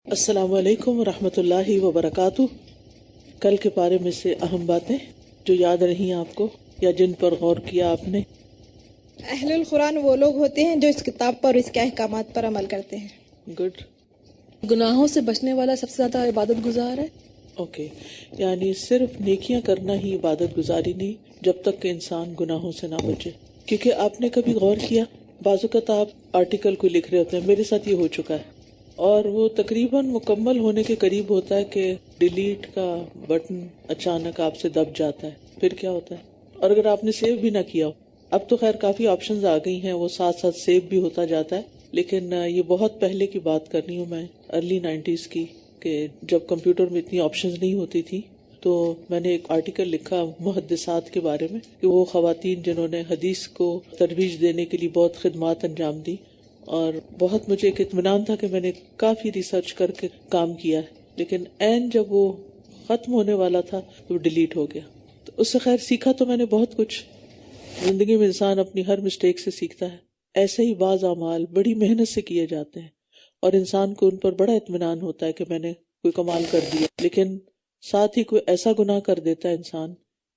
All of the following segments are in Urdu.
السلام علیکم ورحمۃ اللہ وبرکاتہ۔ کل کے پارے میں سے اہم باتیں جو یاد رہیں آپ کو یا جن پر غور کیا آپ نے۔ اہل القرآن وہ لوگ ہوتے ہیں جو اس کتاب پر اور اس کے احکامات پر عمل کرتے ہیں۔ گڈ۔ گناہوں سے بچنے والا سب سے زیادہ عبادت گزار ہے۔ اوکے، یعنی صرف نیکیاں کرنا ہی عبادت گزاری نہیں جب تک کہ انسان گناہوں سے نہ بچے۔ کیونکہ آپ نے کبھی غور کیا، بعض اوقات آپ آرٹیکل کو لکھ رہے ہوتے ہیں، میرے ساتھ یہ ہو چکا ہے، اور وہ تقریباً مکمل ہونے کے قریب ہوتا ہے کہ ڈیلیٹ کا بٹن اچانک آپ سے دب جاتا ہے۔ پھر کیا ہوتا ہے؟ اور اگر آپ نے سیو بھی نہ کیا ہو، اب تو خیر کافی آپشنز آ گئی ہیں، وہ ساتھ ساتھ سیو بھی ہوتا جاتا ہے، لیکن یہ بہت پہلے کی بات کر رہی ہوں میں، ارلی 90s کی، کہ جب کمپیوٹر میں اتنی آپشنز نہیں ہوتی تھی۔ تو میں نے ایک آرٹیکل لکھا محدثات کے بارے میں کہ وہ خواتین جنہوں نے حدیث کو ترویج دینے کے لیے بہت خدمات انجام دی، اور بہت مجھے ایک اطمینان تھا کہ میں نے کافی ریسرچ کر کے کام کیا ہے، لیکن عین جب وہ ختم ہونے والا تھا تو وہ ڈیلیٹ ہو گیا۔ تو اس سے خیر سیکھا تو میں نے بہت کچھ، زندگی میں انسان اپنی ہر مسٹیک سے سیکھتا ہے۔ ایسے ہی بعض اعمال بڑی محنت سے کیے جاتے ہیں اور انسان کو ان پر بڑا اطمینان ہوتا ہے کہ میں نے کوئی کمال کر دیا، لیکن ساتھ ہی کوئی ایسا گناہ کر دیتا ہے انسان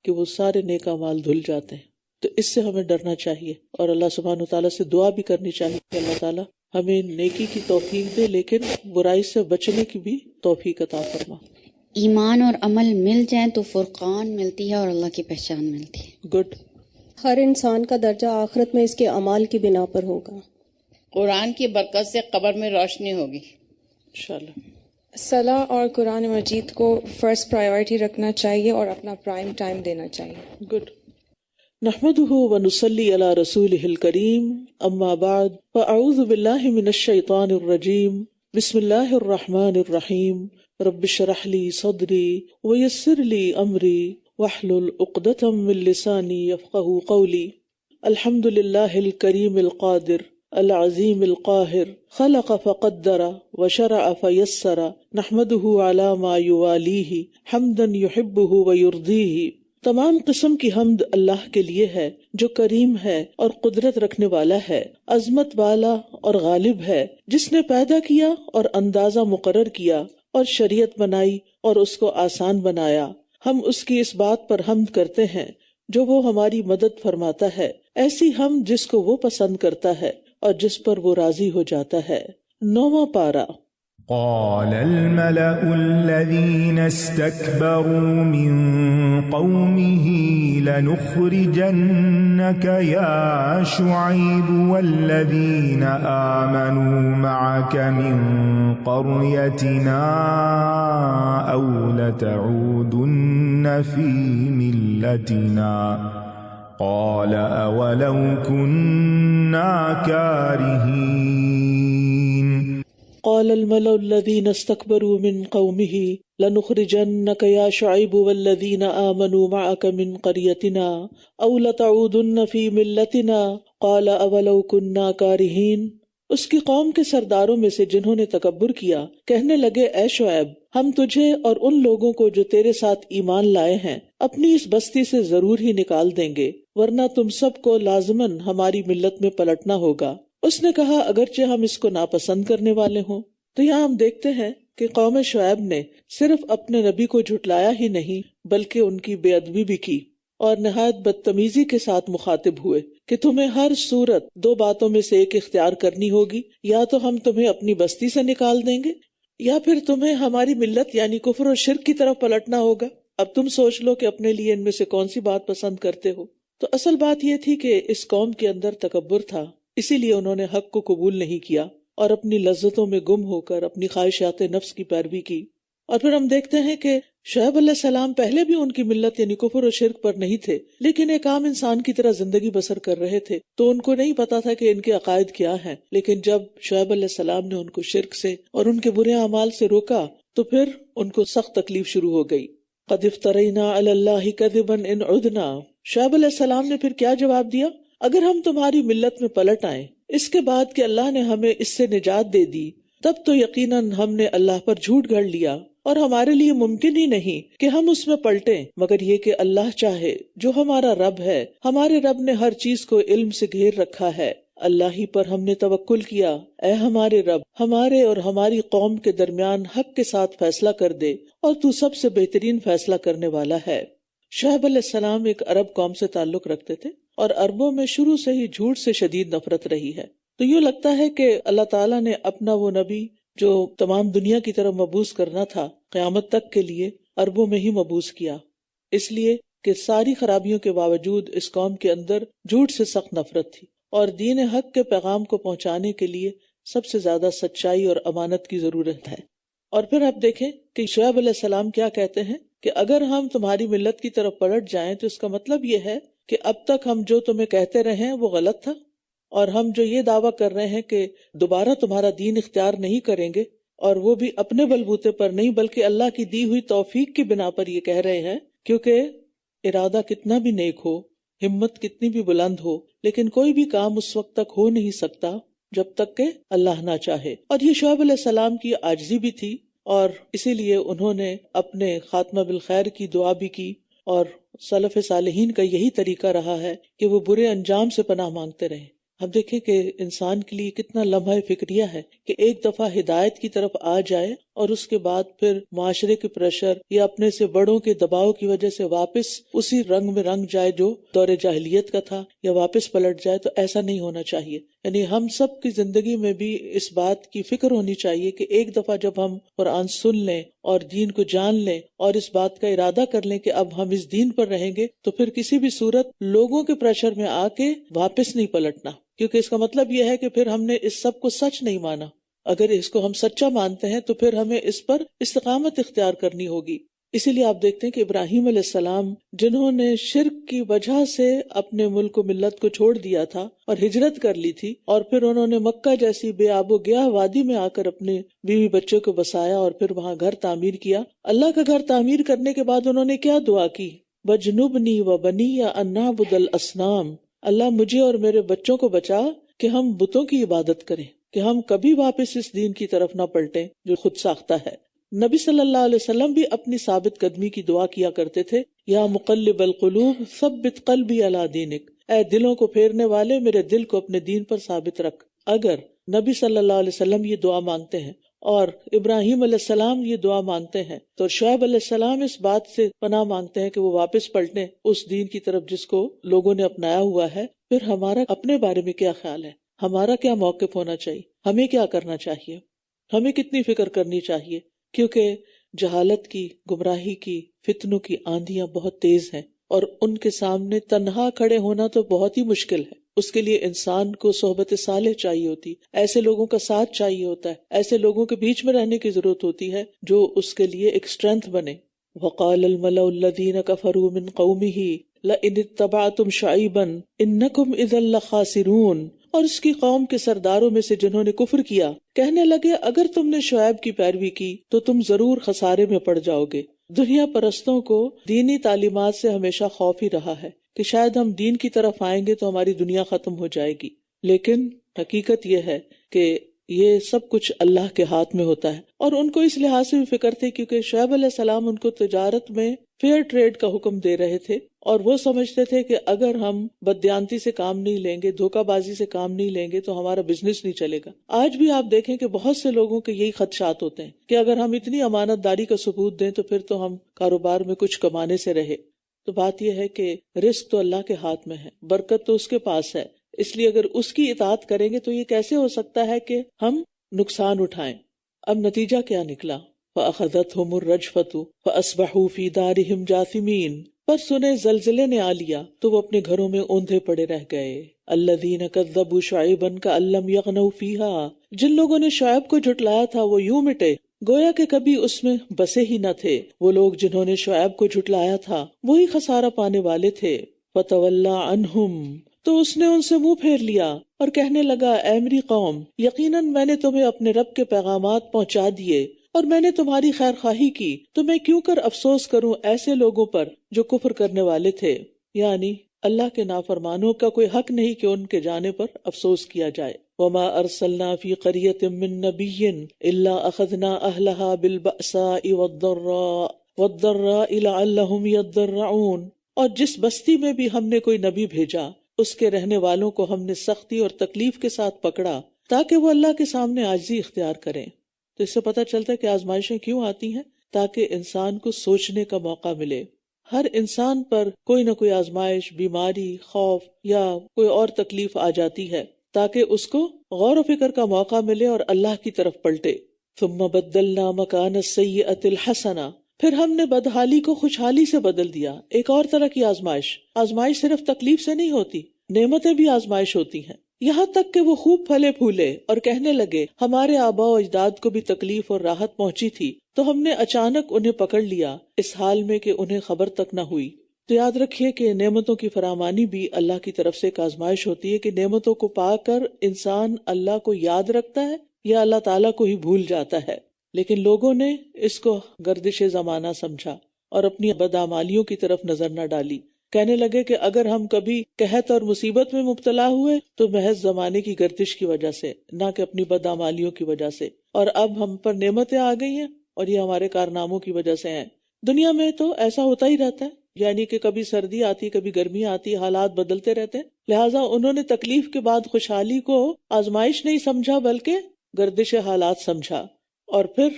کہ وہ سارے نیک اعمال دھل جاتے ہیں۔ تو اس سے ہمیں ڈرنا چاہیے اور اللہ سبحانہ وتعالیٰ سے دعا بھی کرنی چاہیے کہ اللہ تعالیٰ ہمیں نیکی کی توفیق دے، لیکن برائی سے بچنے کی بھی توفیق عطا فرما۔ ایمان اور عمل مل جائیں تو فرقان ملتی ہے اور اللہ کی پہچان ملتی ہے۔ گڈ۔ ہر انسان کا درجہ آخرت میں اس کے اعمال کی بنا پر ہوگا۔ قرآن کی برکت سے قبر میں روشنی ہوگی انشاءاللہ۔ صلاح اور قرآن مجید کو فرسٹ پرائیورٹی رکھنا چاہیے اور اپنا پرائم ٹائم دینا چاہیے۔ گڈ۔ نحمدہ ونصلی علی رسولہ الکریم، اما بعد فاعوذ باللہ من الشیطان الرجیم، بسم اللہ الرحمن الرحیم، رب اشرح لی صدری ویسر لی امری واحلل عقدۃ من لسانی یفقہوا قولی۔ الحمد للہ الکریم القادر العظیم القاہر، خلق فقدر وشرع فیسر، نحمدہ علی ما یوالیہ حمدا یحبہ ویرضیہ۔ تمام قسم کی حمد اللہ کے لیے ہے جو کریم ہے اور قدرت رکھنے والا ہے، عظمت والا اور غالب ہے، جس نے پیدا کیا اور اندازہ مقرر کیا اور شریعت بنائی اور اس کو آسان بنایا۔ ہم اس کی اس بات پر حمد کرتے ہیں جو وہ ہماری مدد فرماتا ہے، ایسی حمد جس کو وہ پسند کرتا ہے اور جس پر وہ راضی ہو جاتا ہے۔ 9واں پارہ۔ قال الملأ الذين استكبروا من قومه لنخرجنك يا شعيب والذين آمنوا معك من قريتنا أو لتعودن في ملتنا قال أولو كنا كارهين۔ قال الملأ الذين استكبروا من قومه لنخرجنك يا شعيب والذين آمنوا معك من قريتنا أو لتعودن في ملتنا قال أولو كنا كارهين۔ اس کی قوم کے سرداروں میں سے جنہوں نے تکبر کیا کہنے لگے، اے شعیب، ہم تجھے اور ان لوگوں کو جو تیرے ساتھ ایمان لائے ہیں اپنی اس بستی سے ضرور ہی نکال دیں گے، ورنہ تم سب کو لازماً ہماری ملت میں پلٹنا ہوگا۔ اس نے کہا اگرچہ ہم اس کو ناپسند کرنے والے ہوں۔ تو یہاں ہم دیکھتے ہیں کہ قوم شعیب نے صرف اپنے نبی کو جھٹلایا ہی نہیں بلکہ ان کی بے ادبی بھی کی اور نہایت بدتمیزی کے ساتھ مخاطب ہوئے کہ تمہیں ہر صورت 2 باتوں میں سے ایک اختیار کرنی ہوگی، یا تو ہم تمہیں اپنی بستی سے نکال دیں گے یا پھر تمہیں ہماری ملت یعنی کفر اور شرک کی طرف پلٹنا ہوگا۔ اب تم سوچ لو کہ اپنے لیے ان میں سے کون سی بات پسند کرتے ہو۔ تو اصل بات یہ تھی کہ اس قوم کے اندر تکبر تھا، اسی لیے انہوں نے حق کو قبول نہیں کیا اور اپنی لذتوں میں گم ہو کر اپنی خواہشات نفس کی پیروی کی۔ اور پھر ہم دیکھتے ہیں کہ شعیب علیہ السلام پہلے بھی ان کی ملت یعنی کفر اور شرک پر نہیں تھے، لیکن ایک عام انسان کی طرح زندگی بسر کر رہے تھے، تو ان کو نہیں پتا تھا کہ ان کے عقائد کیا ہیں۔ لیکن جب شعیب علیہ السلام نے ان کو شرک سے اور ان کے برے اعمال سے روکا تو پھر ان کو سخت تکلیف شروع ہو گئی۔ قد افترینا علی اللہ کذبا ان عدنا۔ شعیب علیہ السلام نے پھر کیا جواب دیا؟ اگر ہم تمہاری ملت میں پلٹ آئیں اس کے بعد کہ اللہ نے ہمیں اس سے نجات دے دی، تب تو یقیناً ہم نے اللہ پر جھوٹ گھڑ لیا اور ہمارے لیے ممکن ہی نہیں کہ ہم اس میں پلٹیں مگر یہ کہ اللہ چاہے، جو ہمارا رب ہے۔ ہمارے رب نے ہر چیز کو علم سے گھیر رکھا ہے۔ اللہ ہی پر ہم نے توکل کیا، اے ہمارے رب ہمارے اور ہماری قوم کے درمیان حق کے ساتھ فیصلہ کر دے، اور تو سب سے بہترین فیصلہ کرنے والا ہے۔ شعیب علیہ السلام ایک عرب قوم سے تعلق رکھتے تھے، اور عربوں میں شروع سے ہی جھوٹ سے شدید نفرت رہی ہے۔ تو یوں لگتا ہے کہ اللہ تعالیٰ نے اپنا وہ نبی جو تمام دنیا کی طرف مبعوث کرنا تھا قیامت تک کے لیے عربوں میں ہی مبعوث کیا، اس لیے کہ ساری خرابیوں کے باوجود اس قوم کے اندر جھوٹ سے سخت نفرت تھی، اور دین حق کے پیغام کو پہنچانے کے لیے سب سے زیادہ سچائی اور امانت کی ضرورت ہے۔ اور پھر آپ دیکھیں کہ شعیب علیہ السلام کیا کہتے ہیں کہ اگر ہم تمہاری ملت کی طرف پلٹ جائیں تو اس کا مطلب یہ ہے کہ اب تک ہم جو تمہیں کہتے رہے ہیں وہ غلط تھا، اور ہم جو یہ دعویٰ کر رہے ہیں کہ دوبارہ تمہارا دین اختیار نہیں کریں گے، اور وہ بھی اپنے بلبوتے پر نہیں بلکہ اللہ کی دی ہوئی توفیق کی بنا پر یہ کہہ رہے ہیں، کیونکہ ارادہ کتنا بھی نیک ہو، ہمت کتنی بھی بلند ہو، لیکن کوئی بھی کام اس وقت تک ہو نہیں سکتا جب تک کہ اللہ نہ چاہے۔ اور یہ شعیب علیہ السلام کی عاجزی بھی تھی، اور اسی لیے انہوں نے اپنے خاتمہ بالخیر کی دعا بھی کی، اور سلف صالحین کا یہی طریقہ رہا ہے کہ وہ برے انجام سے پناہ مانگتے رہے۔ اب دیکھیں کہ انسان کے لیے کتنا لمحہ فکریہ ہے کہ ایک دفعہ ہدایت کی طرف آ جائے اور اس کے بعد پھر معاشرے کے پریشر یا اپنے سے بڑوں کے دباؤ کی وجہ سے واپس اسی رنگ میں رنگ جائے جو دور جاہلیت کا تھا، یا واپس پلٹ جائے۔ تو ایسا نہیں ہونا چاہیے۔ یعنی ہم سب کی زندگی میں بھی اس بات کی فکر ہونی چاہیے کہ ایک دفعہ جب ہم قرآن سن لیں اور دین کو جان لیں اور اس بات کا ارادہ کر لیں کہ اب ہم اس دین پر رہیں گے، تو پھر کسی بھی صورت لوگوں کے پریشر میں آ کے واپس نہیں پلٹنا، کیونکہ اس کا مطلب یہ ہے کہ پھر ہم نے اس سب کو سچ نہیں مانا۔ اگر اس کو ہم سچا مانتے ہیں تو پھر ہمیں اس پر استقامت اختیار کرنی ہوگی۔ اسی لیے آپ دیکھتے ہیں کہ ابراہیم علیہ السلام جنہوں نے شرک کی وجہ سے اپنے ملک و ملت کو چھوڑ دیا تھا اور ہجرت کر لی تھی، اور پھر انہوں نے مکہ جیسی بے آب و گیا وادی میں آ کر اپنے بیوی بچوں کو بسایا اور پھر وہاں گھر تعمیر کیا۔ اللہ کا گھر تعمیر کرنے کے بعد انہوں نے کیا دعا کی؟ وَجْنُبْنِي وَبَنِيَّ أَن نَعْبُدَ الْأَصْنَامَ، اللہ مجھے اور میرے بچوں کو بچا کہ ہم بتوں کی عبادت کریں، کہ ہم کبھی واپس اس دین کی طرف نہ پلٹیں جو خود ساختہ ہے۔ نبی صلی اللہ علیہ وسلم بھی اپنی ثابت قدمی کی دعا کیا کرتے تھے، یا مقلب القلوب ثبت قلبی علی دینک، اے دلوں کو پھیرنے والے میرے دل کو اپنے دین پر ثابت رکھ۔ اگر نبی صلی اللہ علیہ وسلم یہ دعا مانگتے ہیں اور ابراہیم علیہ السلام یہ دعا مانگتے ہیں، تو شعیب علیہ السلام اس بات سے پناہ مانگتے ہیں کہ وہ واپس پلٹیں اس دین کی طرف جس کو لوگوں نے اپنایا ہوا ہے۔ پھر ہمارا اپنے بارے میں کیا خیال ہے؟ ہمارا کیا موقف ہونا چاہیے؟ ہمیں کیا کرنا چاہیے؟ ہمیں کتنی فکر کرنی چاہیے؟ کیونکہ جہالت کی، گمراہی کی، فتنوں کی آندیاں بہت تیز ہیں، اور ان کے سامنے تنہا کھڑے ہونا تو بہت ہی مشکل ہے۔ اس کے لیے انسان کو صحبت صالح چاہیے ہوتی، ایسے لوگوں کا ساتھ چاہیے ہوتا ہے، ایسے لوگوں کے بیچ میں رہنے کی ضرورت ہوتی ہے جو اس کے لیے ایک اسٹرینتھ بنے۔ وقال الملأ الذین کفروا من قومہ لئن اتبعتم شعیبا انکم اذا لخاسرون، اور اس کی قوم کے سرداروں میں سے جنہوں نے کفر کیا کہنے لگے اگر تم نے شعیب کی پیروی کی تو تم ضرور خسارے میں پڑ جاؤ گے۔ دنیا پرستوں کو دینی تعلیمات سے ہمیشہ خوف ہی رہا ہے کہ شاید ہم دین کی طرف آئیں گے تو ہماری دنیا ختم ہو جائے گی، لیکن حقیقت یہ ہے کہ یہ سب کچھ اللہ کے ہاتھ میں ہوتا ہے۔ اور ان کو اس لحاظ سے بھی فکر تھی کیونکہ شعیب علیہ السلام ان کو تجارت میں فیئر ٹریڈ کا حکم دے رہے تھے، اور وہ سمجھتے تھے کہ اگر ہم بددیانتی سے کام نہیں لیں گے، دھوکہ بازی سے کام نہیں لیں گے تو ہمارا بزنس نہیں چلے گا۔ آج بھی آپ دیکھیں کہ بہت سے لوگوں کے یہی خدشات ہوتے ہیں کہ اگر ہم اتنی امانت داری کا ثبوت دیں تو پھر تو ہم کاروبار میں کچھ کمانے سے رہے۔ تو بات یہ ہے کہ رزق تو اللہ کے ہاتھ میں ہے، برکت تو اس کے پاس ہے، اس لیے اگر اس کی اطاعت کریں گے تو یہ کیسے ہو سکتا ہے کہ ہم نقصان اٹھائیں۔ اب نتیجہ کیا نکلا؟ فَأَخَذَتْهُمُ الرَّجْفَةُ فَأَصْبَحُوا فِي دَارِهِمْ جَاثِمِينَ، پر سنے زلزلے نے آ لیا تو وہ اپنے گھروں میں اوندھے پڑے رہ گئے۔ الَّذِينَ كَذَّبُوا شُعَيْبًا كَأَن لَّمْ يَغْنَوْا فِيهَا، جن لوگوں نے شعیب کو جھٹلایا تھا وہ یوں مٹے گویا کہ کبھی اس میں بسے ہی نہ تھے۔ وہ لوگ جنہوں نے شعیب کو جھٹلایا تھا وہی خسارہ پانے والے تھے۔ فَتَوَلَّى عَنْهُمْ، تو اس نے ان سے منہ پھیر لیا اور کہنے لگا اے میری قوم، یقیناً میں نے تمہیں اپنے رب کے پیغامات پہنچا دیے اور میں نے تمہاری خیر خواہی کی، تو میں کیوں کر افسوس کروں ایسے لوگوں پر جو کفر کرنے والے تھے۔ یعنی اللہ کے نافرمانوں کا کوئی حق نہیں کہ ان کے جانے پر افسوس کیا جائے۔ وَمَا أَرْسَلْنَا فِي قَرْيَةٍ مِّن نَّبِيٍّ إِلَّا أَخَذْنَا أَهْلَهَا بِالْبَأْسَاءِ وَالضَّرَّاءِ لَعَلَّهُمْ يَضَّرَّعُونَ، اور جس بستی میں بھی ہم نے کوئی نبی بھیجا اس کے رہنے والوں کو ہم نے سختی اور تکلیف کے ساتھ پکڑا تاکہ وہ اللہ کے سامنے عاجزی اختیار کریں. تو اس سے پتہ چلتا ہے کہ آزمائشیں کیوں آتی ہیں، تاکہ انسان کو سوچنے کا موقع ملے. ہر انسان پر کوئی نہ کوئی آزمائش، بیماری، خوف یا کوئی اور تکلیف آ جاتی ہے تاکہ اس کو غور و فکر کا موقع ملے اور اللہ کی طرف پلٹے. ثم بدلنا مکان السیئۃ الحسنہ، پھر ہم نے بدحالی کو خوشحالی سے بدل دیا. ایک اور طرح کی آزمائش صرف تکلیف سے نہیں ہوتی، نعمتیں بھی آزمائش ہوتی ہیں. یہاں تک کہ وہ خوب پھلے پھولے اور کہنے لگے ہمارے آباء و اجداد کو بھی تکلیف اور راحت پہنچی تھی تو ہم نے اچانک انہیں پکڑ لیا، اس حال میں کہ انہیں خبر تک نہ ہوئی. تو یاد رکھیے کہ نعمتوں کی فراوانی بھی اللہ کی طرف سے ایک آزمائش ہوتی ہے کہ نعمتوں کو پا کر انسان اللہ کو یاد رکھتا ہے یا اللہ تعالیٰ کو ہی بھول جاتا ہے. لیکن لوگوں نے اس کو گردش زمانہ سمجھا اور اپنی بدعمالیوں کی طرف نظر نہ ڈالی. کہنے لگے کہ اگر ہم کبھی قحط اور مصیبت میں مبتلا ہوئے تو محض زمانے کی گردش کی وجہ سے، نہ کہ اپنی بدعمالیوں کی وجہ سے. اور اب ہم پر نعمتیں آ گئی ہیں اور یہ ہمارے کارناموں کی وجہ سے ہیں. دنیا میں تو ایسا ہوتا ہی رہتا ہے، یعنی کہ کبھی سردی آتی، کبھی گرمی آتی، حالات بدلتے رہتے ہیں. لہٰذا انہوں نے تکلیف کے بعد خوشحالی کو آزمائش نہیں سمجھا بلکہ گردش حالات سمجھا اور پھر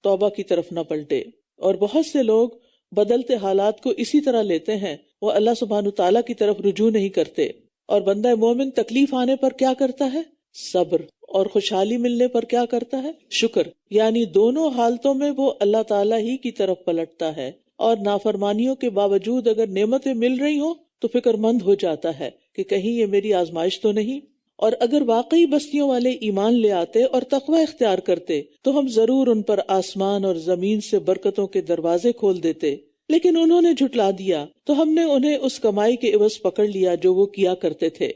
توبہ کی طرف نہ پلٹے. اور بہت سے لوگ بدلتے حالات کو اسی طرح لیتے ہیں، وہ اللہ سبحانہ تعالیٰ کی طرف رجوع نہیں کرتے. اور بندہ مومن تکلیف آنے پر کیا کرتا ہے؟ صبر. اور خوشحالی ملنے پر کیا کرتا ہے؟ شکر. یعنی دونوں حالتوں میں وہ اللہ تعالیٰ ہی کی طرف پلٹتا ہے. اور نافرمانیوں کے باوجود اگر نعمتیں مل رہی ہوں تو فکر مند ہو جاتا ہے کہ کہیں یہ میری آزمائش تو نہیں. اور اگر واقعی بستیوں والے ایمان لے آتے اور تقوی اختیار کرتے تو ہم ضرور ان پر آسمان اور زمین سے برکتوں کے دروازے کھول دیتے. لیکن انہوں نے جھٹلا دیا تو ہم نے انہیں اس کمائی کے عوض پکڑ لیا جو وہ کیا کرتے تھے.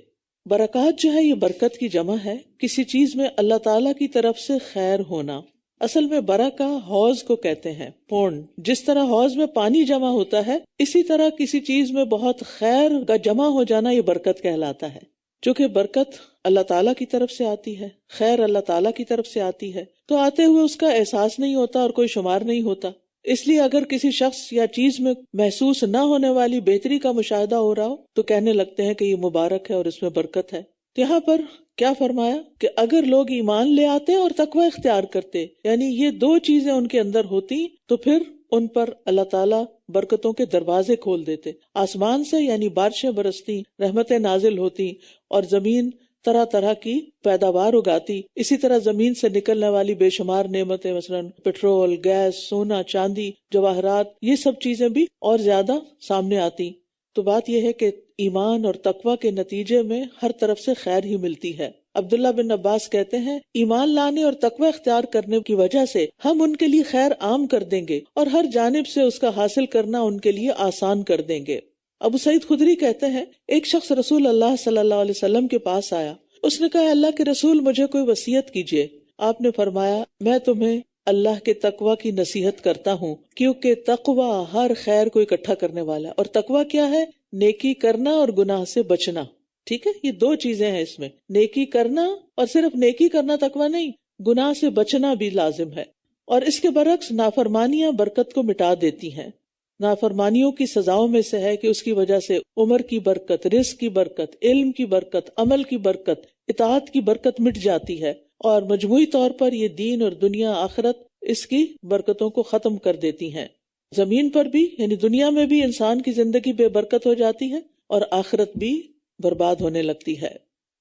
برکات جو ہے یہ برکت کی جمع ہے، کسی چیز میں اللہ تعالیٰ کی طرف سے خیر ہونا. اصل میں برکہ حوض کو کہتے ہیں، پونڈ. جس طرح حوض میں پانی جمع ہوتا ہے اسی طرح کسی چیز میں بہت خیر کا جمع ہو جانا یہ برکت کہلاتا ہے. چونکہ برکت اللہ تعالیٰ کی طرف سے آتی ہے، خیر اللہ تعالیٰ کی طرف سے آتی ہے، تو آتے ہوئے اس کا احساس نہیں ہوتا اور کوئی شمار نہیں ہوتا. اس لیے اگر کسی شخص یا چیز میں محسوس نہ ہونے والی بہتری کا مشاہدہ ہو رہا ہو تو کہنے لگتے ہیں کہ یہ مبارک ہے اور اس میں برکت ہے. یہاں پر کیا فرمایا کہ اگر لوگ ایمان لے آتے اور تقوی اختیار کرتے، یعنی یہ دو چیزیں ان کے اندر ہوتی تو پھر ان پر اللہ تعالیٰ برکتوں کے دروازے کھول دیتے. آسمان سے یعنی بارشیں برستی، رحمتیں نازل ہوتی اور زمین طرح طرح کی پیداوار اگاتی. اسی طرح زمین سے نکلنے والی بے شمار نعمتیں، مثلا پیٹرول، گیس، سونا، چاندی، جواہرات، یہ سب چیزیں بھی اور زیادہ سامنے آتی. تو بات یہ ہے کہ ایمان اور تقوی کے نتیجے میں ہر طرف سے خیر ہی ملتی ہے. عبداللہ بن عباس کہتے ہیں ایمان لانے اور تقوی اختیار کرنے کی وجہ سے ہم ان کے لیے خیر عام کر دیں گے اور ہر جانب سے اس کا حاصل کرنا ان کے لیے آسان کر دیں گے. ابو سعید خدری کہتے ہیں ایک شخص رسول اللہ صلی اللہ علیہ وسلم کے پاس آیا. اس نے کہا اللہ کے رسول مجھے کوئی وصیت کیجیے. آپ نے فرمایا میں تمہیں اللہ کے تقوی کی نصیحت کرتا ہوں، کیونکہ تقوی ہر خیر کو اکٹھا کرنے والا ہے. اور تقوی کیا ہے؟ نیکی کرنا اور گناہ سے بچنا. ٹھیک ہے، یہ دو چیزیں ہیں اس میں، نیکی کرنا اور صرف نیکی کرنا تقوی نہیں، گناہ سے بچنا بھی لازم ہے. اور اس کے برعکس نافرمانیاں برکت کو مٹا دیتی ہیں. نافرمانیوں کی سزاؤں میں سے ہے کہ اس کی وجہ سے عمر کی برکت، رزق کی برکت، علم کی برکت، عمل کی برکت، اطاعت کی برکت مٹ جاتی ہے اور مجموعی طور پر یہ دین اور دنیا آخرت اس کی برکتوں کو ختم کر دیتی ہیں. زمین پر بھی یعنی دنیا میں بھی انسان کی زندگی بے برکت ہو جاتی ہے اور آخرت بھی برباد ہونے لگتی ہے.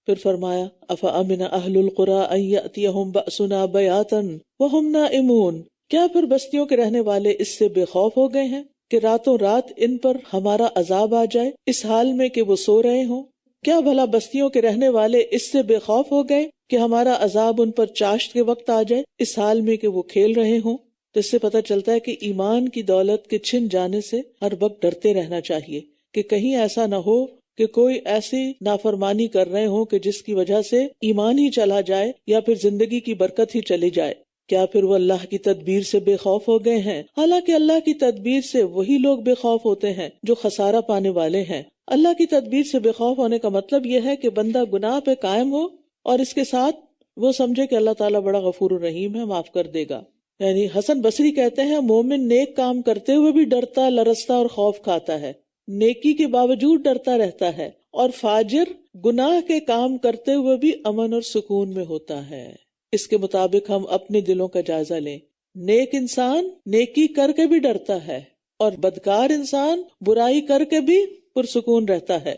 پھر فرمایا افامن اہل القری ان یاتیہم باسنا بیاتا وہم نائمون، کیا پھر بستیوں کے رہنے والے اس سے بے خوف ہو گئے ہیں کہ راتوں رات ان پر ہمارا عذاب آ جائے اس حال میں کہ وہ سو رہے ہوں؟ کیا بھلا بستیوں کے رہنے والے اس سے بے خوف ہو گئے کہ ہمارا عذاب ان پر چاشت کے وقت آ جائے اس حال میں کہ وہ کھیل رہے ہوں؟ تو اس سے پتہ چلتا ہے کہ ایمان کی دولت کے چھن جانے سے ہر وقت ڈرتے رہنا چاہیے کہ کہیں ایسا نہ ہو کہ کوئی ایسی نافرمانی کر رہے ہوں کہ جس کی وجہ سے ایمان ہی چلا جائے یا پھر زندگی کی برکت ہی چلی جائے. کیا پھر وہ اللہ کی تدبیر سے بے خوف ہو گئے ہیں؟ حالانکہ اللہ کی تدبیر سے وہی لوگ بے خوف ہوتے ہیں جو خسارہ پانے والے ہیں. اللہ کی تدبیر سے بے خوف ہونے کا مطلب یہ ہے کہ بندہ گناہ پہ قائم ہو اور اس کے ساتھ وہ سمجھے کہ اللہ تعالیٰ بڑا غفور الرحیم ہے، معاف کر دے گا. یعنی حسن بصری کہتے ہیں مومن نیک کام کرتے ہوئے بھی ڈرتا، لرزتا اور خوف کھاتا ہے، نیکی کے باوجود ڈرتا رہتا ہے اور فاجر گناہ کے کام کرتے ہوئے بھی امن اور سکون میں ہوتا ہے۔ اس کے مطابق ہم اپنے دلوں کا جائزہ لیں۔ نیک انسان نیکی کر کے بھی ڈرتا ہے اور بدکار انسان برائی کر کے بھی پرسکون رہتا ہے۔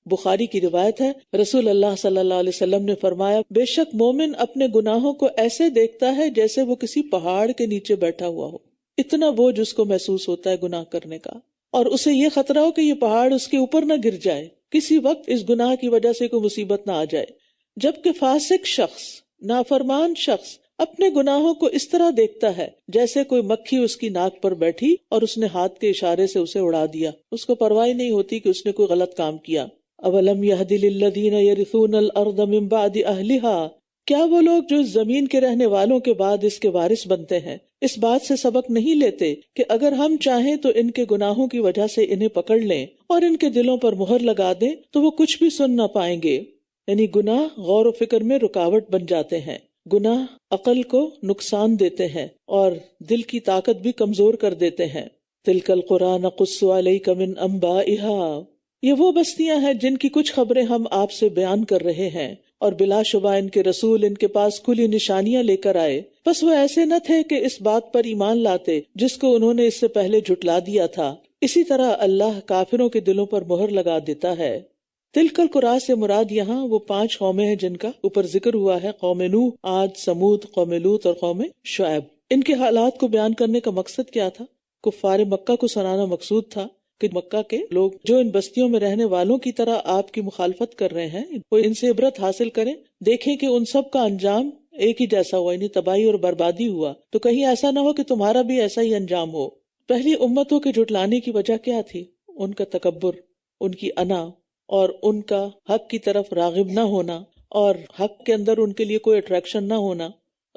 بخاری کی روایت ہے، رسول اللہ صلی اللہ علیہ وسلم نے فرمایا، بے شک مومن اپنے گناہوں کو ایسے دیکھتا ہے جیسے وہ کسی پہاڑ کے نیچے بیٹھا ہوا ہو۔ اتنا بوجھ اس کو محسوس ہوتا ہے گناہ کرنے کا، اور اسے یہ خطرہ ہو کہ یہ پہاڑ اس کے اوپر نہ گر جائے، کسی وقت اس گناہ کی وجہ سے کوئی مصیبت نہ آ جائے۔ جبکہ فاسق شخص، نافرمان شخص اپنے گناہوں کو اس طرح دیکھتا ہے جیسے کوئی مکھی اس کی ناک پر بیٹھی اور اس نے ہاتھ کے اشارے سے اسے اڑا دیا، اس کو پرواہ نہیں ہوتی کہ اس نے کوئی غلط کام کیا۔ اولم یہد للذین یرثون الارض من بعد اہلہا، کیا وہ لوگ جو زمین کے رہنے والوں کے بعد اس کے وارث بنتے ہیں اس بات سے سبق نہیں لیتے کہ اگر ہم چاہیں تو ان کے گناہوں کی وجہ سے انہیں پکڑ لیں اور ان کے دلوں پر مہر لگا دیں تو وہ کچھ بھی سن نہ پائیں گے۔ یعنی گناہ غور و فکر میں رکاوٹ بن جاتے ہیں، گناہ عقل کو نقصان دیتے ہیں اور دل کی طاقت بھی کمزور کر دیتے ہیں۔ تلک القری نقص علیک من انبائہا، یہ وہ بستیاں ہیں جن کی کچھ خبریں ہم آپ سے بیان کر رہے ہیں، اور بلا شبہ ان کے رسول ان کے پاس کھلی نشانیاں لے کر آئے، بس وہ ایسے نہ تھے کہ اس بات پر ایمان لاتے جس کو انہوں نے اس سے پہلے جھٹلا دیا تھا۔ اسی طرح اللہ کافروں کے دلوں پر مہر لگا دیتا ہے۔ تلک القری سے مراد یہاں وہ 5 قومیں ہیں جن کا اوپر ذکر ہوا ہے، قوم نوح، عاد، سمود، قوم لوط اور قوم شعیب۔ ان کے حالات کو بیان کرنے کا مقصد کیا تھا؟ کفار مکہ کو سنانا مقصود تھا کہ مکہ کے لوگ جو ان بستیوں میں رہنے والوں کی طرح آپ کی مخالفت کر رہے ہیں وہ ان سے عبرت حاصل کریں، دیکھیں کہ ان سب کا انجام ایک ہی جیسا ہوا، یعنی تباہی اور بربادی ہوا، تو کہیں ایسا نہ ہو کہ تمہارا بھی ایسا ہی انجام ہو۔ پہلی امتوں کے جھٹلانے کی وجہ کیا تھی؟ ان کا تکبر، ان کی انا، اور ان کا حق کی طرف راغب نہ ہونا، اور حق کے اندر ان کے لیے کوئی اٹریکشن نہ ہونا۔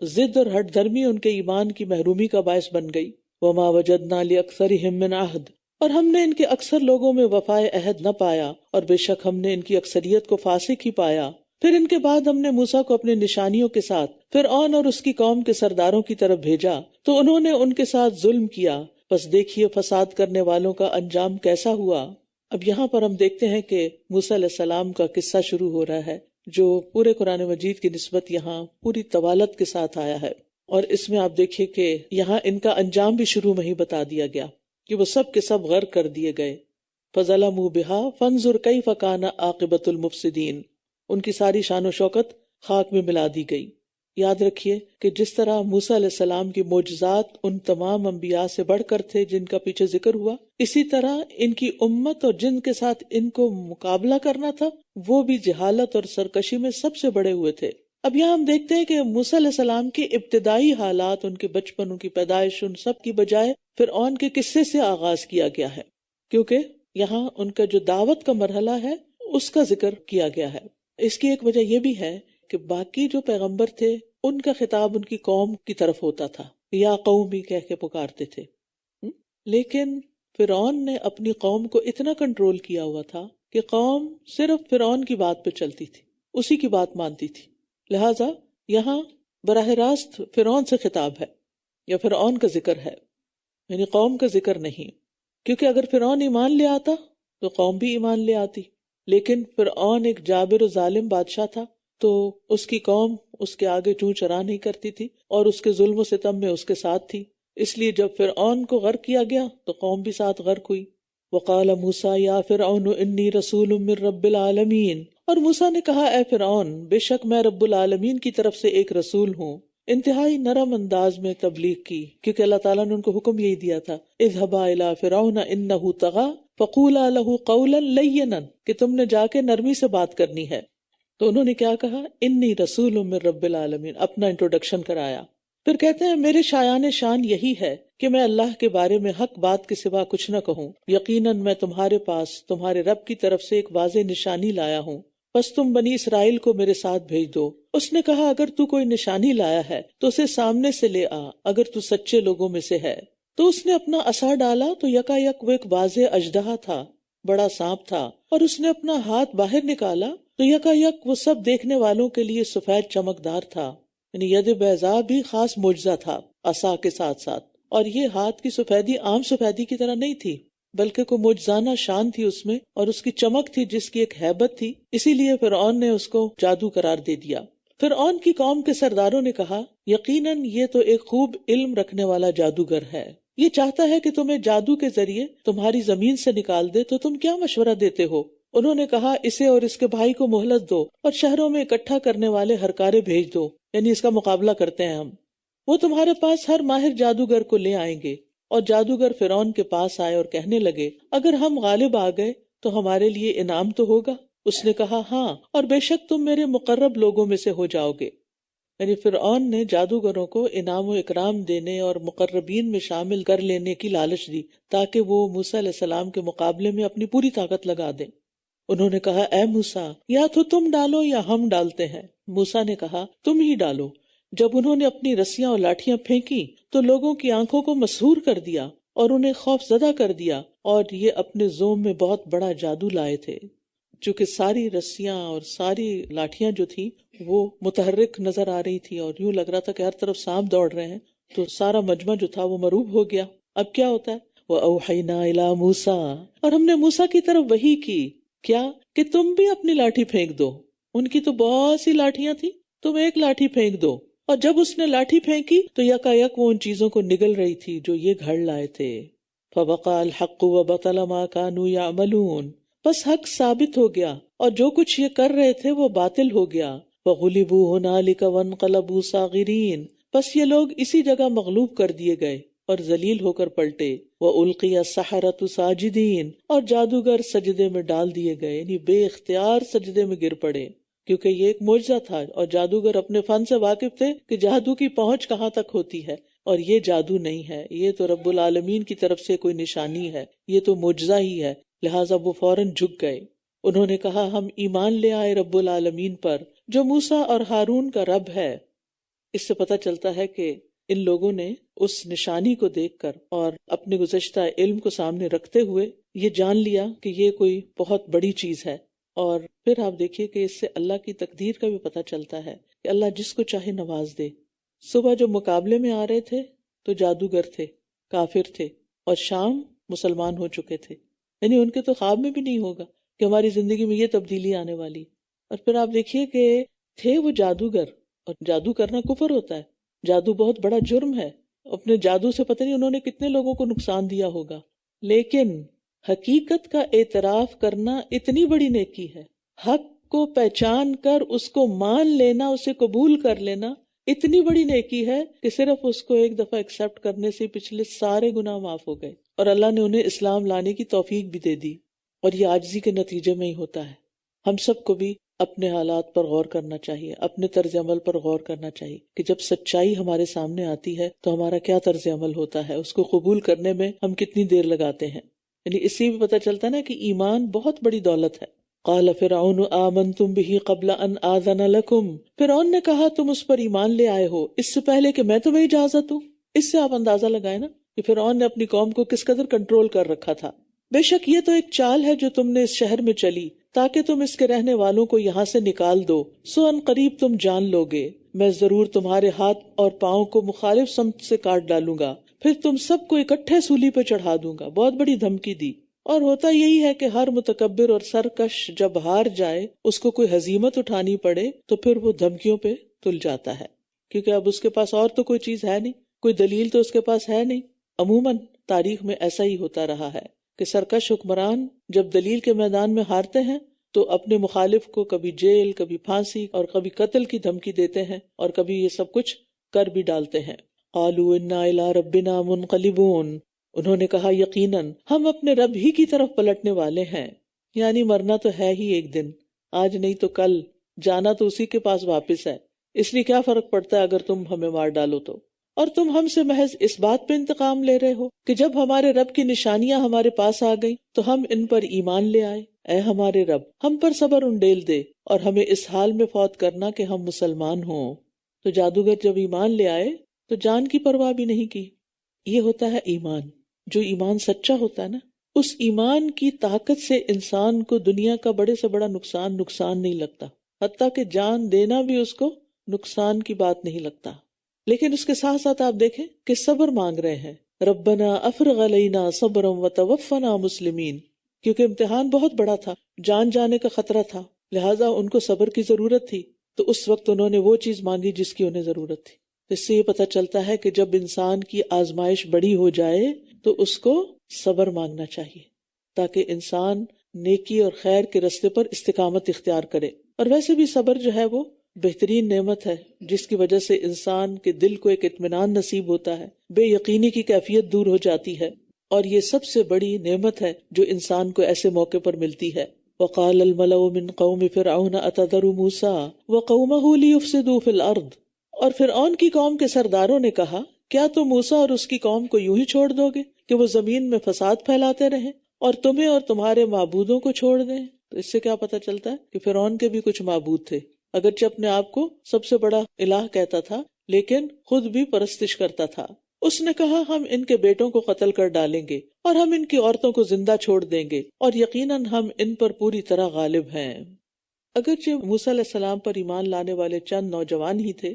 ضد اور ہٹ دھرمی ان کے ایمان کی محرومی کا باعث بن گئی۔ وما وجدنا لأکثرهم من عہد، اور ہم نے ان کے اکثر لوگوں میں وفائے عہد نہ پایا، اور بے شک ہم نے ان کی اکثریت کو فاسق ہی پایا۔ پھر ان کے بعد ہم نے موسیٰ کو اپنے نشانیوں کے ساتھ فرعون اور اس کی قوم کے سرداروں کی طرف بھیجا، تو انہوں نے ان کے ساتھ ظلم کیا، بس دیکھیے فساد کرنے والوں کا انجام کیسا ہوا۔ اب یہاں پر ہم دیکھتے ہیں کہ موسیٰ علیہ السلام کا قصہ شروع ہو رہا ہے جو پورے قرآن مجید کی نسبت یہاں پوری طوالت کے ساتھ آیا ہے، اور اس میں آپ دیکھیے کہ یہاں ان کا انجام بھی شروع میں ہی بتا دیا گیا کہ وہ سب کے سب غرق کر دیے گئے۔ فَظَلَمُوا بِهَا فَانظُرْ كَيْفَ كَانَ عَاقِبَةُ الْمُفْسِدِينَ، ان کی ساری شان و شوکت خاک میں ملا دی گئی۔ یاد رکھیے کہ جس طرح موسیٰ علیہ السلام کی معجزات ان تمام انبیاء سے بڑھ کر تھے جن کا پیچھے ذکر ہوا، اسی طرح ان کی امت اور جن کے ساتھ ان کو مقابلہ کرنا تھا وہ بھی جہالت اور سرکشی میں سب سے بڑے ہوئے تھے۔ اب یہاں ہم دیکھتے ہیں کہ موسیٰ علیہ السلام کے ابتدائی حالات، ان کے بچپن، ان کی پیدائش، ان سب کی بجائے فرعون کے قصے سے آغاز کیا گیا ہے، کیونکہ یہاں ان کا جو دعوت کا مرحلہ ہے اس کا ذکر کیا گیا ہے۔ اس کی ایک وجہ یہ بھی ہے کہ باقی جو پیغمبر تھے ان کا خطاب ان کی قوم کی طرف ہوتا تھا، یا قومی کہہ کے پکارتے تھے، لیکن فرعون نے اپنی قوم کو اتنا کنٹرول کیا ہوا تھا کہ قوم صرف فرعون کی بات پہ چلتی تھی، اسی کی بات مانتی تھی۔ لہٰذا یہاں براہ راست فرعون سے خطاب ہے یا فرعون کا ذکر ہے، یعنی قوم کا ذکر نہیں، کیونکہ اگر فرعون ایمان لے آتا تو قوم بھی ایمان لے آتی، لیکن فرعون ایک جابر و ظالم بادشاہ تھا تو اس کی قوم اس کے آگے چوں چرا نہیں کرتی تھی اور اس کے ظلم و ستم میں اس کے ساتھ تھی، اس لیے جب فرعون کو غرق کیا گیا تو قوم بھی ساتھ غرق ہوئی۔ وقال موسیٰ یا فرعون انی رسول من رب العالمین، اور موسیٰ نے کہا اے فرعون بے شک میں رب العالمین کی طرف سے ایک رسول ہوں۔ انتہائی نرم انداز میں تبلیغ کی، کیونکہ اللہ تعالیٰ نے ان کو حکم یہی دیا تھا اذهبا الی فرعون انہ طغی فقولا لہ قولا لینا، کہ تم نے جا کے نرمی سے بات کرنی ہے۔ تو انہوں نے کیا کہا؟ انی رسول من رب العالمین، اپنا انٹروڈکشن کرایا۔ پھر کہتے ہیں میرے شایان شان یہی ہے کہ میں اللہ کے بارے میں حق بات کے سوا کچھ نہ کہوں، یقیناً میں تمہارے پاس تمہارے رب کی طرف سے ایک واضح نشانی لایا ہوں، بس تم بنی اسرائیل کو میرے ساتھ بھیج دو۔ اس نے کہا اگر تو کوئی نشانی لایا ہے تو اسے سامنے سے لے آ، اگر تو سچے لوگوں میں سے ہے۔ تو اس نے اپنا عصا ڈالا تو یکا یک وہ ایک واضح اژدہا تھا، بڑا سانپ تھا، اور اس نے اپنا ہاتھ باہر نکالا تو یکا یک وہ سب دیکھنے والوں کے لیے سفید چمکدار تھا، یعنی ید بیضاء بھی خاص معجزہ تھا عصا کے ساتھ ساتھ، اور یہ ہاتھ کی سفیدی عام سفیدی کی طرح نہیں تھی بلکہ کوئی معجزانہ شان تھی اس میں، اور اس کی چمک تھی جس کی ایک ہیبت تھی، اسی لیے فرعون نے اس کو جادو قرار دے دیا۔ فرعون کی قوم کے سرداروں نے کہا یقیناً یہ تو ایک خوب علم رکھنے والا جادوگر ہے، یہ چاہتا ہے کہ تمہیں جادو کے ذریعے تمہاری زمین سے نکال دے، تو تم کیا مشورہ دیتے ہو؟ انہوں نے کہا اسے اور اس کے بھائی کو مہلت دو اور شہروں میں اکٹھا کرنے والے ہرکارے بھیج دو، یعنی اس کا مقابلہ کرتے ہیں ہم۔ وہ تمہارے پاس ہر ماہر جادوگر کو لے آئیں گے۔ اور جادوگر فرعون کے پاس آئے اور کہنے لگے اگر ہم غالب آ گئے تو ہمارے لیے انعام تو ہوگا؟ اس نے کہا ہاں، اور بے شک تم میرے مقرب لوگوں میں سے ہو جاؤ گے۔ یعنی فرعون نے جادوگروں کو انعام و اکرام دینے اور مقربین میں شامل کر لینے کی لالچ دی تاکہ وہ موسیٰ علیہ السلام کے مقابلے میں اپنی پوری طاقت لگا دیں۔ انہوں نے کہا اے موسیٰ، یا تو تم ڈالو یا ہم ڈالتے ہیں۔ موسیٰ نے کہا تم ہی ڈالو۔ جب انہوں نے اپنی رسیاں اور لاٹھیاں پھینکی تو لوگوں کی آنکھوں کو مسحور کر دیا اور انہیں خوف زدہ کر دیا، اور یہ اپنے زوم میں بہت بڑا جادو لائے تھے۔ چونکہ ساری رسیاں اور ساری لاٹھیاں جو تھی وہ متحرک نظر آ رہی تھی اور یوں لگ رہا تھا کہ ہر طرف سانپ دوڑ رہے ہیں، تو سارا مجمع جو تھا وہ مرعوب ہو گیا۔ اب کیا ہوتا ہے؟ وَأَوْحَيْنَا إِلَىٰ مُوسَىٰ، اور ہم نے موسیٰ کی طرف وحی کی، کیا کہ تم بھی اپنی لاٹھی پھینک دو۔ ان کی تو بہت سی لاٹھیاں تھیں، تم ایک لاٹھی پھینک دو۔ اور جب اس نے لاٹھی پھینکی تو یکا یک وہ ان چیزوں کو نگل رہی تھی جو یہ گھڑ لائے تھے۔ فَوَقَعَ الْحَقُّ وَبَطَلَ مَا كَانُوا يَعْمَلُونَ، بس حق ثابت ہو گیا اور جو کچھ یہ کر رہے تھے وہ باطل ہو گیا۔ وَغُلِبُوا هُنَالِكَ وَانقَلَبُوا صَاغِرِينَ، بس یہ لوگ اسی جگہ مغلوب کر دیے گئے اور ذلیل ہو کر پلٹے۔ وَأُلْقِيَ السَّحَرَةُ سَاجِدِينَ، اور جادوگر سجدے میں ڈال دیے گئے، یعنی بے اختیار سجدے میں گر پڑے، کیونکہ یہ ایک معجزہ تھا اور جادوگر اپنے فن سے واقف تھے کہ جادو کی پہنچ کہاں تک ہوتی ہے، اور یہ جادو نہیں ہے، یہ تو رب العالمین کی طرف سے کوئی نشانی ہے، یہ تو معجزہ ہی ہے، لہٰذا وہ فوراً جھک گئے۔ انہوں نے کہا ہم ایمان لے آئے رب العالمین پر جو موسیٰ اور ہارون کا رب ہے۔ اس سے پتہ چلتا ہے کہ ان لوگوں نے اس نشانی کو دیکھ کر اور اپنے گزشتہ علم کو سامنے رکھتے ہوئے یہ جان لیا کہ یہ کوئی بہت بڑی چیز ہے۔ اور پھر آپ دیکھیے کہ اس سے اللہ کی تقدیر کا بھی پتہ چلتا ہے کہ اللہ جس کو چاہے نواز دے۔ صبح جو مقابلے میں آ رہے تھے تو جادوگر تھے، کافر تھے، اور شام مسلمان ہو چکے تھے، یعنی ان کے تو خواب میں بھی نہیں ہوگا کہ ہماری زندگی میں یہ تبدیلی آنے والی۔ اور پھر آپ دیکھیے کہ تھے وہ جادوگر، اور جادو کرنا کفر ہوتا ہے، جادو بہت بڑا جرم ہے، اپنے جادو سے پتہ نہیں انہوں نے کتنے لوگوں کو نقصان دیا ہوگا، لیکن حقیقت کا اعتراف کرنا اتنی بڑی نیکی ہے، حق کو پہچان کر اس کو مان لینا، اسے قبول کر لینا اتنی بڑی نیکی ہے کہ صرف اس کو ایک دفعہ ایکسپٹ کرنے سے پچھلے سارے گناہ معاف ہو گئے، اور اللہ نے انہیں اسلام لانے کی توفیق بھی دے دی۔ اور یہ عاجزی کے نتیجے میں ہی ہوتا ہے۔ ہم سب کو بھی اپنے حالات پر غور کرنا چاہیے، اپنے طرز عمل پر غور کرنا چاہیے کہ جب سچائی ہمارے سامنے آتی ہے تو ہمارا کیا طرز عمل ہوتا ہے، اس کو قبول کرنے میں ہم کتنی دیر لگاتے ہیں۔ یعنی اس سے بھی پتہ چلتا ہے نا کہ ایمان بہت بڑی دولت ہے۔ قال فرعون آمنتم به قبل ان آذن لكم، فرعون نے کہا تم اس پر ایمان لے آئے ہو اس سے پہلے کہ میں تمہیں اجازت دوں۔ اس سے آپ اندازہ لگائیں نا کہ فرعون نے اپنی قوم کو کس قدر کنٹرول کر رکھا تھا۔ بے شک یہ تو ایک چال ہے جو تم نے اس شہر میں چلی تاکہ تم اس کے رہنے والوں کو یہاں سے نکال دو، سو ان قریب تم جان لو گے، میں ضرور تمہارے ہاتھ اور پاؤں کو مخالف سمت سے کاٹ ڈالوں گا، پھر تم سب کو اکٹھے سولی پہ چڑھا دوں گا۔ بہت بڑی دھمکی دی۔ اور ہوتا یہی ہے کہ ہر متکبر اور سرکش جب ہار جائے، اس کو کوئی ہزیمت اٹھانی پڑے تو پھر وہ دھمکیوں پہ تل جاتا ہے، کیونکہ اب اس کے پاس اور تو کوئی چیز ہے نہیں، کوئی دلیل تو اس کے پاس ہے نہیں۔ عموماً تاریخ میں ایسا ہی ہوتا رہا ہے کہ سرکش حکمران جب دلیل کے میدان میں ہارتے ہیں تو اپنے مخالف کو کبھی جیل، کبھی پھانسی اور کبھی قتل کی دھمکی دیتے ہیں، اور کبھی یہ سب کچھ کر بھی ڈالتے ہیں۔ قالوا انا الی ربنا منقلبون، انہوں نے کہا یقیناً ہم اپنے رب ہی کی طرف پلٹنے والے ہیں، یعنی مرنا تو ہے ہی ایک دن، آج نہیں تو کل، جانا تو اسی کے پاس واپس ہے، اس لیے کیا فرق پڑتا ہے اگر تم ہمیں مار ڈالو تو۔ اور تم ہم سے محض اس بات پہ انتقام لے رہے ہو کہ جب ہمارے رب کی نشانیاں ہمارے پاس آ گئیں تو ہم ان پر ایمان لے آئے۔ اے ہمارے رب، ہم پر صبر انڈیل دے اور ہمیں اس حال میں فوت کرنا کہ ہم مسلمان ہوں۔ تو جادوگر جب ایمان لے آئے تو جان کی پرواہ بھی نہیں کی۔ یہ ہوتا ہے ایمان۔ جو ایمان سچا ہوتا ہے نا، اس ایمان کی طاقت سے انسان کو دنیا کا بڑے سے بڑا نقصان نہیں لگتا، حتیٰ کہ جان دینا بھی اس کو نقصان کی بات نہیں لگتا۔ لیکن اس کے ساتھ ساتھ آپ دیکھیں کہ صبر مانگ رہے ہیں، ربنا افرغ علینا صبرا وتوفنا مسلمین، کیونکہ امتحان بہت بڑا تھا، جان جانے کا خطرہ تھا، لہٰذا ان کو صبر کی ضرورت تھی، تو اس وقت انہوں نے وہ چیز مانگی جس کی انہیں ضرورت تھی۔ اس سے یہ پتہ چلتا ہے کہ جب انسان کی آزمائش بڑی ہو جائے تو اس کو صبر مانگنا چاہیے، تاکہ انسان نیکی اور خیر کے راستے پر استقامت اختیار کرے۔ اور ویسے بھی صبر جو ہے وہ بہترین نعمت ہے، جس کی وجہ سے انسان کے دل کو ایک اطمینان نصیب ہوتا ہے، بے یقینی کی کیفیت دور ہو جاتی ہے، اور یہ سب سے بڑی نعمت ہے جو انسان کو ایسے موقع پر ملتی ہے۔ وقال الملأ من قوم فرعون اتذر موسى وقومه ليفسدوا في الارض، اور فرعون کی قوم کے سرداروں نے کہا، کیا تم موسیٰ اور اس کی قوم کو یوں ہی چھوڑ دو گے کہ وہ زمین میں فساد پھیلاتے رہیں اور تمہیں اور تمہارے معبودوں کو چھوڑ دیں؟ تو اس سے کیا پتہ چلتا ہے کہ فرعون کے بھی کچھ معبود تھے، اگرچہ اپنے آپ کو سب سے بڑا الہ کہتا تھا لیکن خود بھی پرستش کرتا تھا۔ اس نے کہا، ہم ان کے بیٹوں کو قتل کر ڈالیں گے اور ہم ان کی عورتوں کو زندہ چھوڑ دیں گے، اور یقیناً ہم ان پر پوری طرح غالب ہیں۔ اگرچہ موسیٰ علیہ السلام پر ایمان لانے والے چند نوجوان ہی تھے،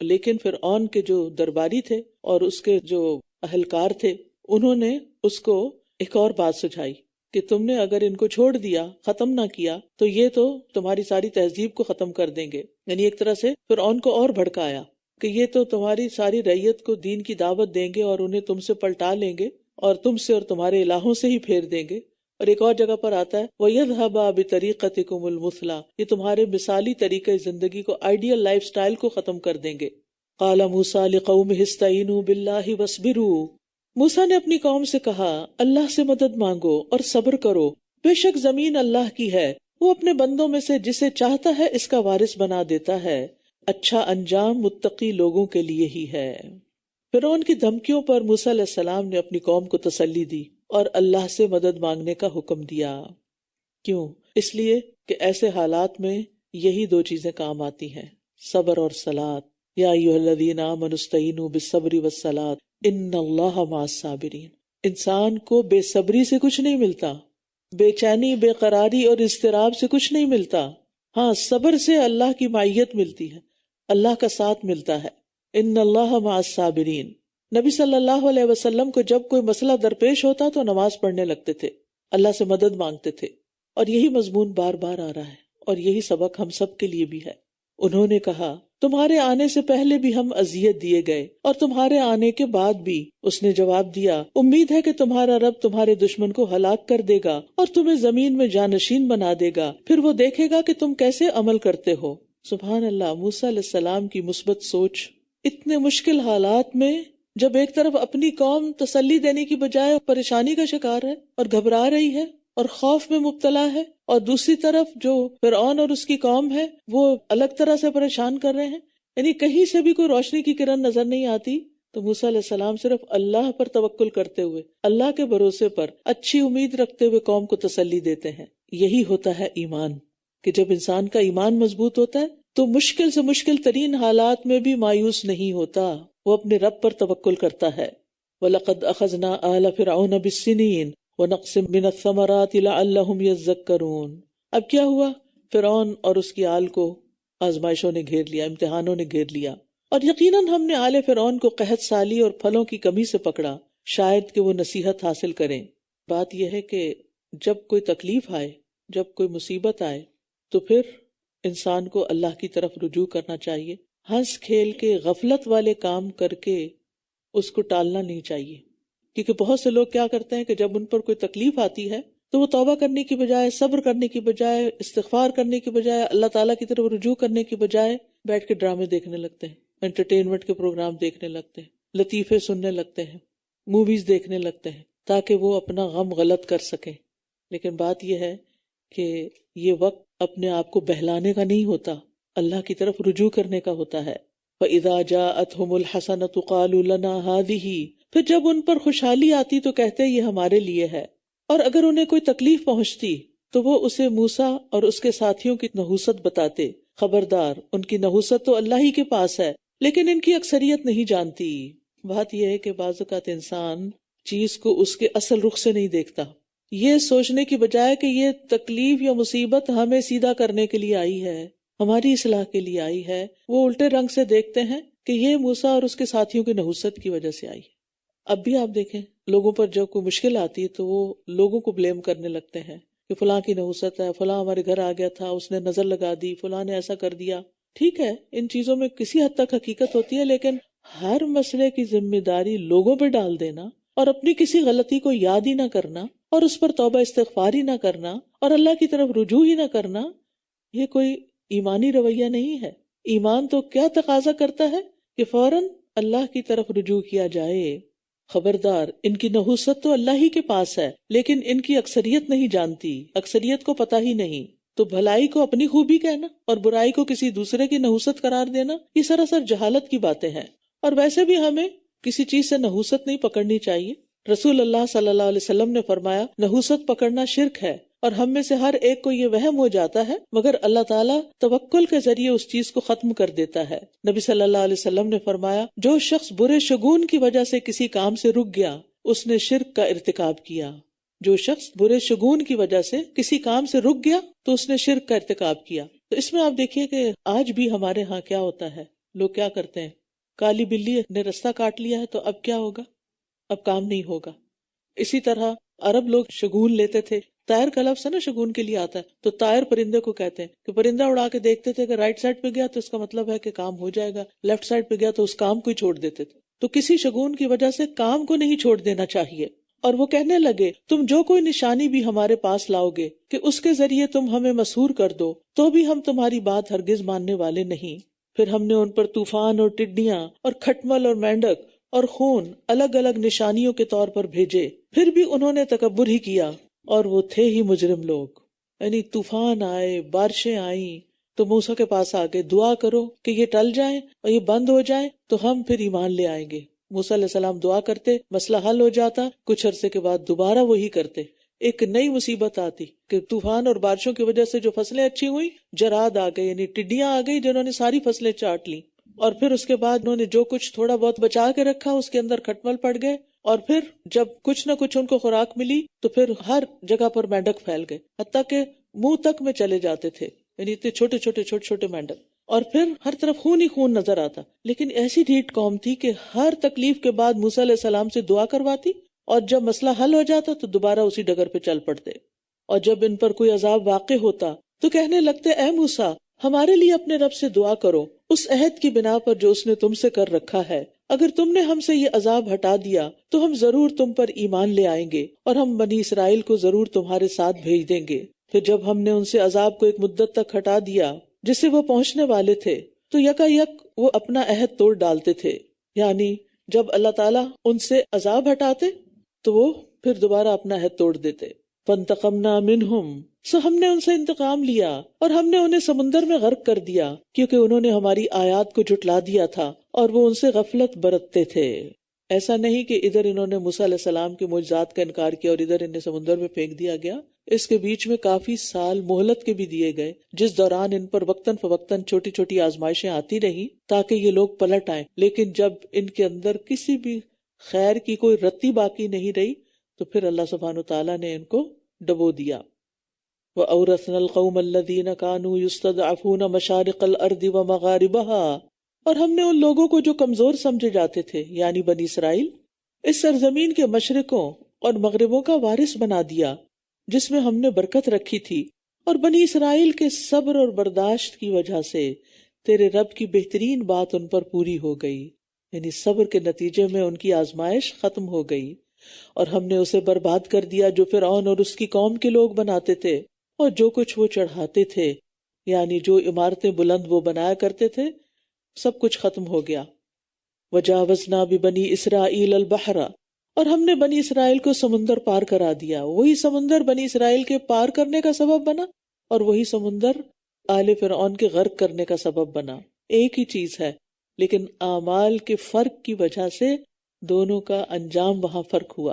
لیکن فرعون کے جو درباری تھے اور اس کے جو اہلکار تھے، انہوں نے اس کو ایک اور بات سجھائی کہ تم نے اگر ان کو چھوڑ دیا، ختم نہ کیا، تو یہ تو تمہاری ساری تہذیب کو ختم کر دیں گے۔ یعنی ایک طرح سے فرعون کو اور بھڑکایا کہ یہ تو تمہاری ساری رعیت کو دین کی دعوت دیں گے اور انہیں تم سے پلٹا لیں گے اور تم سے اور تمہارے الہوں سے ہی پھیر دیں گے۔ اور ایک اور جگہ پر آتا ہے وَيَذْهَبَا بِطَرِيقَتِكُمُ الْمُثْلَىٰ، یہ تمہارے مثالی طریقہ زندگی کو، آئیڈیل لائف سٹائل کو ختم کر دیں گے۔ قَالَ مُوسَىٰ لِقَوْمِهِ اسْتَعِينُوا بِاللَّهِ وَاصْبِرُوا، موسیٰ نے اپنی قوم سے کہا، اللہ سے مدد مانگو اور صبر کرو، بے شک زمین اللہ کی ہے، وہ اپنے بندوں میں سے جسے چاہتا ہے اس کا وارث بنا دیتا ہے، اچھا انجام متقی لوگوں کے لیے ہی ہے۔ فرعون کی دھمکیوں پر موسیٰ علیہ السلام نے اپنی قوم کو تسلی دی اور اللہ سے مدد مانگنے کا حکم دیا۔ کیوں؟ اس لیے کہ ایسے حالات میں یہی دو چیزیں کام آتی ہیں، صبر اور صلاۃ۔ یا ایھا الذین آمنوا استعینوا بالصبر والصلاۃ ان اللہ مع الصابرین۔ انسان کو بے صبری سے کچھ نہیں ملتا، بے چینی، بے قراری اور اضطراب سے کچھ نہیں ملتا، ہاں صبر سے اللہ کی معیت ملتی ہے، اللہ کا ساتھ ملتا ہے۔ ان اللہ مع الصابرین۔ نبی صلی اللہ علیہ وسلم کو جب کوئی مسئلہ درپیش ہوتا تو نماز پڑھنے لگتے تھے، اللہ سے مدد مانگتے تھے، اور یہی مضمون بار بار آ رہا ہے اور یہی سبق ہم سب کے لیے بھی ہے۔ انہوں نے کہا، تمہارے آنے سے پہلے بھی ہم اذیت دیے گئے اور تمہارے آنے کے بعد بھی۔ اس نے جواب دیا، امید ہے کہ تمہارا رب تمہارے دشمن کو ہلاک کر دے گا اور تمہیں زمین میں جانشین بنا دے گا، پھر وہ دیکھے گا کہ تم کیسے عمل کرتے ہو۔ سبحان اللہ، موسیٰ علیہ السلام کی مثبت سوچ۔ اتنے مشکل حالات میں جب ایک طرف اپنی قوم تسلی دینے کی بجائے پریشانی کا شکار ہے اور گھبرا رہی ہے اور خوف میں مبتلا ہے، اور دوسری طرف جو فرعون اور اس کی قوم ہے وہ الگ طرح سے پریشان کر رہے ہیں، یعنی کہیں سے بھی کوئی روشنی کی کرن نظر نہیں آتی، تو موسیٰ علیہ السلام صرف اللہ پر توکل کرتے ہوئے، اللہ کے بھروسے پر اچھی امید رکھتے ہوئے قوم کو تسلی دیتے ہیں۔ یہی ہوتا ہے ایمان، کہ جب انسان کا ایمان مضبوط ہوتا ہے تو مشکل سے مشکل ترین حالات میں بھی مایوس نہیں ہوتا، وہ اپنے رب پر توکل کرتا ہے۔ وَلَقَدْ أَخَذْنَا آلَ فِرْعَوْنَ بِالسِّنِينَ وَنَقْصٍ مِّنَ الثَّمَرَاتِ لَعَلَّهُمْ يَذَّكَّرُونَ۔ اب کیا ہوا؟ فرعون اور اس کی آل کو آزمائشوں نے گھیر لیا، امتحانوں نے گھیر لیا، اور یقیناً ہم نے آل فرعون کو قحط سالی اور پھلوں کی کمی سے پکڑا، شاید کہ وہ نصیحت حاصل کریں۔ بات یہ ہے کہ جب کوئی تکلیف آئے، جب کوئی مصیبت آئے، تو پھر انسان کو اللہ کی طرف رجوع کرنا چاہیے، ہنس کھیل کے غفلت والے کام کر کے اس کو ٹالنا نہیں چاہیے، کیونکہ بہت سے لوگ کیا کرتے ہیں کہ جب ان پر کوئی تکلیف آتی ہے تو وہ توبہ کرنے کی بجائے، صبر کرنے کی بجائے، استغفار کرنے کی بجائے، اللہ تعالیٰ کی طرف رجوع کرنے کی بجائے بیٹھ کے ڈرامے دیکھنے لگتے ہیں، انٹرٹینمنٹ کے پروگرام دیکھنے لگتے ہیں، لطیفے سننے لگتے ہیں، موویز دیکھنے لگتے ہیں، تاکہ وہ اپنا غم غلط کر سکیں۔ لیکن بات یہ ہے کہ یہ وقت اپنے آپ کو بہلانے کا نہیں ہوتا، اللہ کی طرف رجوع کرنے کا ہوتا ہے۔ وَإِذَا جَاءَتْهُمُ الْحَسَنَةُ قَالُوا لَنَا هَٰذِهِ، پھر جب ان پر خوشحالی آتی تو کہتے یہ ہمارے لیے ہے، اور اگر انہیں کوئی تکلیف پہنچتی تو وہ اسے موسیٰ اور اس کے ساتھیوں کی نحوست بتاتے۔ خبردار، ان کی نحوست تو اللہ ہی کے پاس ہے، لیکن ان کی اکثریت نہیں جانتی۔ بات یہ ہے کہ بعض اوقات انسان چیز کو اس کے اصل رخ سے نہیں دیکھتا، یہ سوچنے کی بجائے کہ یہ تکلیف یا مصیبت ہمیں سیدھا کرنے کے لیے آئی ہے، ہماری اصلاح کے لیے آئی ہے، وہ الٹے رنگ سے دیکھتے ہیں کہ یہ موسیٰ اور اس کے ساتھیوں کی نحوست کی وجہ سے آئی ہے۔ اب بھی آپ دیکھیں لوگوں پر جب کوئی مشکل آتی ہے تو وہ لوگوں کو بلیم کرنے لگتے ہیں کہ فلاں کی نحوست ہے، فلاں ہمارے گھر آ گیا تھا، اس نے نظر لگا دی، فلاں نے ایسا کر دیا. ٹھیک ہے، ان چیزوں میں کسی حد تک حقیقت ہوتی ہے، لیکن ہر مسئلے کی ذمہ داری لوگوں پہ ڈال دینا اور اپنی کسی غلطی کو یاد ہی نہ کرنا اور اس پر توبہ استغفار ہی نہ کرنا اور اللہ کی طرف رجوع ہی نہ کرنا، یہ کوئی ایمانی رویہ نہیں ہے. ایمان تو کیا تقاضا کرتا ہے کہ فوراً اللہ کی طرف رجوع کیا جائے. خبردار، ان کی نحوست تو اللہ ہی کے پاس ہے، لیکن ان کی اکثریت نہیں جانتی، اکثریت کو پتہ ہی نہیں. تو بھلائی کو اپنی خوبی کہنا اور برائی کو کسی دوسرے کی نحوست قرار دینا، یہ سراسر جہالت کی باتیں ہیں. اور ویسے بھی ہمیں کسی چیز سے نحوست نہیں پکڑنی چاہیے. رسول اللہ صلی اللہ علیہ وسلم نے فرمایا نحوست پکڑنا شرک ہے، اور ہم میں سے ہر ایک کو یہ وہم ہو جاتا ہے، مگر اللہ تعالیٰ توکل کے ذریعے اس چیز کو ختم کر دیتا ہے. نبی صلی اللہ علیہ وسلم نے فرمایا جو شخص برے شگون کی وجہ سے کسی کام سے رک گیا اس نے شرک کا ارتکاب کیا. جو شخص برے شگون کی وجہ سے کسی کام سے رک گیا تو اس نے شرک کا ارتکاب کیا. تو اس میں آپ دیکھیے کہ آج بھی ہمارے ہاں کیا ہوتا ہے، لوگ کیا کرتے ہیں، کالی بلی نے رستہ کاٹ لیا ہے تو اب کیا ہوگا، اب کام نہیں ہوگا. اسی طرح عرب لوگ شگون لیتے تھے. طائر کا لفظ ہے نا شگون کے لیے آتا ہے، تو طائر پرندے کو کہتے ہیں کہ پرندہ اڑا کے دیکھتے تھے کہ رائٹ سائڈ پہ گیا تو اس کا مطلب ہے کہ کام ہو جائے گا، لیفٹ سائڈ پہ گیا تو اس کام کو ہی چھوڑ دیتے تھے. تو کسی شگون کی وجہ سے کام کو نہیں چھوڑ دینا چاہیے. اور وہ کہنے لگے تم جو کوئی نشانی بھی ہمارے پاس لاؤ گے کہ اس کے ذریعے تم ہمیں مسحور کر دو تو بھی ہم تمہاری بات ہرگز ماننے والے نہیں. پھر ہم نے ان پر طوفان اور ٹڈیاں اور کھٹمل اور مینڈک اور خون الگ الگ نشانیوں کے طور پر بھیجے، پھر بھی انہوں نے تکبر ہی کیا اور وہ تھے ہی مجرم لوگ. یعنی طوفان آئے، بارشیں آئیں تو موسیٰ کے پاس آگے دعا کرو کہ یہ ٹل جائیں اور یہ بند ہو جائیں تو ہم پھر ایمان لے آئیں گے. موسیٰ علیہ السلام دعا کرتے، مسئلہ حل ہو جاتا. کچھ عرصے کے بعد دوبارہ وہی کرتے. ایک نئی مصیبت آتی کہ طوفان اور بارشوں کی وجہ سے جو فصلیں اچھی ہوئی، جراد آ گئے، یعنی ٹڈیاں آ گئی جنہوں نے ساری فصلیں چاٹ لی. اور پھر اس کے بعد انہوں نے جو کچھ تھوڑا بہت بچا کے رکھا اس کے اندر کھٹمل پڑ گئے. اور پھر جب کچھ نہ کچھ ان کو خوراک ملی تو پھر ہر جگہ پر مینڈک پھیل گئے، حتیٰ کہ منہ تک میں چلے جاتے تھے، یعنی اتنے چھوٹے چھوٹے مینڈک. اور پھر ہر طرف خون ہی خون نظر آتا. لیکن ایسی ڈھیٹ قوم تھی کہ ہر تکلیف کے بعد موسیٰ علیہ السلام سے دعا کرواتی اور جب مسئلہ حل ہو جاتا تو دوبارہ اسی ڈگر پہ چل پڑتے. اور جب ان پر کوئی عذاب واقع ہوتا تو کہنے لگتے اے موسیٰ ہمارے لیے اپنے رب سے دعا کرو اس عہد کی بنا پر جو اس نے تم سے کر رکھا ہے. اگر تم نے ہم سے یہ عذاب ہٹا دیا تو ہم ضرور تم پر ایمان لے آئیں گے اور ہم بنی اسرائیل کو ضرور تمہارے ساتھ بھیج دیں گے. پھر جب ہم نے ان سے عذاب کو ایک مدت تک ہٹا دیا جس سے وہ پہنچنے والے تھے تو یکایک وہ اپنا عہد توڑ ڈالتے تھے. یعنی جب اللہ تعالیٰ ان سے عذاب ہٹاتے تو وہ پھر دوبارہ اپنا عہد توڑ دیتے. فانتقمنا منہم، سو ہم نے ان سے انتقام لیا اور ہم نے انہیں سمندر میں غرق کر دیا کیونکہ انہوں نے ہماری آیات کو جھٹلا دیا تھا اور وہ ان سے غفلت برتتے تھے. ایسا نہیں کہ ادھر انہوں نے موسیٰ علیہ السلام کے معجزات کا انکار کیا اور ادھر انہیں سمندر میں پھینک دیا گیا. اس کے بیچ میں کافی سال مہلت کے بھی دیے گئے جس دوران ان پر وقتاً فوقتاً چھوٹی چھوٹی آزمائشیں آتی رہی تاکہ یہ لوگ پلٹ آئیں. لیکن جب ان کے اندر کسی بھی خیر کی کوئی رتی باقی نہیں رہی تو پھر اللہ سبحانہ وتعالیٰ نے ان کو ڈبو دیا. وَأَوْرَثْنَا الْقَوْمَ الَّذِينَ كَانُوا يُسْتَضْعَفُونَ مَشَارِقَ الْأَرْضِ وَمَغَارِبَهَا، اور ہم نے ان لوگوں کو جو کمزور سمجھے جاتے تھے یعنی بنی اسرائیل، اس سرزمین کے مشرقوں اور مغربوں کا وارث بنا دیا جس میں ہم نے برکت رکھی تھی. اور بنی اسرائیل کے صبر اور برداشت کی وجہ سے تیرے رب کی بہترین بات ان پر پوری ہو گئی، یعنی صبر کے نتیجے میں ان کی آزمائش ختم ہو گئی. اور ہم نے اسے برباد کر دیا جو فرعون اور اس کی قوم کے لوگ بناتے تھے اور جو کچھ وہ چڑھاتے تھے، یعنی جو عمارتیں بلند وہ بنایا کرتے تھے، سب کچھ ختم ہو گیا. وجاوزنا ببنی اسرائیل البحر، اور ہم نے بنی اسرائیل کو سمندر پار کرا دیا. وہی سمندر بنی اسرائیل کے پار کرنے کا سبب بنا اور وہی سمندر آل فرعون کے غرق کرنے کا سبب بنا. ایک ہی چیز ہے لیکن اعمال کے فرق کی وجہ سے دونوں کا انجام وہاں فرق ہوا.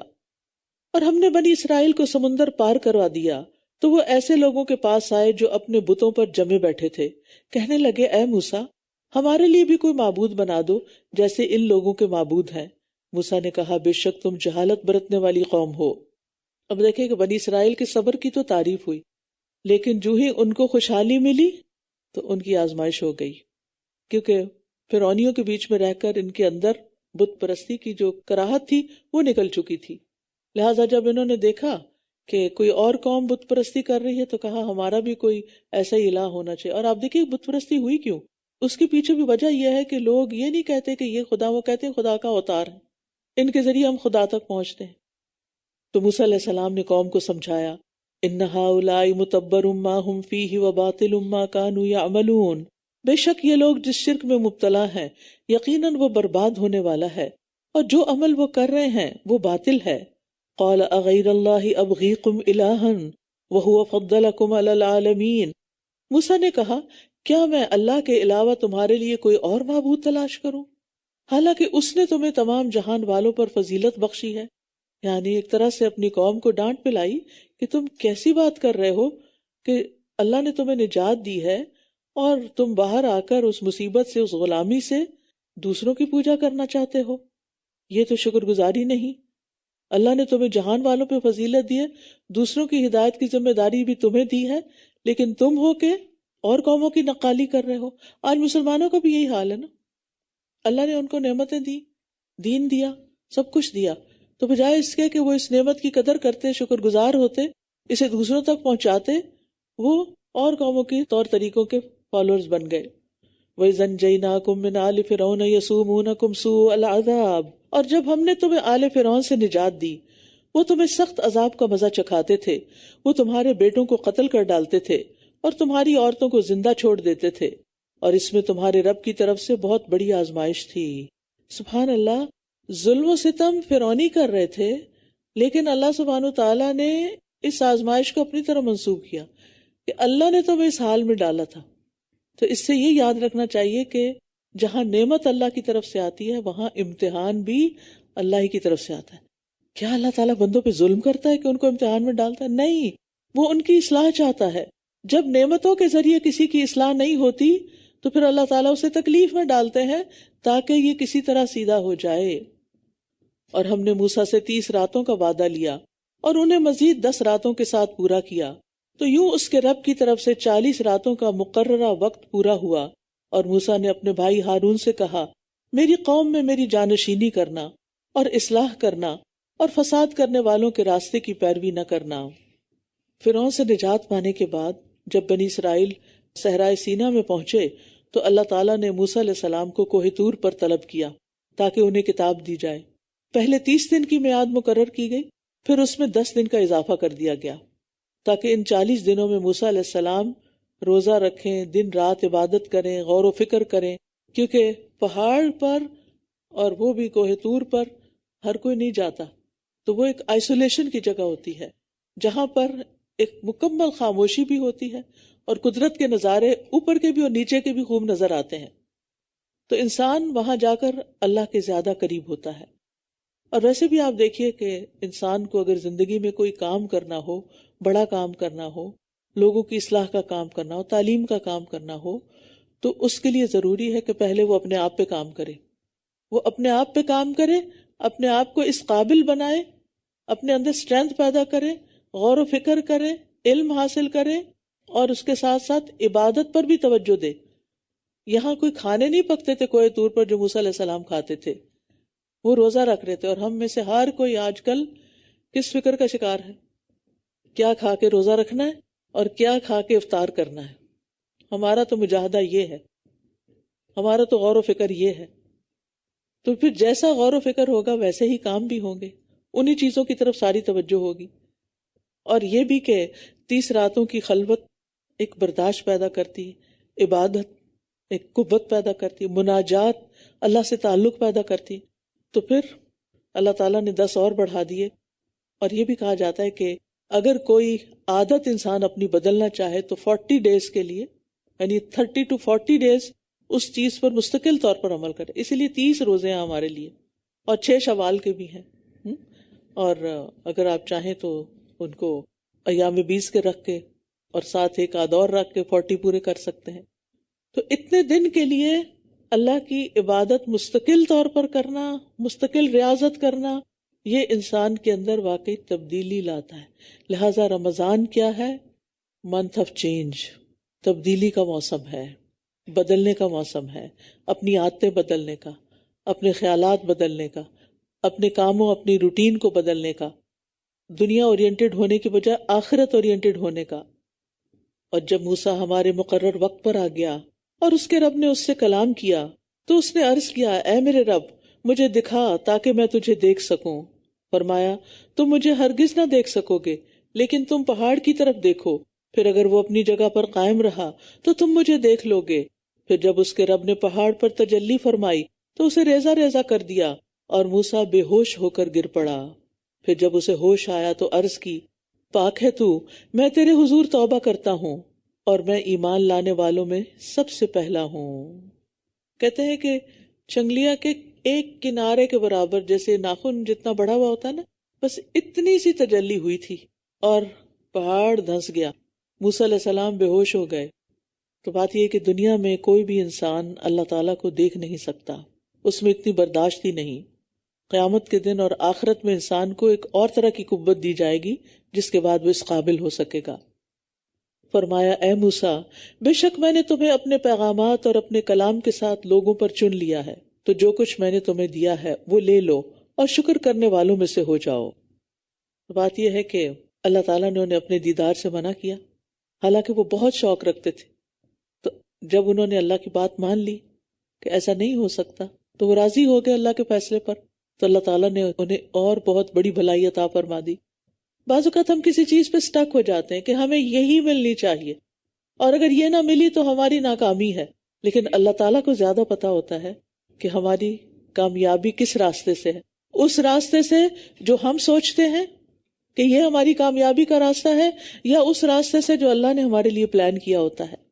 اور ہم نے بنی اسرائیل کو سمندر پار کروا دیا تو وہ ایسے لوگوں کے پاس آئے جو اپنے بتوں پر جمے بیٹھے تھے. کہنے لگے اے موسیٰ ہمارے لیے بھی کوئی معبود بنا دو جیسے ان لوگوں کے معبود ہیں. موسیٰ نے کہا بے شک تم جہالت برتنے والی قوم ہو. اب دیکھیں کہ بنی اسرائیل کے صبر کی تو تعریف ہوئی، لیکن جو ہی ان کو خوشحالی ملی تو ان کی آزمائش ہو گئی، کیونکہ فرعونیوں کے بیچ میں رہ کر ان کے اندر بت پرستی کی جو کراہت تھی وہ نکل چکی تھی. لہٰذا جب انہوں نے دیکھا کہ کوئی اور قوم بت پرستی کر رہی ہے تو کہا ہمارا بھی کوئی ایسا ہی الہ ہونا چاہیے. اور آپ دیکھیے بت پرستی ہوئی کیوں؟ اس کے پیچھے بھی وجہ یہ ہے کہ لوگ یہ نہیں کہتے کہ یہ خدا، وہ کہتے ہیں خدا کا اوتار ہے، ان کے ذریعے ہم خدا تک پہنچتے ہیں. تو موسیٰ علیہ السلام نے قوم کو سمجھایا، ان ہؤلاء متبر ما هم فیہ وباطل ما کانوا یعملون، بے شک یہ لوگ جس شرک میں مبتلا ہیں یقیناً وہ برباد ہونے والا ہے، اور جو عمل وہ کر رہے ہیں وہ باطل ہے. قال اغیر اللہ ابغیکم الہا وہو فضلکم علی العالمین، موسیٰ نے کہا کیا میں اللہ کے علاوہ تمہارے لیے کوئی اور معبود تلاش کروں، حالانکہ اس نے تمہیں تمام جہان والوں پر فضیلت بخشی ہے. یعنی ایک طرح سے اپنی قوم کو ڈانٹ پلائی کہ تم کیسی بات کر رہے ہو کہ اللہ نے تمہیں نجات دی ہے اور تم باہر آ کر اس مصیبت سے، اس غلامی سے دوسروں کی پوجا کرنا چاہتے ہو. یہ تو شکر گزاری نہیں. اللہ نے تمہیں جہان والوں پہ فضیلت دی ہے، دوسروں کی ہدایت کی ذمہ داری بھی تمہیں دی ہے، لیکن تم ہو کے اور قوموں کی نقالی کر رہے ہو. آج مسلمانوں کا بھی یہی حال ہے نا. اللہ نے ان کو نعمتیں دی، دین دیا، سب کچھ دیا، تو بجائے اس کے کہ وہ اس نعمت کی قدر کرتے، شکر گزار ہوتے، اسے دوسروں تک پہنچاتے، وہ اور قوموں کے طور طریقوں کے فالوورز بن گئے. وَإِذَا انجَيْنَاكُم مِّنْ آلِ فِرْعَوْنَ يَسُومُونَكُمْ سُوءَ الْعَذَابِ، اور جب ہم نے تمہیں آل فرعون سے نجات دی، وہ تمہیں سخت عذاب کا مزہ چکھاتے تھے، وہ تمہارے بیٹوں کو قتل کر ڈالتے تھے اور تمہاری عورتوں کو زندہ چھوڑ دیتے تھے، اور اس میں تمہارے رب کی طرف سے بہت بڑی آزمائش تھی. سبحان اللہ. ظلم و ستم فرعونی کر رہے تھے، لیکن اللہ سبحانہ تعالیٰ نے اس آزمائش کو اپنی طرح منسوخ کیا کہ اللہ نے تمہیں اس حال میں ڈالا تھا. تو اس سے یہ یاد رکھنا چاہیے کہ جہاں نعمت اللہ کی طرف سے آتی ہے وہاں امتحان بھی اللہ ہی کی طرف سے آتا ہے. کیا اللہ تعالیٰ بندوں پہ ظلم کرتا ہے کہ ان کو امتحان میں ڈالتا ہے؟ نہیں، وہ ان کی اصلاح چاہتا ہے. جب نعمتوں کے ذریعے کسی کی اصلاح نہیں ہوتی تو پھر اللہ تعالیٰ اسے تکلیف میں ڈالتے ہیں تاکہ یہ کسی طرح سیدھا ہو جائے. اور ہم نے موسیٰ سے 30 راتوں کا وعدہ لیا اور انہیں مزید 10 راتوں کے ساتھ پورا کیا، تو یوں اس کے رب کی طرف سے 40 راتوں کا مقررہ وقت پورا ہوا. اور موسیٰ نے اپنے بھائی ہارون سے کہا، میری قوم میں میری جانشینی کرنا اور اصلاح کرنا اور فساد کرنے والوں کے راستے کی پیروی نہ کرنا. فرعون سے نجات پانے کے بعد جب بنی اسرائیل صحرائے سینا میں پہنچے تو اللہ تعالیٰ نے موسیٰ علیہ السلام کو کوہ طور پر طلب کیا تاکہ انہیں کتاب دی جائے. پہلے 30 دن کی میعاد مقرر کی گئی، پھر اس میں 10 دن کا اضافہ کر دیا گیا تاکہ ان 40 دنوں میں موسیٰ علیہ السلام روزہ رکھیں، دن رات عبادت کریں، غور و فکر کریں، کیونکہ پہاڑ پر اور وہ بھی کوہ طور پر ہر کوئی نہیں جاتا. تو وہ ایک آئسولیشن کی جگہ ہوتی ہے جہاں پر ایک مکمل خاموشی بھی ہوتی ہے اور قدرت کے نظارے اوپر کے بھی اور نیچے کے بھی خوب نظر آتے ہیں. تو انسان وہاں جا کر اللہ کے زیادہ قریب ہوتا ہے. اور ویسے بھی آپ دیکھیے کہ انسان کو اگر زندگی میں کوئی کام کرنا ہو، بڑا کام کرنا ہو، لوگوں کی اصلاح کا کام کرنا ہو، تعلیم کا کام کرنا ہو، تو اس کے لیے ضروری ہے کہ پہلے وہ اپنے آپ پہ کام کرے. وہ اپنے آپ پہ کام کرے، اپنے آپ کو اس قابل بنائے، اپنے اندر اسٹرینتھ پیدا کرے، غور و فکر کرے، علم حاصل کرے، اور اس کے ساتھ ساتھ عبادت پر بھی توجہ دے. یہاں کوئی کھانے نہیں پکتے تھے کوہ طور پر جو موسیٰ علیہ السلام کھاتے تھے، وہ روزہ رکھ رہے تھے. اور ہم میں سے ہر کوئی آج کل کس فکر کا شکار ہے؟ کیا کھا کے روزہ رکھنا ہے اور کیا کھا کے افطار کرنا ہے. ہمارا تو مجاہدہ یہ ہے، ہمارا تو غور و فکر یہ ہے. تو پھر جیسا غور و فکر ہوگا ویسے ہی کام بھی ہوں گے، انہی چیزوں کی طرف ساری توجہ ہوگی. اور یہ بھی کہ 30 راتوں کی خلوت ایک برداشت پیدا کرتی ہے، عبادت ایک قوت پیدا کرتی، مناجات اللہ سے تعلق پیدا کرتی. تو پھر اللہ تعالیٰ نے 10 اور بڑھا دیے. اور یہ بھی کہا جاتا ہے کہ اگر کوئی عادت انسان اپنی بدلنا چاہے تو 40 ڈیز کے لیے، یعنی 30 to 40 ڈیز اس چیز پر مستقل طور پر عمل کرے. اسی لیے 30 روزے ہیں ہمارے لیے، اور 6 شوال کے بھی ہیں. اور اگر آپ چاہیں تو ان کو ایام 20 کے رکھ کے اور ساتھ ایک آدھ اور رکھ کے 40 پورے کر سکتے ہیں. تو اتنے دن کے لیے اللہ کی عبادت مستقل طور پر کرنا، مستقل ریاضت کرنا، یہ انسان کے اندر واقعی تبدیلی لاتا ہے. لہٰذا رمضان کیا ہے؟ منتھ آف چینج، تبدیلی کا موسم ہے، بدلنے کا موسم ہے، اپنی عادتیں بدلنے کا، اپنے خیالات بدلنے کا، اپنے کاموں اپنی روٹین کو بدلنے کا، دنیا اورینٹڈ ہونے کی بجائے آخرت اورینٹڈ ہونے کا۔ اور جب موسیٰ ہمارے مقرر وقت پر آ گیا اور اس کے رب نے اس سے کلام کیا تو اس نے عرض کیا، اے میرے رب مجھے دکھا تاکہ میں تجھے دیکھ سکوں۔ فرمایا، تم مجھے ہرگز نہ دیکھ سکو گے، لیکن تم پہاڑ کی طرف دیکھو، پھر اگر وہ اپنی جگہ پر قائم رہا تو تم مجھے دیکھ لو گے۔ پھر جب اس کے رب نے پہاڑ پر تجلی فرمائی تو اسے ریزہ ریزہ کر دیا اور موسیٰ بے ہوش ہو کر گر پڑا۔ پھر جب اسے ہوش آیا تو عرض کی، پاک ہے تو، میں تیرے حضور توبہ کرتا ہوں اور میں ایمان لانے والوں میں سب سے پہلا ہوں۔ کہتے ہیں کہ چنگلیا کے ایک کنارے کے برابر، جیسے ناخن جتنا بڑا ہوا ہوتا ہے نا، بس اتنی سی تجلی ہوئی تھی اور پہاڑ دھنس گیا، موسیٰ علیہ السلام بے ہوش ہو گئے۔ تو بات یہ کہ دنیا میں کوئی بھی انسان اللہ تعالیٰ کو دیکھ نہیں سکتا، اس میں اتنی برداشت ہی نہیں۔ قیامت کے دن اور آخرت میں انسان کو ایک اور طرح کی قوت دی جائے گی جس کے بعد وہ اس قابل ہو سکے گا۔ فرمایا، اے موسیٰ، بے شک میں نے تمہیں اپنے پیغامات اور اپنے کلام کے ساتھ لوگوں پر چن لیا ہے، تو جو کچھ میں نے تمہیں دیا ہے وہ لے لو اور شکر کرنے والوں میں سے ہو جاؤ۔ بات یہ ہے کہ اللہ تعالیٰ نے انہیں اپنے دیدار سے منع کیا، حالانکہ وہ بہت شوق رکھتے تھے۔ تو جب انہوں نے اللہ کی بات مان لی کہ ایسا نہیں ہو سکتا تو وہ راضی ہو گئے اللہ کے فیصلے پر، تو اللہ تعالیٰ نے انہیں اور بہت بڑی بھلائی عطا فرما دی۔ بعض اوقات ہم کسی چیز پہ سٹک ہو جاتے ہیں کہ ہمیں یہی ملنی چاہیے، اور اگر یہ نہ ملی تو ہماری ناکامی ہے، لیکن اللہ تعالیٰ کو زیادہ پتا ہوتا ہے کہ ہماری کامیابی کس راستے سے ہے، اس راستے سے جو ہم سوچتے ہیں کہ یہ ہماری کامیابی کا راستہ ہے، یا اس راستے سے جو اللہ نے ہمارے لیے پلان کیا ہوتا ہے۔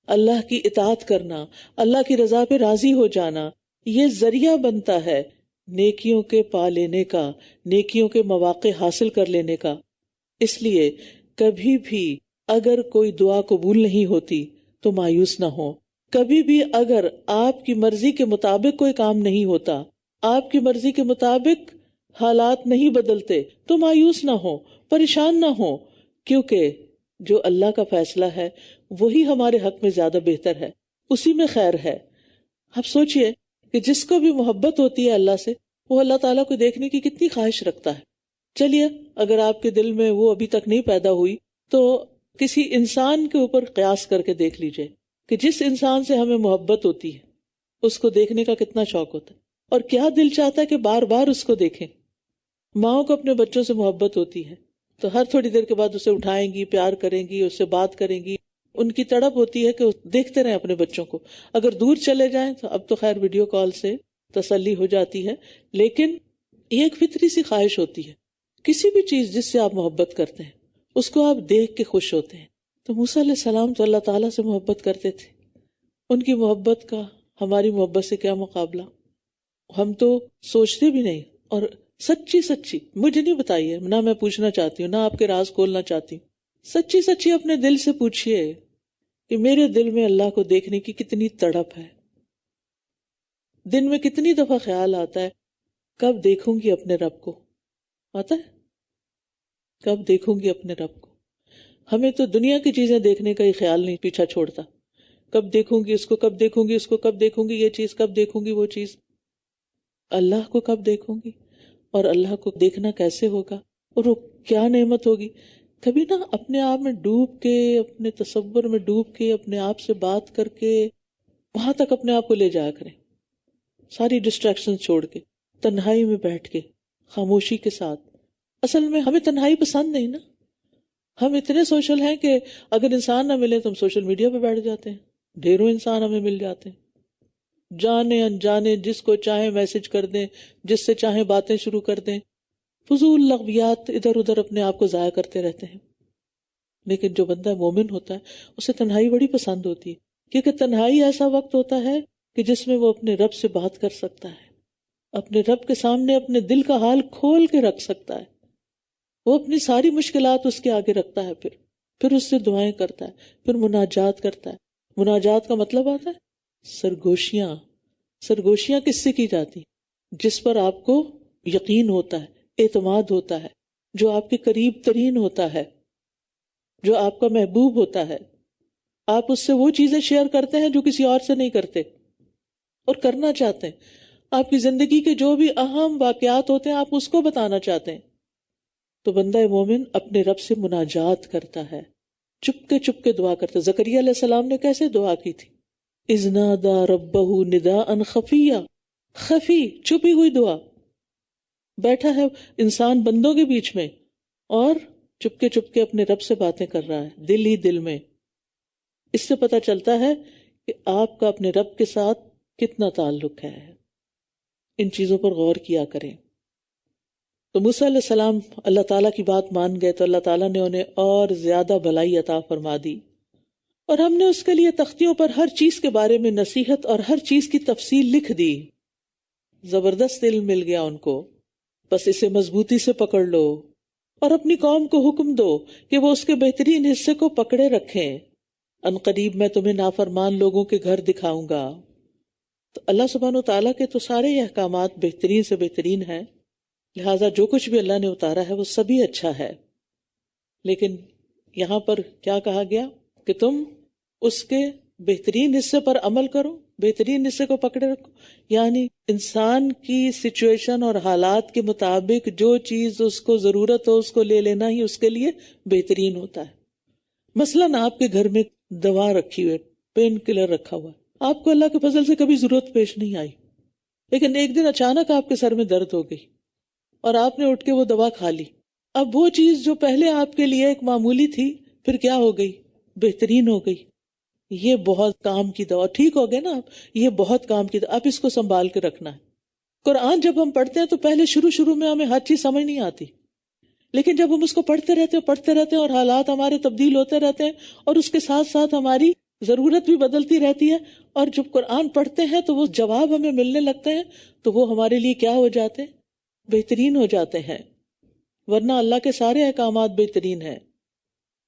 اللہ کی اطاعت کرنا، اللہ کی رضا پہ راضی ہو جانا، یہ ذریعہ بنتا ہے نیکیوں کے پا لینے کا، نیکیوں کے مواقع حاصل کر لینے کا۔ اس لیے کبھی بھی اگر کوئی دعا قبول نہیں ہوتی تو مایوس نہ ہو، کبھی بھی اگر آپ کی مرضی کے مطابق کوئی کام نہیں ہوتا، آپ کی مرضی کے مطابق حالات نہیں بدلتے تو مایوس نہ ہو، پریشان نہ ہو، کیونکہ جو اللہ کا فیصلہ ہے وہی ہمارے حق میں زیادہ بہتر ہے، اسی میں خیر ہے۔ آپ سوچئے کہ جس کو بھی محبت ہوتی ہے اللہ سے، وہ اللہ تعالیٰ کو دیکھنے کی کتنی خواہش رکھتا ہے۔ چلیے اگر آپ کے دل میں وہ ابھی تک نہیں پیدا ہوئی تو کسی انسان کے اوپر قیاس کر کے دیکھ لیجئے کہ جس انسان سے ہمیں محبت ہوتی ہے اس کو دیکھنے کا کتنا شوق ہوتا ہے، اور کیا دل چاہتا ہے کہ بار بار اس کو دیکھیں۔ ماؤں کو اپنے بچوں سے محبت ہوتی ہے تو ہر تھوڑی دیر کے بعد اسے اٹھائیں گی، پیار کریں گی، اس سے بات کریں گی۔ ان کی تڑپ ہوتی ہے کہ دیکھتے رہیں اپنے بچوں کو۔ اگر دور چلے جائیں تو اب تو خیر ویڈیو کال سے تسلی ہو جاتی ہے، لیکن یہ ایک فطری سی خواہش ہوتی ہے۔ کسی بھی چیز جس سے آپ محبت کرتے ہیں اس کو آپ دیکھ کے خوش ہوتے ہیں۔ تو موسیٰ علیہ السلام تو اللہ تعالیٰ سے محبت کرتے تھے، ان کی محبت کا ہماری محبت سے کیا مقابلہ۔ ہم تو سوچتے بھی نہیں، اور سچی مجھے نہیں بتائیے، نہ میں پوچھنا چاہتی ہوں، نہ آپ کے راز کھولنا چاہتی ہوں، سچی اپنے دل سے پوچھئے کہ میرے دل میں اللہ کو دیکھنے کی کتنی تڑپ ہے۔ دن میں کتنی دفعہ خیال آتا ہے کب دیکھوں گی اپنے رب کو، آتا ہے کب دیکھوں گی اپنے رب کو۔ ہمیں تو دنیا کی چیزیں دیکھنے کا ہی خیال نہیں پیچھا چھوڑتا، کب دیکھوں گی اس کو، کب دیکھوں گی اس کو، کب دیکھوں گی یہ چیز، کب دیکھوں گی وہ چیز۔ اللہ کو کب دیکھوں گی، اور اللہ کو دیکھنا کیسے ہوگا، اور وہ کیا نعمت ہوگی۔ کبھی نا اپنے آپ میں ڈوب کے، اپنے تصور میں ڈوب کے، اپنے آپ سے بات کر کے وہاں تک اپنے آپ کو لے جایا کریں، ساری ڈسٹریکشن چھوڑ کے، تنہائی میں بیٹھ کے، خاموشی کے ساتھ۔ اصل میں ہمیں تنہائی پسند نہیں نا، ہم اتنے سوشل ہیں کہ اگر انسان نہ ملے تو ہم سوشل میڈیا پہ بیٹھ جاتے ہیں، ڈھیروں انسان ہمیں مل جاتے ہیں، جانے انجانے جس کو چاہیں میسج کر دیں، جس سے چاہیں باتیں شروع کر دیں، فضول لغویات ادھر ادھر اپنے آپ کو ضائع کرتے رہتے ہیں۔ لیکن جو بندہ مومن ہوتا ہے اسے تنہائی بڑی پسند ہوتی ہے، کیونکہ تنہائی ایسا وقت ہوتا ہے کہ جس میں وہ اپنے رب سے بات کر سکتا ہے، اپنے رب کے سامنے اپنے دل کا حال کھول کے رکھ سکتا ہے، وہ اپنی ساری مشکلات اس کے آگے رکھتا ہے، پھر اس سے دعائیں کرتا ہے، پھر مناجات کرتا ہے۔ مناجات کا مطلب آتا ہے سرگوشیاں کس سے کی جاتی؟ جس پر آپ کو یقین ہوتا ہے، اعتماد ہوتا ہے، جو آپ کے قریب ترین ہوتا ہے، جو آپ کا محبوب ہوتا ہے۔ آپ اس سے وہ چیزیں شیئر کرتے ہیں جو کسی اور سے نہیں کرتے اور کرنا چاہتے ہیں۔ آپ کی زندگی کے جو بھی اہم واقعات ہوتے ہیں آپ اس کو بتانا چاہتے ہیں. تو بندہ مومن اپنے رب سے مناجات کرتا ہے، چپ کے دعا کرتا ہے. زکریا علیہ السلام نے کیسے دعا کی تھی؟ اذ نادى ربه نداء خفیا، خفی چھپی ہوئی دعا. بیٹھا ہے انسان بندوں کے بیچ میں اور چپ کے اپنے رب سے باتیں کر رہا ہے دل ہی دل میں. اس سے پتہ چلتا ہے کہ آپ کا اپنے رب کے ساتھ کتنا تعلق ہے. ان چیزوں پر غور کیا کریں. تو موسیٰ علیہ السلام اللہ تعالیٰ کی بات مان گئے تو اللہ تعالیٰ نے انہیں اور زیادہ بھلائی عطا فرما دی، اور ہم نے اس کے لیے تختیوں پر ہر چیز کے بارے میں نصیحت اور ہر چیز کی تفصیل لکھ دی. زبردست علم مل گیا ان کو. بس اسے مضبوطی سے پکڑ لو اور اپنی قوم کو حکم دو کہ وہ اس کے بہترین حصے کو پکڑے رکھیں. ان قریب میں تمہیں نافرمان لوگوں کے گھر دکھاؤں گا. تو اللہ سبحانہ وتعالیٰ کے تو سارے یہ احکامات بہترین سے بہترین ہیں، لہٰذا جو کچھ بھی اللہ نے اتارا ہے وہ سبھی اچھا ہے. لیکن یہاں پر کیا کہا گیا کہ تم اس کے بہترین حصے پر عمل کرو، بہترین حصے کو پکڑے رکھو. یعنی انسان کی سچویشن اور حالات کے مطابق جو چیز اس کو ضرورت ہو اس کو لے لینا ہی اس کے لیے بہترین ہوتا ہے. مثلاً آپ کے گھر میں دوا رکھی ہوئی، پین کلر رکھا ہوا ہے، آپ کو اللہ کے فضل سے کبھی ضرورت پیش نہیں آئی، لیکن ایک دن اچانک آپ کے سر میں درد ہو گئی اور آپ نے اٹھ کے وہ دوا کھا لی. اب وہ چیز جو پہلے آپ کے لیے ایک معمولی تھی پھر کیا ہو گئی؟ بہترین ہو گئی. یہ بہت کام کی دوا، ٹھیک ہو گئے نا آپ، یہ بہت کام کی دوا، آپ اس کو سنبھال کے رکھنا ہے. قرآن جب ہم پڑھتے ہیں تو پہلے شروع میں ہمیں ہر چیز سمجھ نہیں آتی، لیکن جب ہم اس کو پڑھتے رہتے ہیں اور حالات ہمارے تبدیل ہوتے رہتے ہیں اور اس کے ساتھ ساتھ ہماری ضرورت بھی بدلتی رہتی ہے، اور جب قرآن پڑھتے ہیں تو وہ جواب ہمیں ملنے لگتے ہیں تو وہ ہمارے لیے کیا ہو جاتے ہیں؟ بہترین ہو جاتے ہیں. ورنہ اللہ کے سارے احکامات بہترین ہیں.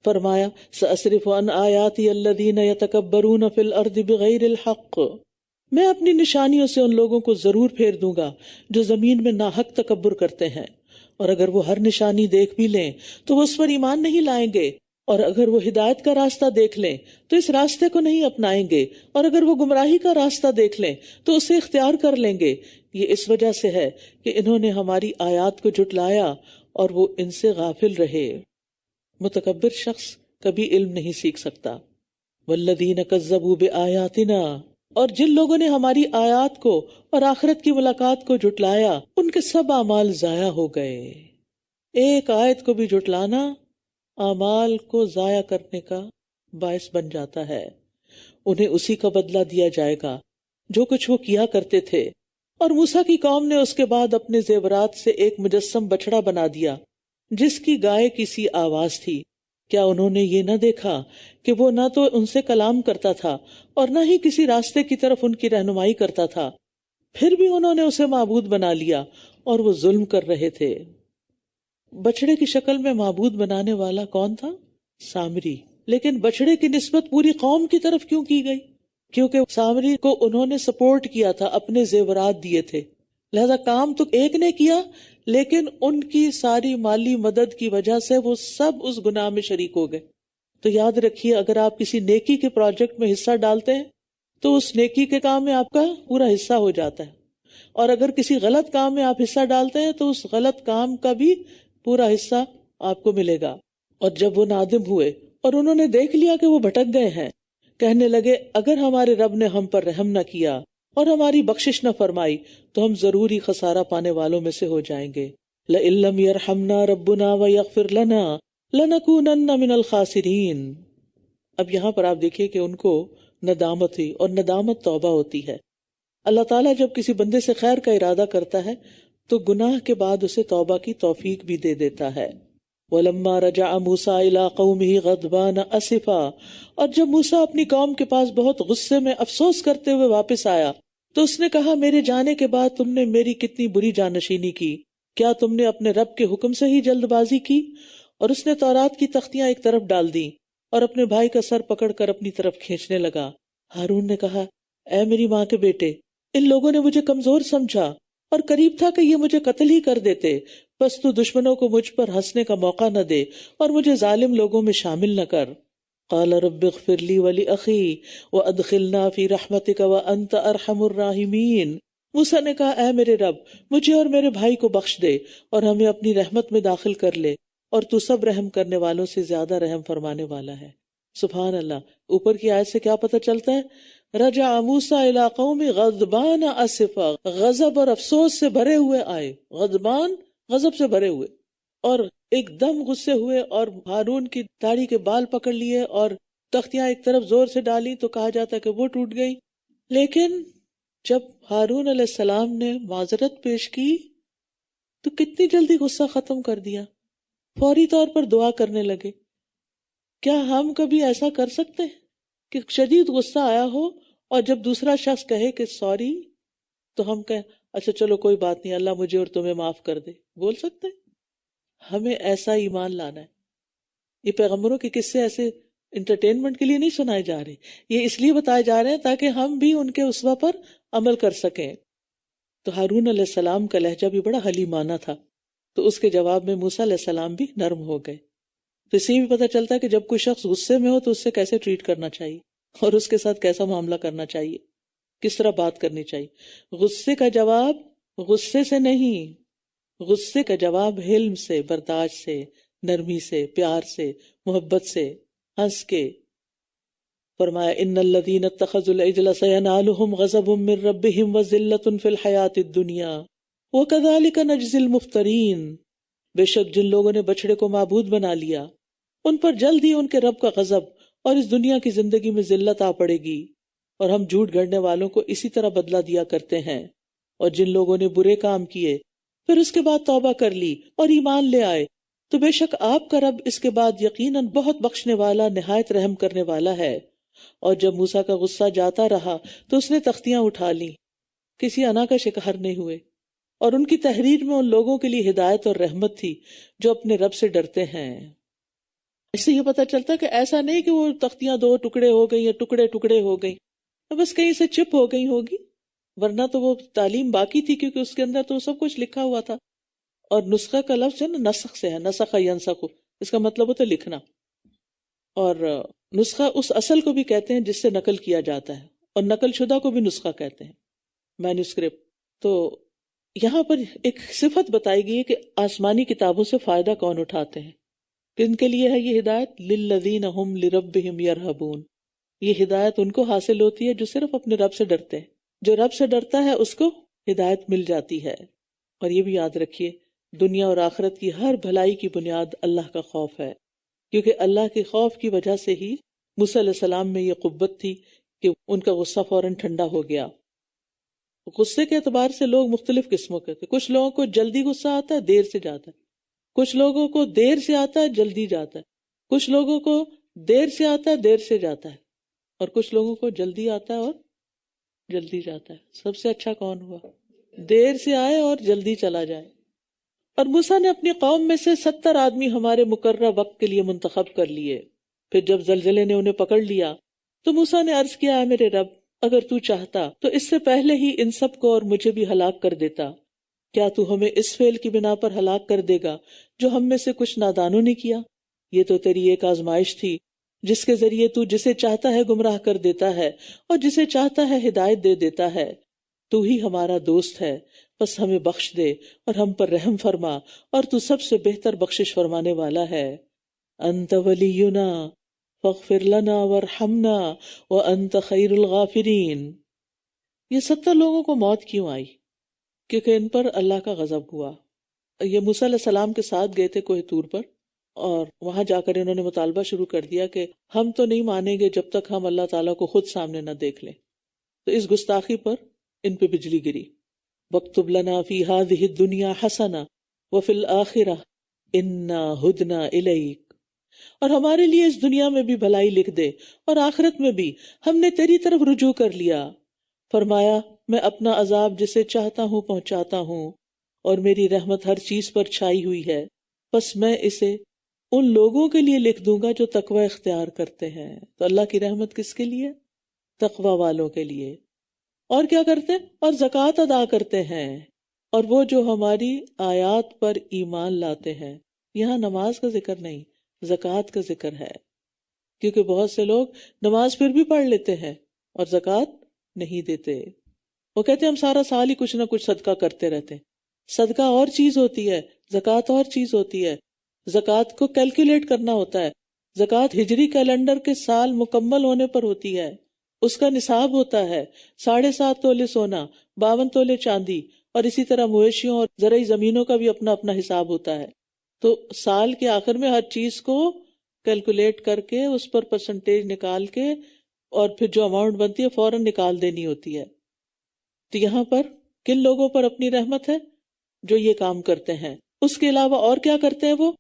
فرمایا سأصرف عن آیاتی الذین یتکبرون فی الارض بغیر الحق، میں اپنی نشانیوں سے ان لوگوں کو ضرور پھیر دوں گا جو زمین میں ناحق تکبر کرتے ہیں، اور اگر وہ ہر نشانی دیکھ بھی لیں تو وہ اس پر ایمان نہیں لائیں گے، اور اگر وہ ہدایت کا راستہ دیکھ لیں تو اس راستے کو نہیں اپنائیں گے، اور اگر وہ گمراہی کا راستہ دیکھ لیں تو اسے اختیار کر لیں گے. یہ اس وجہ سے ہے کہ انہوں نے ہماری آیات کو جھٹلایا اور وہ ان سے غافل رہے. متکبر شخص کبھی علم نہیں سیکھ سکتا. والذین کذبوا بآیاتنا، اور جن لوگوں نے ہماری آیات کو اور آخرت کی ملاقات کو جھٹلایا ان کے سب اعمال ضائع ہو گئے. ایک آیت کو بھی جھٹلانا اعمال کو ضائع کرنے کا باعث بن جاتا ہے. انہیں اسی کا بدلہ دیا جائے گا جو کچھ وہ کیا کرتے تھے. اور موسیٰ کی قوم نے اس کے بعد اپنے زیورات سے ایک مجسم بچڑا بنا دیا جس کی گائے کی سی آواز تھی. کیا انہوں نے یہ نہ دیکھا کہ وہ نہ تو ان سے کلام کرتا تھا اور نہ ہی کسی راستے کی طرف ان کی رہنمائی کرتا تھا؟ پھر بھی انہوں نے اسے معبود بنا لیا اور وہ ظلم کر رہے تھے. بچڑے کی شکل میں معبود بنانے والا کون تھا؟ سامری. لیکن بچڑے کی نسبت پوری قوم کی طرف کیوں کی گئی؟ کیونکہ سامری کو انہوں نے سپورٹ کیا تھا، اپنے زیورات دیے تھے، لہذا کام تو ایک نے کیا لیکن ان کی ساری مالی مدد کی وجہ سے وہ سب اس گناہ میں شریک ہو گئے. تو یاد رکھیے اگر آپ کسی نیکی کے پروجیکٹ میں حصہ ڈالتے ہیں تو اس نیکی کے کام میں آپ کا پورا حصہ ہو جاتا ہے، اور اگر کسی غلط کام میں آپ حصہ ڈالتے ہیں تو اس غلط کام کا بھی پورا حصہ آپ کو ملے گا. اور جب وہ نادم ہوئے اور انہوں نے دیکھ لیا کہ وہ بھٹک گئے ہیں، کہنے لگے اگر ہمارے رب نے ہم پر رحم نہ کیا اور ہماری بخشش نہ فرمائی تو ہم ضرور ہی خسارہ پانے والوں میں سے ہو جائیں گے. لئن لم یرحمنا ربنا ویغفر لنا لنکونن من الخاسرین. اب یہاں پر آپ دیکھیے کہ ان کو ندامت ہوئی، اور ندامت توبہ ہوتی ہے. اللہ تعالیٰ جب کسی بندے سے خیر کا ارادہ کرتا ہے تو گناہ کے بعد اسے توبہ کی توفیق بھی دے دیتا ہے. وَلَمَّا رَجَعَ مُوسَىٰ إِلَىٰ قَوْمِهِ غَضْبَانَ أَسِفًا، اور جب موسیٰ اپنی قوم کے پاس بہت غصے میں افسوس کرتے ہوئے واپس آیا تو اس نے کہا میرے جانے کے بعد تم نے میری کتنی بری جانشینی کی، کیا تم نے اپنے رب کے حکم سے ہی جلد بازی کی؟ اور اس نے تورات کی تختیاں ایک طرف ڈال دی اور اپنے بھائی کا سر پکڑ کر اپنی طرف کھینچنے لگا. ہارون نے کہا اے میری ماں کے بیٹے، ان لوگوں نے مجھے کمزور سمجھا اور قریب تھا کہ یہ مجھے قتل ہی کر دیتے، بس تو دشمنوں کو مجھ پر ہنسنے کا موقع نہ دے اور مجھے ظالم لوگوں میں شامل نہ کر. قال رب اغفر لی ولی اخی وادخلنا فی رحمتک وانت ارحم الراحمین. موسیٰ نے کہا اے میرے رب مجھے اور میرے بھائی کو بخش دے اور ہمیں اپنی رحمت میں داخل کر لے، اور تو سب رحم کرنے والوں سے زیادہ رحم فرمانے والا ہے۔ سبحان اللہ۔ اوپر کی آیت سے کیا پتہ چلتا ہے؟ رجع موسیٰ الی قوم غضبان اسفا، غضب اور افسوس سے بھرے ہوئے آئے، غضبان غضب سے بھرے ہوئے، اور ایک دم غصے ہوئے، اور ہارون کی داڑھی کے بال پکڑ لیے اور تختیاں ایک طرف زور سے ڈالی تو کہا جاتا ہے کہ وہ ٹوٹ گئی۔ لیکن جب ہارون علیہ السلام نے معذرت پیش کی تو کتنی جلدی غصہ ختم کر دیا، فوری طور پر دعا کرنے لگے۔ کیا ہم کبھی ایسا کر سکتے ہیں کہ شدید غصہ آیا ہو اور جب دوسرا شخص کہے کہ سوری تو ہم کہیں اچھا چلو کوئی بات نہیں، اللہ مجھے اور تمہیں معاف کر دے؟ بول سکتے ہیں؟ ہمیں ایسا ایمان لانا ہے۔ یہ پیغمبروں کے قصے ایسے انٹرٹینمنٹ کے لیے نہیں سنائے جا رہے، یہ اس لیے بتائے جا رہے ہیں تاکہ ہم بھی ان کے اسوہ پر عمل کر سکیں۔ تو ہارون علیہ السلام کا لہجہ بھی بڑا حلیمانہ تھا، تو اس کے جواب میں موسیٰ علیہ السلام بھی نرم ہو گئے۔ تو اس سے بھی پتہ چلتا ہے کہ جب کوئی شخص غصے میں ہو تو اس سے کیسے ٹریٹ کرنا چاہیے اور اس کے ساتھ کیسا معاملہ کرنا چاہیے، کس طرح بات کرنی چاہیے۔ غصے کا جواب غصے سے نہیں، غصے کا جواب حلم سے، برداشت سے، نرمی سے، پیار سے، محبت سے، ہنس کے۔ فرمایا ان الذین اتخذوا العجل سینالہم غضب من ربہم وذلۃ فی الحیاۃ الدنیا وکذالک نجزی المفترین، بے شک جن لوگوں نے بچڑے کو معبود بنا لیا ان پر جلد ہی ان کے رب کا غضب اور اس دنیا کی زندگی میں ذلت آ پڑے گی، اور ہم جھوٹ گھڑنے والوں کو اسی طرح بدلہ دیا کرتے ہیں۔ اور جن لوگوں نے برے کام کیے پھر اس کے بعد توبہ کر لی اور ایمان لے آئے تو بے شک آپ کا رب اس کے بعد یقیناً بہت بخشنے والا، نہایت رحم کرنے والا ہے۔ اور جب موسیٰ کا غصہ جاتا رہا تو اس نے تختیاں اٹھا لی، کسی انا کا شکار نہیں ہوئے، اور ان کی تحریر میں ان لوگوں کے لیے ہدایت اور رحمت تھی جو اپنے رب سے ڈرتے ہیں۔ اس سے یہ پتہ چلتا ہے کہ ایسا نہیں کہ وہ تختیاں دو ٹکڑے ہو گئی یا ٹکڑے ٹکڑے ہو گئی، بس کہیں سے چپ ہو گئی ہوگی، ورنہ تو وہ تعلیم باقی تھی، کیونکہ اس کے اندر تو سب کچھ لکھا ہوا تھا۔ اور نسخہ کا لفظ ہے نا، نسخ سے ہے، نسخ ینسخ، اس کا مطلب ہوتا ہے لکھنا، اور نسخہ اس اصل کو بھی کہتے ہیں جس سے نقل کیا جاتا ہے، اور نقل شدہ کو بھی نسخہ کہتے ہیں، مینوسکرپٹ۔ تو یہاں پر ایک صفت بتائی گئی ہے کہ آسمانی کتابوں سے فائدہ کون اٹھاتے ہیں، کن کے لیے ہے یہ ہدایت؟ للذین ہم لربہم یرہبون، یہ ہدایت ان کو حاصل ہوتی ہے جو صرف اپنے رب سے ڈرتے ہیں۔ جو رب سے ڈرتا ہے اس کو ہدایت مل جاتی ہے۔ اور یہ بھی یاد رکھیے دنیا اور آخرت کی ہر بھلائی کی بنیاد اللہ کا خوف ہے، کیونکہ اللہ کے خوف کی وجہ سے ہی موسیٰ علیہ السلام میں یہ قوت تھی کہ ان کا غصہ فوراً ٹھنڈا ہو گیا۔ غصے کے اعتبار سے لوگ مختلف قسموں کے تھے، کچھ لوگوں کو جلدی غصہ آتا ہے، دیر سے جاتا ہے، کچھ لوگوں کو دیر سے آتا ہے، جلدی جاتا ہے، کچھ لوگوں کو دیر سے آتا ہے، دیر سے جاتا ہے، اور کچھ لوگوں کو جلدی آتا ہے اور جلدی جاتا ہے۔ سب سے اچھا کون ہوا؟ دیر سے آئے اور جلدی چلا جائے۔ اور موسیٰ نے اپنی قوم میں سے 70 آدمی ہمارے مقررہ وقت کے لیے منتخب کر لیے۔ پھر جب زلزلے نے انہیں پکڑ لیا تو موسیٰ نے عرض کیا، اے میرے رب اگر تو چاہتا تو اس سے پہلے ہی ان سب کو اور مجھے بھی ہلاک کر دیتا۔ کیا تو ہمیں اس فعل کی بنا پر ہلاک کر دے گا جو ہم میں سے کچھ نادانوں نے کیا؟ یہ تو تیری ایک آزمائش تھی جس کے ذریعے تو جسے چاہتا ہے گمراہ کر دیتا ہے اور جسے چاہتا ہے ہدایت دے دیتا ہے۔ تو ہی ہمارا دوست ہے، بس ہمیں بخش دے اور ہم پر رحم فرما، اور تو سب سے بہتر بخشش فرمانے والا ہے۔ انت ولینا فاغفر لنا وارحمنا وانت خیر الغافرین۔ یہ 70 لوگوں کو موت کیوں آئی؟ کیونکہ ان پر اللہ کا غضب ہوا۔ یہ موسیٰ علیہ السلام کے ساتھ گئے تھے کوہ طور پر، اور وہاں جا کر انہوں نے مطالبہ شروع کر دیا کہ ہم تو نہیں مانیں گے جب تک ہم اللہ تعالیٰ کو خود سامنے نہ دیکھ لیں۔ تو اس گستاخی پر ان پہ بجلی گری۔ وَاكْتُبْ لَنَا فِي هَذِهِ الدُّنْيَا حَسَنَةً وَفِي الْآخِرَةِ إِنَّا هُدْنَا إِلَيْكَ، اور ہمارے لیے اس دنیا میں بھی بھلائی لکھ دے اور آخرت میں بھی ہم نے تیری طرف رجوع کر لیا۔ فرمایا میں اپنا عذاب جسے چاہتا ہوں پہنچاتا ہوں، اور میری رحمت ہر چیز پر چھائی ہوئی ہے، بس میں اسے ان لوگوں کے لیے لکھ دوں گا جو تقوی اختیار کرتے ہیں۔ تو اللہ کی رحمت کس کے لیے؟ تقوی والوں کے لیے۔ اور کیا کرتے ہیں؟ اور زکوٰۃ ادا کرتے ہیں، اور وہ جو ہماری آیات پر ایمان لاتے ہیں۔ یہاں نماز کا ذکر نہیں، زکوٰۃ کا ذکر ہے، کیونکہ بہت سے لوگ نماز پھر بھی پڑھ لیتے ہیں اور زکوٰۃ نہیں دیتے۔ وہ کہتے ہیں ہم سارا سال ہی کچھ نہ کچھ صدقہ کرتے رہتے ہیں. صدقہ اور چیز ہوتی ہے، زکوٰۃ اور چیز ہوتی ہے. زکوٰۃ کو کیلکولیٹ کرنا ہوتا ہے. زکوٰۃ ہجری کیلنڈر کے سال مکمل ہونے پر ہوتی ہے. اس کا نصاب ہوتا ہے 7.5 تولے سونا، 52 تولے چاندی، اور اسی طرح مویشیوں اور زرعی زمینوں کا بھی اپنا اپنا حساب ہوتا ہے. تو سال کے آخر میں ہر چیز کو کیلکولیٹ کر کے اس پر پرسنٹیج نکال کے اور پھر جو اماؤنٹ بنتی ہے فوراً نکال دینی ہوتی ہے. تو یہاں پر کن لوگوں پر اپنی رحمت ہے؟ جو یہ کام کرتے ہیں. اس کے علاوہ اور کیا کرتے ہیں وہ؟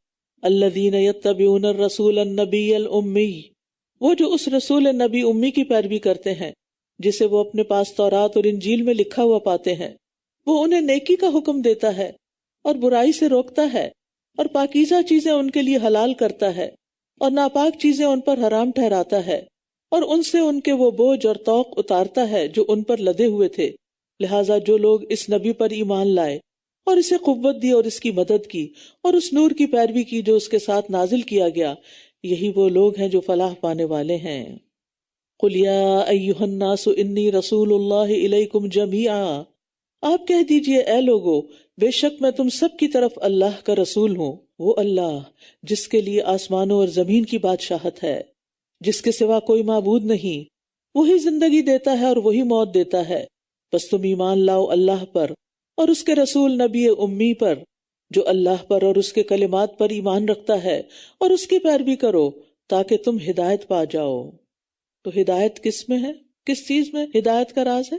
الذین یتبعون الرسول النبی الامی، وہ جو اس رسول نبی امی کی پیروی کرتے ہیں جسے وہ اپنے پاس تورات اور انجیل میں لکھا ہوا پاتے ہیں. وہ انہیں نیکی کا حکم دیتا ہے اور برائی سے روکتا ہے اور پاکیزہ چیزیں ان کے لیے حلال کرتا ہے اور ناپاک چیزیں ان پر حرام ٹھہراتا ہے اور ان سے ان کے وہ بوجھ اور طوق اتارتا ہے جو ان پر لدے ہوئے تھے. لہٰذا جو لوگ اس نبی پر ایمان لائے اور اسے قوت دی اور اس کی مدد کی اور اس نور کی پیروی کی جو اس کے ساتھ نازل کیا گیا، یہی وہ لوگ ہیں جو فلاح پانے والے ہیں. قُلْ يَا أَيُّهَا النَّاسُ إِنِّي رَسُولُ اللَّهِ إِلَيْكُمْ جَمِيعًا، آپ کہہ دیجئے اے لوگو، بے شک میں تم سب کی طرف اللہ کا رسول ہوں. وہ اللہ جس کے لیے آسمانوں اور زمین کی بادشاہت ہے، جس کے سوا کوئی معبود نہیں، وہی زندگی دیتا ہے اور وہی موت دیتا ہے. بس تم ایمان لاؤ اللہ پر اور اس کے رسول نبی امی پر جو اللہ پر اور اس کے کلمات پر ایمان رکھتا ہے، اور اس کی پیروی کرو تاکہ تم ہدایت پا جاؤ. تو ہدایت کس میں ہے؟ کس چیز میں ہدایت کا راز ہے؟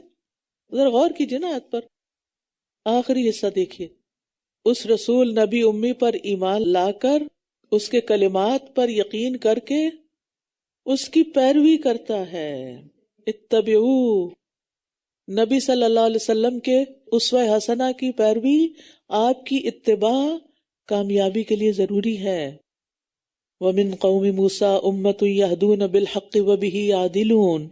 ذرا غور کیجیے نا آیت پر. آخری حصہ دیکھیے، اس رسول نبی امی پر ایمان لا کر اس کے کلمات پر یقین کر کے اس کی پیروی کرتا ہے. اتبعو، نبی صلی اللہ علیہ وسلم کے اسوہ حسنہ کی پیروی، آپ کی اتباع کامیابی کے لیے ضروری ہے. وَمِن قَوْمِ مُوسَىٰ أُمَّةٌ يَهْدُونَ بِالْحَقِّ وَبِهِ يَعْدِلُونَ،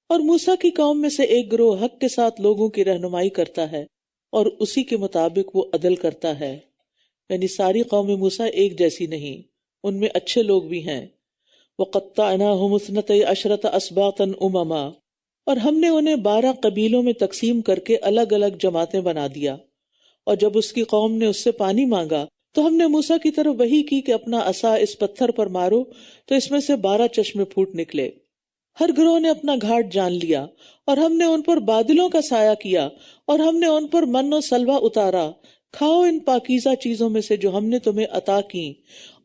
اور موسیٰ کی قوم میں سے ایک گروہ حق کے ساتھ لوگوں کی رہنمائی کرتا ہے اور اسی کے مطابق وہ عدل کرتا ہے. یعنی ساری قوم موسیٰ ایک جیسی نہیں، ان میں اچھے لوگ بھی ہیں. وَقَطَّعْنَاهُمُ اثْنَتَيْ عَشْرَةَ أَسْبَاطًا أُمَمًا، اور ہم نے انہیں 12 قبیلوں میں تقسیم کر کے الگ الگ جماعتیں بنا دیا. اور جب اس کی قوم نے اس سے پانی مانگا تو ہم نے موسیٰ کی طرف وحی کی کہ اپنا عصا اس پتھر پر مارو تو اس میں سے 12 چشمے پھوٹ نکلے. ہر گروہ نے اپنا گھاٹ جان لیا اور ہم نے ان پر بادلوں کا سایہ کیا اور ہم نے ان پر من و سلوہ اتارا. کھاؤ ان پاکیزہ چیزوں میں سے جو ہم نے تمہیں عطا کی.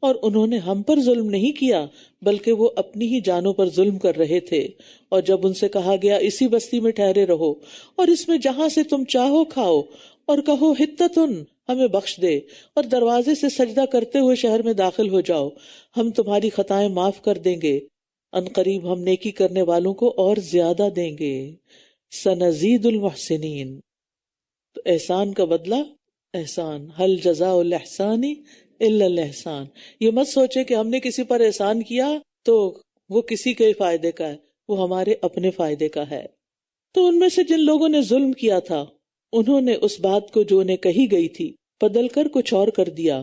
اور انہوں نے ہم پر ظلم نہیں کیا بلکہ وہ اپنی ہی جانوں پر ظلم کر رہے تھے. اور جب ان سے کہا گیا اسی بستی میں ٹھہرے رہو اور اس میں جہاں سے تم چاہو کھاؤ، اور کہو حتتن، ہمیں بخش دے، اور دروازے سے سجدہ کرتے ہوئے شہر میں داخل ہو جاؤ، ہم تمہاری خطائیں معاف کر دیں گے، ان قریب ہم نیکی کرنے والوں کو اور زیادہ دیں گے. سنزید المحسنین. تو احسان کا بدلہ احسان، حل جزاء الاحسان الا الاحسان. یہ مت سوچے کہ ہم نے کسی پر احسان کیا تو وہ کسی کے فائدے کا ہے، وہ ہمارے اپنے فائدے کا ہے. تو ان میں سے جن لوگوں نے ظلم کیا تھا انہوں نے اس بات کو جو انہیں کہی گئی تھی بدل کر کچھ اور کر دیا،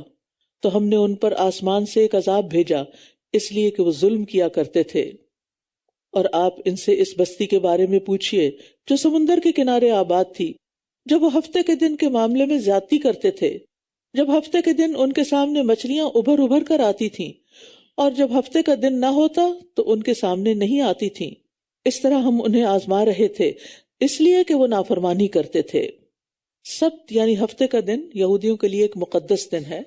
تو ہم نے ان پر آسمان سے ایک عذاب بھیجا اس لیے کہ وہ ظلم کیا کرتے تھے. اور آپ ان سے اس بستی کے بارے میں پوچھئے جو سمندر کے کنارے آباد تھی، جب وہ ہفتے کے دن کے معاملے میں زیادتی کرتے تھے، جب ہفتے کے دن ان کے سامنے مچھلیاں ابھر ابھر کر آتی تھیں اور جب ہفتے کا دن نہ ہوتا تو ان کے سامنے نہیں آتی تھیں. اس طرح ہم انہیں آزما رہے تھے اس لیے کہ وہ نافرمانی کرتے تھے. سبت یعنی ہفتے کا دن یہودیوں کے لیے ایک مقدس دن ہے.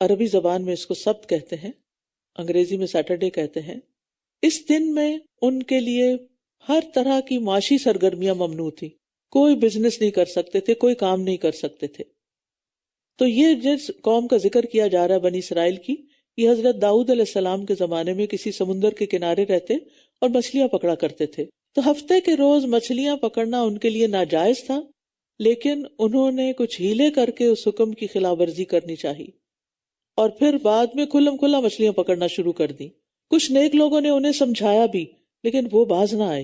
عربی زبان میں اس کو سبت کہتے ہیں، انگریزی میں سیٹرڈے کہتے ہیں. اس دن میں ان کے لیے ہر طرح کی معاشی سرگرمیاں ممنوع تھی. کوئی بزنس نہیں کر سکتے تھے، کوئی کام نہیں کر سکتے تھے. تو یہ جس قوم کا ذکر کیا جا رہا ہے بنی اسرائیل کی، یہ حضرت داؤد علیہ السلام کے زمانے میں کسی سمندر کے کنارے رہتے اور مچھلیاں پکڑا کرتے تھے. تو ہفتے کے روز مچھلیاں پکڑنا ان کے لیے ناجائز تھا، لیکن انہوں نے کچھ ہیلے کر کے اس حکم کی خلاف ورزی کرنی چاہی اور پھر بعد میں کھلم کھلا مچھلیاں پکڑنا شروع کر دی. کچھ نیک لوگوں نے انہیں سمجھایا بھی لیکن وہ باز نہ آئے.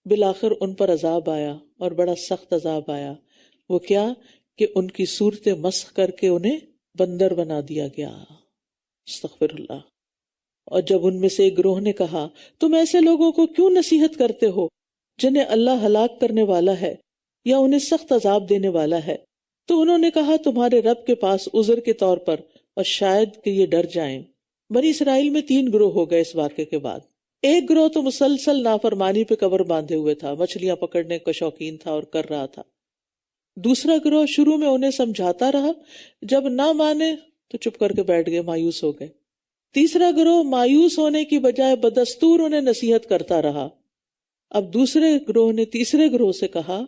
بالآخر ان پر عذاب آیا اور بڑا سخت عذاب آیا. وہ کیا کہ ان کی صورتیں مسخ کر کے انہیں بندر بنا دیا گیا. استغفر اللہ. اور جب ان میں سے ایک گروہ نے کہا تم ایسے لوگوں کو کیوں نصیحت کرتے ہو جنہیں اللہ ہلاک کرنے والا ہے، یا انہیں سخت عذاب دینے والا ہے۔ تو انہوں نے کہا تمہارے رب کے پاس عذر کے طور پر، اور شاید کہ یہ ڈر جائیں۔ بنی اسرائیل میں 3 گروہ ہو گئے اس واقعے کے بعد۔ ایک گروہ تو مسلسل نافرمانی پہ کمر باندھے ہوئے تھا، مچھلیاں پکڑنے کا شوقین تھا اور کر رہا تھا۔ دوسرا گروہ شروع میں انہیں سمجھاتا رہا، جب نہ مانے تو چپ کر کے بیٹھ گئے، مایوس ہو گئے۔ تیسرا گروہ مایوس ہونے کی بجائے بدستور انہیں نصیحت کرتا رہا۔ اب دوسرے گروہ نے تیسرے گروہ سے کہا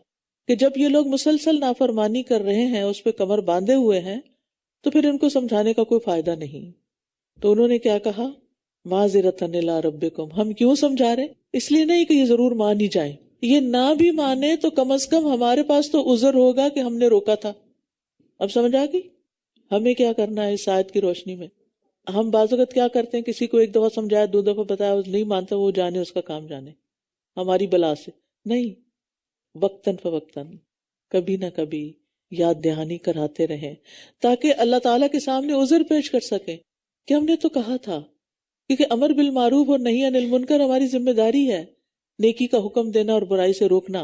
کہ جب یہ لوگ مسلسل نافرمانی کر رہے ہیں، اس پہ کمر باندھے ہوئے ہیں، تو پھر ان کو سمجھانے کا کوئی فائدہ نہیں۔ تو انہوں نے کیا کہا؟ معذرتاً الی ربکم، ہم کیوں سمجھا رہے؟ اس لیے نہیں کہ یہ ضرور مان ہی جائیں، یہ نہ بھی مانے تو کم از کم ہمارے پاس تو عذر ہوگا کہ ہم نے روکا تھا۔ اب سمجھ آ گئی ہمیں کیا کرنا ہے اس آیت کی روشنی میں؟ ہم بعض اوقات کیا کرتے ہیں، کسی کو ایک دفعہ سمجھایا، 2 دفعہ بتایا، وہ نہیں مانتا، وہ جانے اس کا کام جانے، ہماری بلا سے نہیں، وقتاً فوقتاً کبھی نہ کبھی یاد دہانی کراتے رہیں، تاکہ اللہ تعالیٰ کے سامنے عذر پیش کر سکیں کہ ہم نے تو کہا تھا۔ کیونکہ امر بالمعروف اور نہی عن المنکر ہماری ذمہ داری ہے، نیکی کا حکم دینا اور برائی سے روکنا،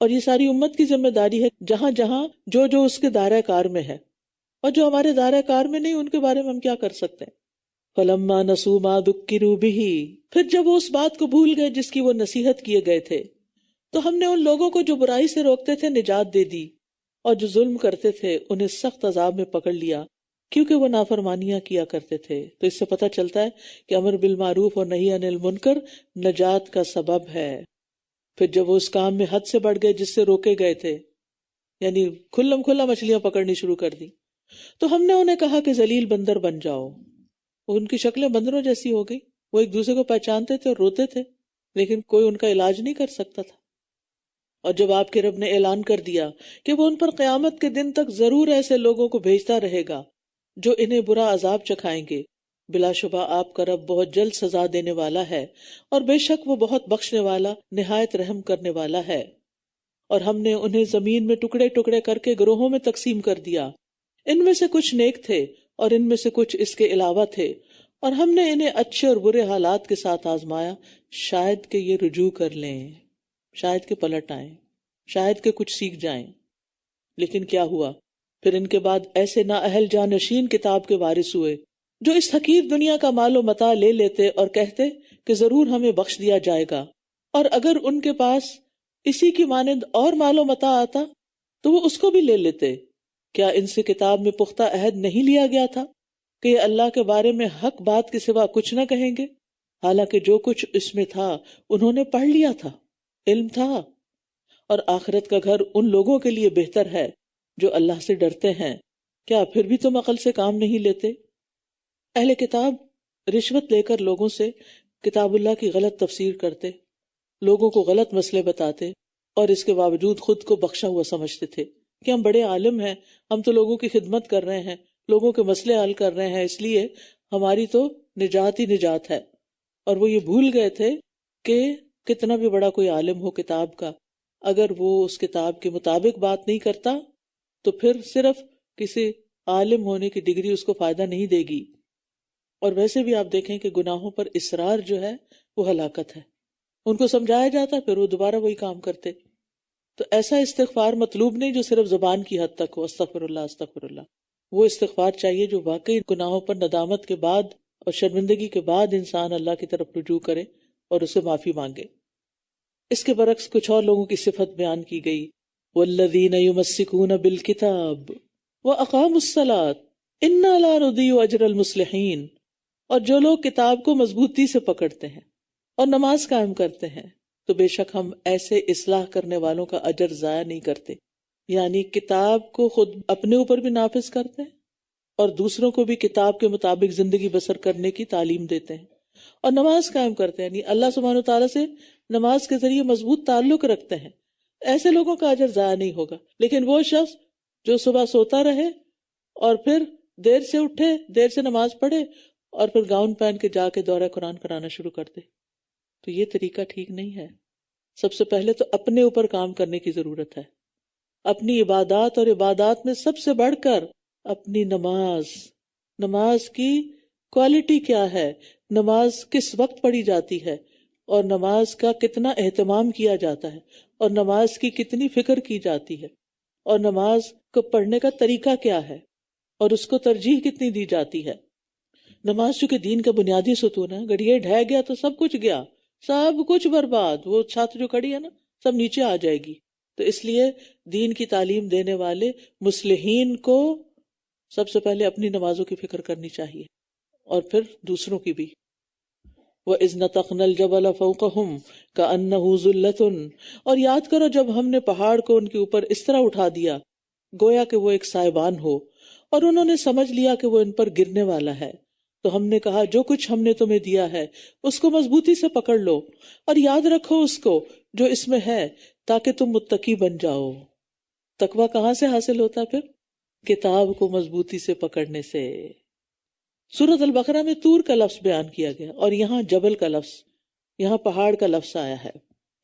اور یہ ساری امت کی ذمہ داری ہے، جہاں جہاں جو اس کے دائرہ کار میں ہے، اور جو ہمارے دائرہ کار میں نہیں ان کے بارے میں ہم کیا کر سکتے ہیں۔ فَلَمَّا نَسُوا مَا ذُكِّرُوا بِهِ، پھر جب وہ اس بات کو بھول گئے جس کی وہ نصیحت کیے گئے تھے، تو ہم نے ان لوگوں کو جو برائی سے روکتے تھے نجات دے دی، اور جو ظلم کرتے تھے انہیں سخت عذاب میں پکڑ لیا، کیونکہ وہ نافرمانیاں کیا کرتے تھے۔ تو اس سے پتہ چلتا ہے کہ امر بالمعروف اور نہی عن المنکر نجات کا سبب ہے۔ پھر جب وہ اس کام میں حد سے بڑھ گئے جس سے روکے گئے تھے، یعنی کھلم کھلا مچھلیاں پکڑنی شروع کر دی، تو ہم نے انہیں کہا کہ ذلیل بندر بن جاؤ۔ ان کی شکلیں بندروں جیسی ہو گئی، وہ ایک دوسرے کو پہچانتے تھے اور روتے تھے، لیکن کوئی ان کا علاج نہیں کر سکتا تھا۔ اور جب آپ کے رب نے اعلان کر دیا کہ وہ ان پر قیامت کے دن تک ضرور ایسے لوگوں کو بھیجتا رہے گا جو انہیں برا عذاب چکھائیں گے، بلا شبہ آپ کا رب بہت جلد سزا دینے والا ہے، اور بے شک وہ بہت بخشنے والا، نہایت رحم کرنے والا ہے۔ اور ہم نے انہیں زمین میں ٹکڑے ٹکڑے کر کے گروہوں میں تقسیم کر دیا، ان میں سے کچھ نیک تھے اور ان میں سے کچھ اس کے علاوہ تھے، اور ہم نے انہیں اچھے اور برے حالات کے ساتھ آزمایا، شاید کہ یہ رجوع کر لیں، شاید کہ پلٹ آئیں، شاید کہ کچھ سیکھ جائیں۔ لیکن کیا ہوا؟ پھر ان کے بعد ایسے نااہل جانشین کتاب کے وارث ہوئے جو اس حقیر دنیا کا مال و متاع لے لیتے اور کہتے کہ ضرور ہمیں بخش دیا جائے گا، اور اگر ان کے پاس اسی کی مانند اور مال و متاع آتا تو وہ اس کو بھی لے لیتے۔ کیا ان سے کتاب میں پختہ عہد نہیں لیا گیا تھا کہ یہ اللہ کے بارے میں حق بات کے سوا کچھ نہ کہیں گے؟ حالانکہ جو کچھ اس میں تھا انہوں نے پڑھ لیا تھا، علم تھا۔ اور آخرت کا گھر ان لوگوں کے لیے بہتر ہے جو اللہ سے ڈرتے ہیں۔ کیا پھر بھی تم عقل سے کام نہیں لیتے؟ اہل کتاب رشوت لے کر لوگوں سے کتاب اللہ کی غلط تفسیر کرتے، لوگوں کو غلط مسئلے بتاتے، اور اس کے باوجود خود کو بخشا ہوا سمجھتے تھے کہ ہم بڑے عالم ہیں، ہم تو لوگوں کی خدمت کر رہے ہیں، لوگوں کے مسئلے حل کر رہے ہیں، اس لیے ہماری تو نجات ہی نجات ہے۔ اور وہ یہ بھول گئے تھے کہ کتنا بھی بڑا کوئی عالم ہو کتاب کا، اگر وہ اس کتاب کے مطابق بات نہیں کرتا تو پھر صرف کسی عالم ہونے کی ڈگری اس کو فائدہ نہیں دے گی۔ اور ویسے بھی آپ دیکھیں کہ گناہوں پر اصرار جو ہے وہ ہلاکت ہے، ان کو سمجھایا جاتا پھر وہ دوبارہ وہی کام کرتے۔ تو ایسا استغفار مطلوب نہیں جو صرف زبان کی حد تک ہو، استغفر اللہ استغفر اللہ۔ وہ استغفار چاہیے جو واقعی گناہوں پر ندامت کے بعد اور شرمندگی کے بعد انسان اللہ کی طرف رجوع کرے اور اسے معافی مانگے۔ اس کے برعکس کچھ اور لوگوں کی صفت بیان کی گئی، والذین یمسکون بالکتاب واقاموا الصلاۃ انا لا نضیع اجر المصلحین، اور جو لوگ کتاب کو مضبوطی سے پکڑتے ہیں اور نماز قائم کرتے ہیں تو بے شک ہم ایسے اصلاح کرنے والوں کا اجر ضائع نہیں کرتے۔ یعنی کتاب کو خود اپنے اوپر بھی نافذ کرتے ہیں اور دوسروں کو بھی کتاب کے مطابق زندگی بسر کرنے کی تعلیم دیتے ہیں، اور نماز قائم کرتے ہیں، یعنی اللہ سبحانہ وتعالیٰ سے نماز کے ذریعے مضبوط تعلق رکھتے ہیں۔ ایسے لوگوں کا اجر ضائع نہیں ہوگا۔ لیکن وہ شخص جو صبح سوتا رہے اور پھر دیر سے اٹھے، دیر سے نماز پڑھے اور پھر گاؤن پہن کے جا کے دورہ قرآن کرانا شروع کر دے، تو یہ طریقہ ٹھیک نہیں ہے۔ سب سے پہلے تو اپنے اوپر کام کرنے کی ضرورت ہے، اپنی عبادات، اور عبادات میں سب سے بڑھ کر اپنی نماز کی کوالٹی کیا ہے، نماز کس وقت پڑھی جاتی ہے، اور نماز کا کتنا اہتمام کیا جاتا ہے، اور نماز کی کتنی فکر کی جاتی ہے، اور نماز کو پڑھنے کا طریقہ کیا ہے، اور اس کو ترجیح کتنی دی جاتی ہے۔ نماز چونکہ دین کا بنیادی ستون ہے، اگر یہ ڈھہ گیا تو سب کچھ گیا، سب کچھ برباد، وہ چھت جو کھڑی ہے نا سب نیچے آ جائے گی۔ تو اس لیے دین کی تعلیم دینے والے مصلحین کو سب سے پہلے اپنی نمازوں کی فکر کرنی چاہیے اور پھر دوسروں کی بھی۔ وَإِذْ نَتَقْنَا الْجَبَلَ فَوْقَهُمْ كَأَنَّهُ ظُلَّةٌ، اور یاد کرو جب ہم نے پہاڑ کو ان کے اوپر اس طرح اٹھا دیا گویا کہ وہ ایک سائبان ہو، اور انہوں نے سمجھ لیا کہ وہ ان پر گرنے والا ہے، تو ہم نے کہا جو کچھ ہم نے تمہیں دیا ہے اس کو مضبوطی سے پکڑ لو اور یاد رکھو اس کو جو اس میں ہے، تاکہ تم متقی بن جاؤ۔ تقویٰ کہاں سے حاصل ہوتا ہے؟ پھر کتاب کو مضبوطی سے پکڑنے سے۔ سورۃ البقرہ میں طور کا لفظ بیان کیا گیا، اور یہاں جبل کا لفظ، یہاں پہاڑ کا لفظ آیا ہے۔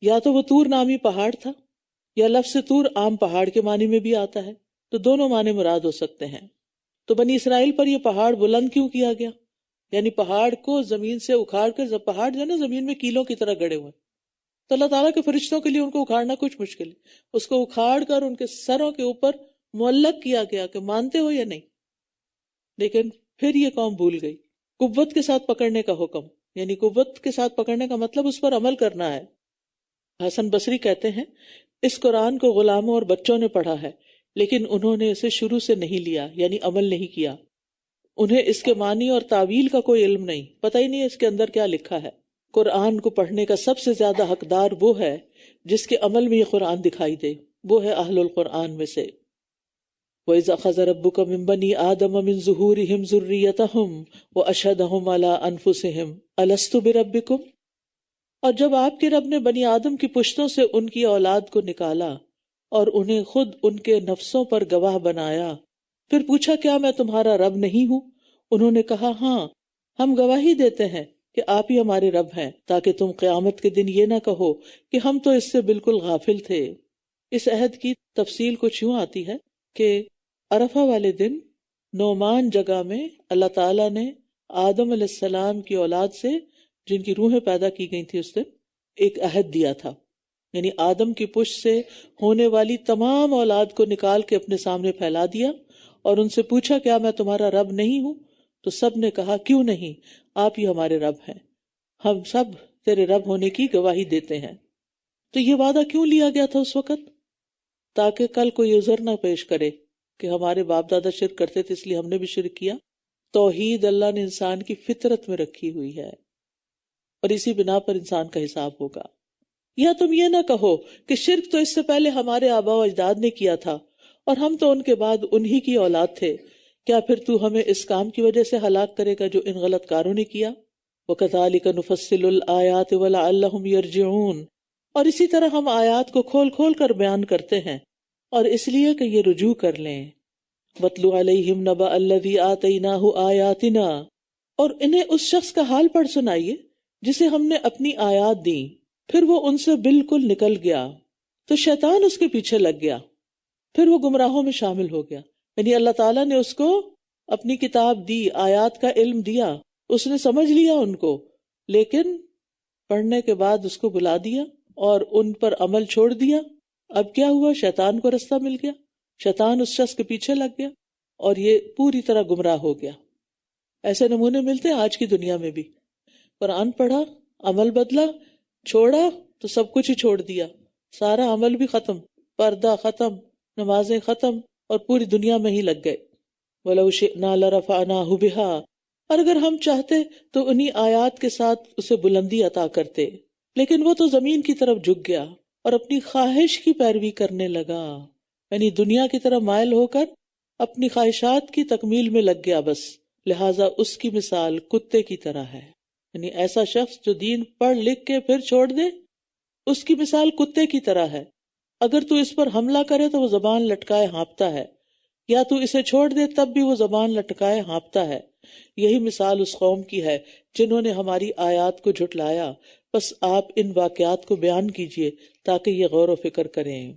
یا تو وہ طور نامی پہاڑ تھا، یا لفظ طور عام پہاڑ کے معنی میں بھی آتا ہے، تو دونوں معنی مراد ہو سکتے ہیں۔ تو بنی اسرائیل پر یہ پہاڑ بلند کیوں کیا گیا؟ یعنی پہاڑ کو زمین سے اکھاڑ کر، پہاڑ جو ہے نا زمین میں کیلوں کی طرح گڑے ہوئے، تو اللہ تعالیٰ کے فرشتوں کے لیے ان کو اکھاڑنا کچھ مشکل ہے، اس کو اکھاڑ کر ان کے سروں کے اوپر معلق کیا گیا کہ مانتے ہو یا نہیں۔ لیکن پھر یہ قوم بھول گئی۔ قوت کے ساتھ پکڑنے کا حکم، یعنی قوت کے ساتھ پکڑنے کا مطلب اس پر عمل کرنا ہے۔ حسن بصری کہتے ہیں اس قرآن کو غلاموں اور بچوں نے پڑھا ہے، لیکن انہوں نے اسے شروع سے نہیں لیا، یعنی عمل نہیں کیا۔ انہیں اس کے معنی اور تعویل کا کوئی علم نہیں، پتہ ہی نہیں اس کے اندر کیا لکھا ہے۔ قرآن کو پڑھنے کا سب سے زیادہ حقدار وہ ہے جس کے عمل میں یہ قرآن دکھائی دے، وہ ہے اہل القرآن میں سے۔ وَإِذْ أَخَذَ رَبُّكَ مِن بَنِي آدَمَ مِن ظُهُورِهِمْ ذُرِّيَّتَهُمْ وَأَشْهَدَهُمْ عَلَىٰ أَنفُسِهِمْ أَلَسْتُ بِرَبِّكُمْ، اور جب آپ کے رب نے بنی آدم کی پشتوں سے ان کی اولاد کو نکالا اور انہیں خود ان کے نفسوں پر گواہ بنایا، پھر پوچھا کیا میں تمہارا رب نہیں ہوں؟ انہوں نے کہا ہاں، ہم گواہی دیتے ہیں کہ آپ ہی ہمارے رب ہیں، تاکہ تم قیامت کے دن یہ نہ کہو کہ ہم تو اس سے بالکل غافل تھے۔ اس عہد کی تفصیل کچھ یوں آتی ہے کہ عرفہ والے دن نعمان جگہ میں اللہ تعالیٰ نے آدم علیہ السلام کی اولاد سے، جن کی روحیں پیدا کی گئی تھی اس دن، ایک عہد دیا تھا، یعنی آدم کی پشت سے ہونے والی تمام اولاد کو نکال کے اپنے سامنے پھیلا دیا اور ان سے پوچھا کیا میں تمہارا رب نہیں ہوں؟ تو سب نے کہا کیوں نہیں، آپ ہی ہمارے رب ہیں، ہم سب تیرے رب ہونے کی گواہی دیتے ہیں۔ تو یہ وعدہ کیوں لیا گیا تھا اس وقت؟ تاکہ کل کوئی عذر نہ پیش کرے کہ ہمارے باپ دادا شرک کرتے تھے اس لیے ہم نے بھی شرک کیا۔ توحید اللہ نے انسان کی فطرت میں رکھی ہوئی ہے اور اسی بنا پر انسان کا حساب ہوگا۔ یا تم یہ نہ کہو کہ شرک تو اس سے پہلے ہمارے آباء و اجداد نے کیا تھا اور ہم تو ان کے بعد انہی کی اولاد تھے، کیا پھر تو ہمیں اس کام کی وجہ سے ہلاک کرے گا جو ان غلط کاروں نے کیا؟ وَكَذَلِكَ نُفَصِّلُ الْآيَاتِ وَلَعَلَّهُمْ يَرْجِعُونَ، اور اسی طرح ہم آیات کو کھول کھول کر بیان کرتے ہیں اور اس لیے کہ یہ رجوع کر لیں۔ وَاتْلُ عَلَيْهِمْ نَبَأَ الَّذِي آتَيْنَاهُ آيَاتِنَا، اور انہیں اس شخص کا حال پڑھ سنائیے جسے ہم نے اپنی آیات دیں، پھر وہ ان سے بالکل نکل گیا تو شیطان اس کے پیچھے لگ گیا، پھر وہ گمراہوں میں شامل ہو گیا۔ یعنی اللہ تعالیٰ نے اس کو اپنی کتاب دی، آیات کا علم دیا، اس نے سمجھ لیا ان کو، لیکن پڑھنے کے بعد اس کو بلا دیا اور ان پر عمل چھوڑ دیا۔ اب کیا ہوا؟ شیطان کو رستہ مل گیا، شیطان اس شخص کے پیچھے لگ گیا اور یہ پوری طرح گمراہ ہو گیا۔ ایسے نمونے ملتے ہیں آج کی دنیا میں بھی۔ قرآن پڑھا، عمل بدلا، چھوڑا تو سب کچھ ہی چھوڑ دیا، سارا عمل بھی ختم، پردہ ختم، نمازیں ختم، اور پوری دنیا میں ہی لگ گئے۔ وَلَوْ شِئْنَا لَرَفَعْنَاهُ بِهَا، اور اگر ہم چاہتے تو انہی آیات کے ساتھ اسے بلندی عطا کرتے، لیکن وہ تو زمین کی طرف جھک گیا اور اپنی خواہش کی پیروی کرنے لگا، یعنی دنیا کی طرف مائل ہو کر اپنی خواہشات کی تکمیل میں لگ گیا بس، لہٰذا اس کی مثال کتے کی طرح ہے۔ یعنی ایسا شخص جو دین پڑھ لکھ کے پھر چھوڑ دے، اس کی مثال کتے کی طرح ہے۔ اگر تو اس پر حملہ کرے تو وہ زبان لٹکائے ہانپتا ہے، یا تو اسے چھوڑ دے تب بھی وہ زبان لٹکائے ہانپتا ہے۔ یہی مثال اس قوم کی ہے جنہوں نے ہماری آیات کو جھٹلایا، بس آپ ان واقعات کو بیان کیجئے تاکہ یہ غور و فکر کریں۔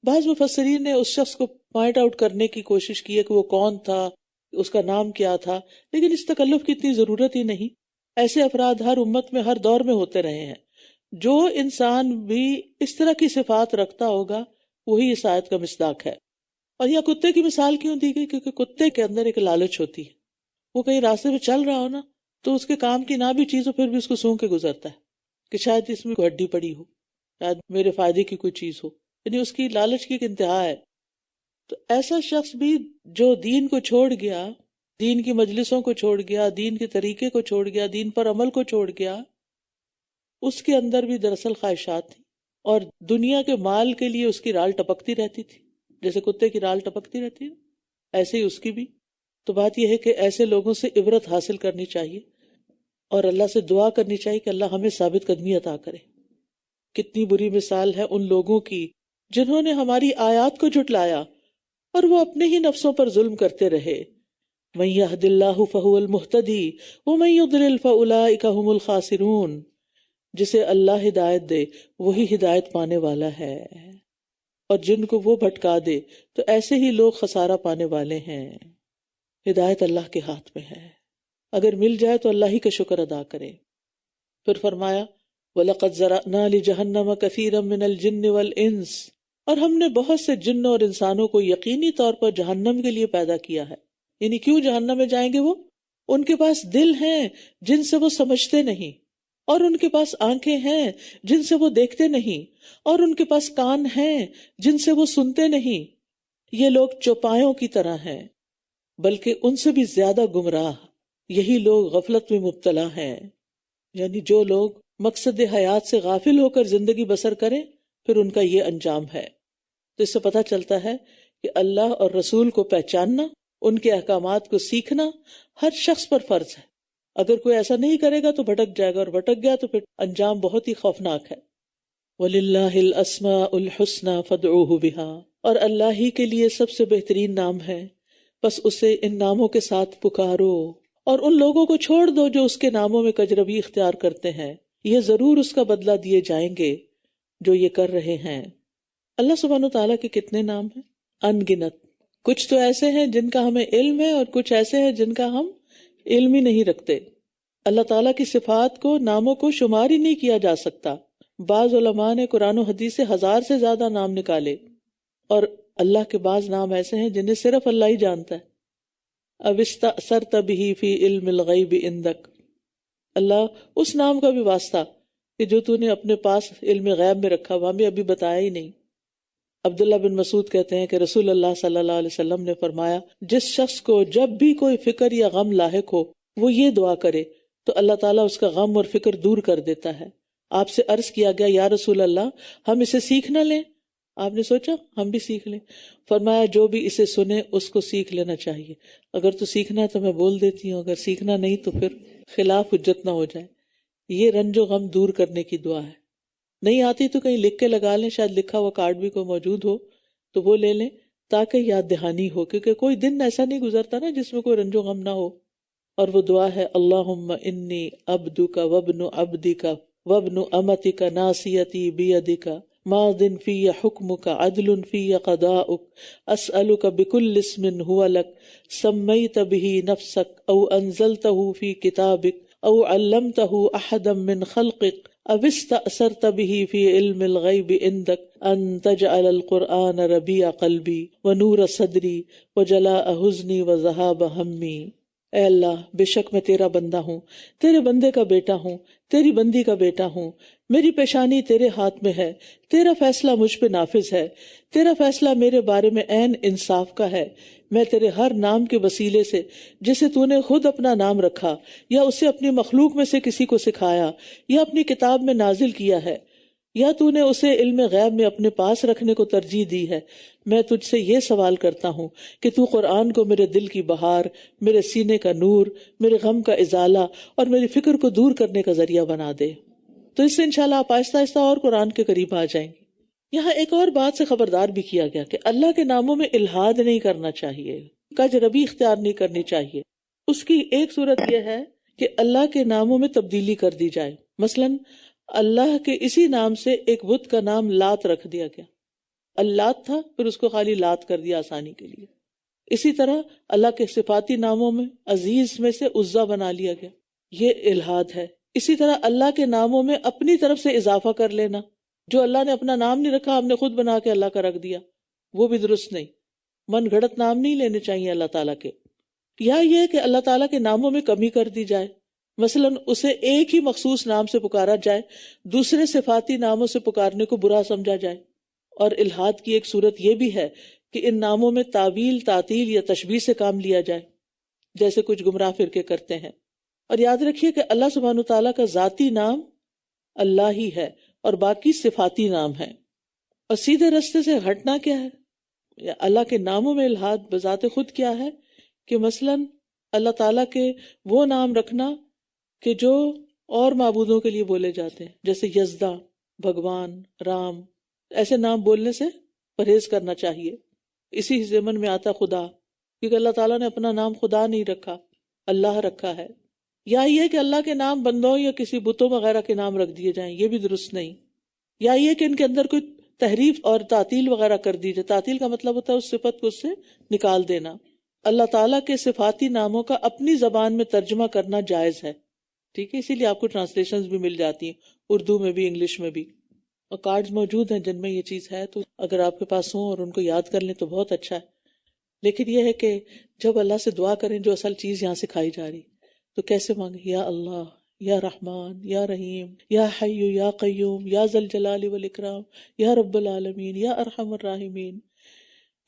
بعض مفسرین نے اس شخص کو پوائنٹ آؤٹ کرنے کی کوشش کی ہے کہ وہ کون تھا، اس کا نام کیا تھا، لیکن اس تکلف کی اتنی ضرورت ہی نہیں۔ ایسے افراد ہر امت میں ہر دور میں ہوتے رہے ہیں. جو انسان بھی اس طرح کی صفات رکھتا ہوگا وہی اس آیت کا مصداق ہے. اور یہ کتے کی مثال کیوں دی گئی؟ کیونکہ کتے کے اندر ایک لالچ ہوتی ہے. وہ کہیں راستے میں چل رہا ہو نا تو اس کے کام کی نہ بھی چیز ہو پھر بھی اس کو سونگ کے گزرتا ہے کہ شاید اس میں کوئی ہڈی پڑی ہو، شاید میرے فائدے کی کوئی چیز ہو. یعنی اس کی لالچ کی ایک انتہا ہے. تو ایسا شخص بھی جو دین کو چھوڑ گیا، دین کی مجلسوں کو چھوڑ گیا، دین کے طریقے کو چھوڑ گیا، دین پر عمل کو چھوڑ گیا، اس کے اندر بھی دراصل خواہشات تھیں اور دنیا کے مال کے لیے اس کی رال ٹپکتی رہتی تھی. جیسے کتے کی رال ٹپکتی رہتی ہے ایسے ہی اس کی بھی. تو بات یہ ہے کہ ایسے لوگوں سے عبرت حاصل کرنی چاہیے اور اللہ سے دعا کرنی چاہیے کہ اللہ ہمیں ثابت قدمی عطا کرے. کتنی بری مثال ہے ان لوگوں کی جنہوں نے ہماری آیات کو جھٹلایا اور وہ اپنے ہی نفسوں پر ظلم کرتے رہے. مَن يَهْدِ اللَّهُ فَهُوَ الْمُهْتَدِي وَمَن يُضْلِلْ فَأُولَٰئِكَ هُمُ الْخَاسِرُونَ. جسے اللہ ہدایت دے وہی ہدایت پانے والا ہے اور جن کو وہ بھٹکا دے تو ایسے ہی لوگ خسارہ پانے والے ہیں. ہدایت اللہ کے ہاتھ میں ہے، اگر مل جائے تو اللہ ہی کا شکر ادا کرے. پھر فرمایا وَلَقَدْ ذَرَأْنَا لِجَهَنَّمَ كَثِيرًا مِنَ الْجِنِّ وَالْإِنسِ. اور ہم نے بہت سے جنوں اور انسانوں کو یقینی طور پر جہنم کے لیے پیدا کیا ہے. یعنی کیوں جہنم میں جائیں گے وہ؟ ان کے پاس دل ہیں جن سے وہ سمجھتے نہیں، اور ان کے پاس آنکھیں ہیں جن سے وہ دیکھتے نہیں، اور ان کے پاس کان ہیں جن سے وہ سنتے نہیں. یہ لوگ چوپایوں کی طرح ہیں بلکہ ان سے بھی زیادہ گمراہ. یہی لوگ غفلت میں مبتلا ہیں. یعنی جو لوگ مقصد حیات سے غافل ہو کر زندگی بسر کریں پھر ان کا یہ انجام ہے. تو اس سے پتہ چلتا ہے کہ اللہ اور رسول کو پہچاننا، ان کے احکامات کو سیکھنا ہر شخص پر فرض ہے. اگر کوئی ایسا نہیں کرے گا تو بھٹک جائے گا، اور بھٹک گیا تو پھر انجام بہت ہی خوفناک ہے. وَلِلَّهِ الْأَسْمَاءُ الْحُسْنَى فَادْعُوهُ بِهَا. اور اللہ ہی کے لیے سب سے بہترین نام ہے، بس اسے ان ناموں کے ساتھ پکارو. اور ان لوگوں کو چھوڑ دو جو اس کے ناموں میں کجروی اختیار کرتے ہیں، یہ ضرور اس کا بدلہ دیے جائیں گے جو یہ کر رہے ہیں. اللہ سبحانہ وتعالیٰ کے کتنے نام ہیں؟ ان گنت. کچھ تو ایسے ہیں جن کا ہمیں علم ہے اور کچھ ایسے ہیں جن کا ہم علم ہی نہیں رکھتے. اللہ تعالیٰ کی صفات کو، ناموں کو شمار ہی نہیں کیا جا سکتا. بعض علماء نے قرآن و حدیث سے 1000 سے زیادہ نام نکالے، اور اللہ کے بعض نام ایسے ہیں جنہیں صرف اللہ ہی جانتا ہے. اب استأثرت به فی علم الغیب عندک. اللہ اس نام کا بھی واسطہ کہ جو تو نے اپنے پاس علم غیب میں رکھا، وہ ہمیں ابھی بتایا ہی نہیں. عبداللہ بن مسعود کہتے ہیں کہ رسول اللہ صلی اللہ علیہ وسلم نے فرمایا، جس شخص کو جب بھی کوئی فکر یا غم لاحق ہو وہ یہ دعا کرے تو اللہ تعالیٰ اس کا غم اور فکر دور کر دیتا ہے. آپ سے عرض کیا گیا یا رسول اللہ ہم اسے سیکھ نہ لیں؟ آپ نے سوچا ہم بھی سیکھ لیں. فرمایا جو بھی اسے سنے اس کو سیکھ لینا چاہیے. اگر تو سیکھنا ہے تو میں بول دیتی ہوں، اگر سیکھنا نہیں تو پھر خلاف حجت نہ ہو جائے. یہ رنج و غم دور کرنے کی دعا ہے. نہیں آتی تو کہیں لکھ کے لگا لیں، شاید لکھا ہوا کارڈ بھی کوئی موجود ہو تو وہ لے لیں تاکہ یاد دہانی ہو، کیونکہ کوئی دن ایسا نہیں گزرتا نا جس میں کوئی رنج و غم نہ ہو. اور وہ دعا ہے اللہم انی عبدک وابن عبدک وابن امتک ناصیتی بیدک ماض فی حکمک عدل فی قضاؤک اسألک بکل اسم هو لک سمیت به نفسک او انزلتہ فی کتابک او علمتہ احدا من خلقک او استأثرت به فی علم الغیب عندک ان تجعل القرآن ربیع قلبی ونور صدری وجلاء حزنی وذہاب ہمی. اے اللہ بے شک میں تیرا بندہ ہوں، تیرے بندے کا بیٹا ہوں، تیری بندی کا بیٹا ہوں. میری پیشانی تیرے ہاتھ میں ہے، تیرا فیصلہ مجھ پہ نافذ ہے، تیرا فیصلہ میرے بارے میں عین انصاف کا ہے. میں تیرے ہر نام کے وسیلے سے جسے تو نے خود اپنا نام رکھا یا اسے اپنی مخلوق میں سے کسی کو سکھایا یا اپنی کتاب میں نازل کیا ہے یا تو نے اسے علم غیب میں اپنے پاس رکھنے کو ترجیح دی ہے، میں تجھ سے یہ سوال کرتا ہوں کہ تو قرآن کو میرے دل کی بہار، میرے سینے کا نور، میرے غم کا ازالہ اور میری فکر کو دور کرنے کا ذریعہ بنا دے. تو اس سے انشاءاللہ آپ آہستہ آہستہ اور قرآن کے قریب آ جائیں گے. یہاں ایک اور بات سے خبردار بھی کیا گیا کہ اللہ کے ناموں میں الحاد نہیں کرنا چاہیے، کجربی اختیار نہیں کرنی چاہیے. اس کی ایک صورت یہ ہے کہ اللہ کے ناموں میں تبدیلی کر دی جائے. مثلاً اللہ کے اسی نام سے ایک بت کا نام لات رکھ دیا گیا. اللات تھا، پھر اس کو خالی لات کر دیا آسانی کے لیے. اسی طرح اللہ کے صفاتی ناموں میں عزیز میں سے عزا بنا لیا گیا. یہ الحاد ہے۔ اسی طرح اللہ کے ناموں میں اپنی طرف سے اضافہ کر لینا، جو اللہ نے اپنا نام نہیں رکھا ہم نے خود بنا کے اللہ کا رکھ دیا، وہ بھی درست نہیں۔ من گھڑت نام نہیں لینے چاہیے اللہ تعالیٰ کے۔ یا یہ کہ اللہ تعالیٰ کے ناموں میں کمی کر دی جائے، مثلا اسے ایک ہی مخصوص نام سے پکارا جائے، دوسرے صفاتی ناموں سے پکارنے کو برا سمجھا جائے۔ اور الحاد کی ایک صورت یہ بھی ہے کہ ان ناموں میں تعویل، تعطیل یا تشبیہ سے کام لیا جائے، جیسے کچھ گمراہ فرقے کرتے ہیں۔ اور یاد رکھیے کہ اللہ سبحانہ تعالیٰ کا ذاتی نام اللہ ہی ہے اور باقی صفاتی نام ہے۔ اور سیدھے رستے سے ہٹنا کیا ہے؟ یا اللہ کے ناموں میں الحاد بذات خود کیا ہے کہ مثلا اللہ تعالیٰ کے وہ نام رکھنا کہ جو اور معبودوں کے لیے بولے جاتے ہیں، جیسے یزدہ، بھگوان، رام، ایسے نام بولنے سے پرہیز کرنا چاہیے۔ اسی ضمن میں آتا خدا، کیونکہ اللہ تعالیٰ نے اپنا نام خدا نہیں رکھا، اللہ رکھا ہے۔ یا یہ کہ اللہ کے نام بندوں یا کسی بتوں وغیرہ کے نام رکھ دیے جائیں، یہ بھی درست نہیں۔ یا یہ کہ ان کے اندر کوئی تحریف اور تعطیل وغیرہ کر دی جائے۔ تعطیل کا مطلب ہوتا ہے اس صفت کو اس سے نکال دینا۔ اللہ تعالیٰ کے صفاتی ناموں کا اپنی زبان میں ترجمہ کرنا جائز ہے، ٹھیک ہے، اسی لیے آپ کو ٹرانسلیشنز بھی مل جاتی ہیں، اردو میں بھی، انگلش میں بھی، اور کارڈز موجود ہیں جن میں یہ چیز ہے، تو اگر آپ کے پاس ہوں اور ان کو یاد کر لیں تو بہت اچھا ہے۔ لیکن یہ ہے کہ جب اللہ سے دعا کریں، جو اصل چیز یہاں سکھائی جا رہی، تو کیسے مانگیں؟ یا اللہ، یا رحمان، یا رحیم، یا حی یا قیوم، یا ذل جلال والاکرام، یا رب العالمین، یا ارحم الراحمین،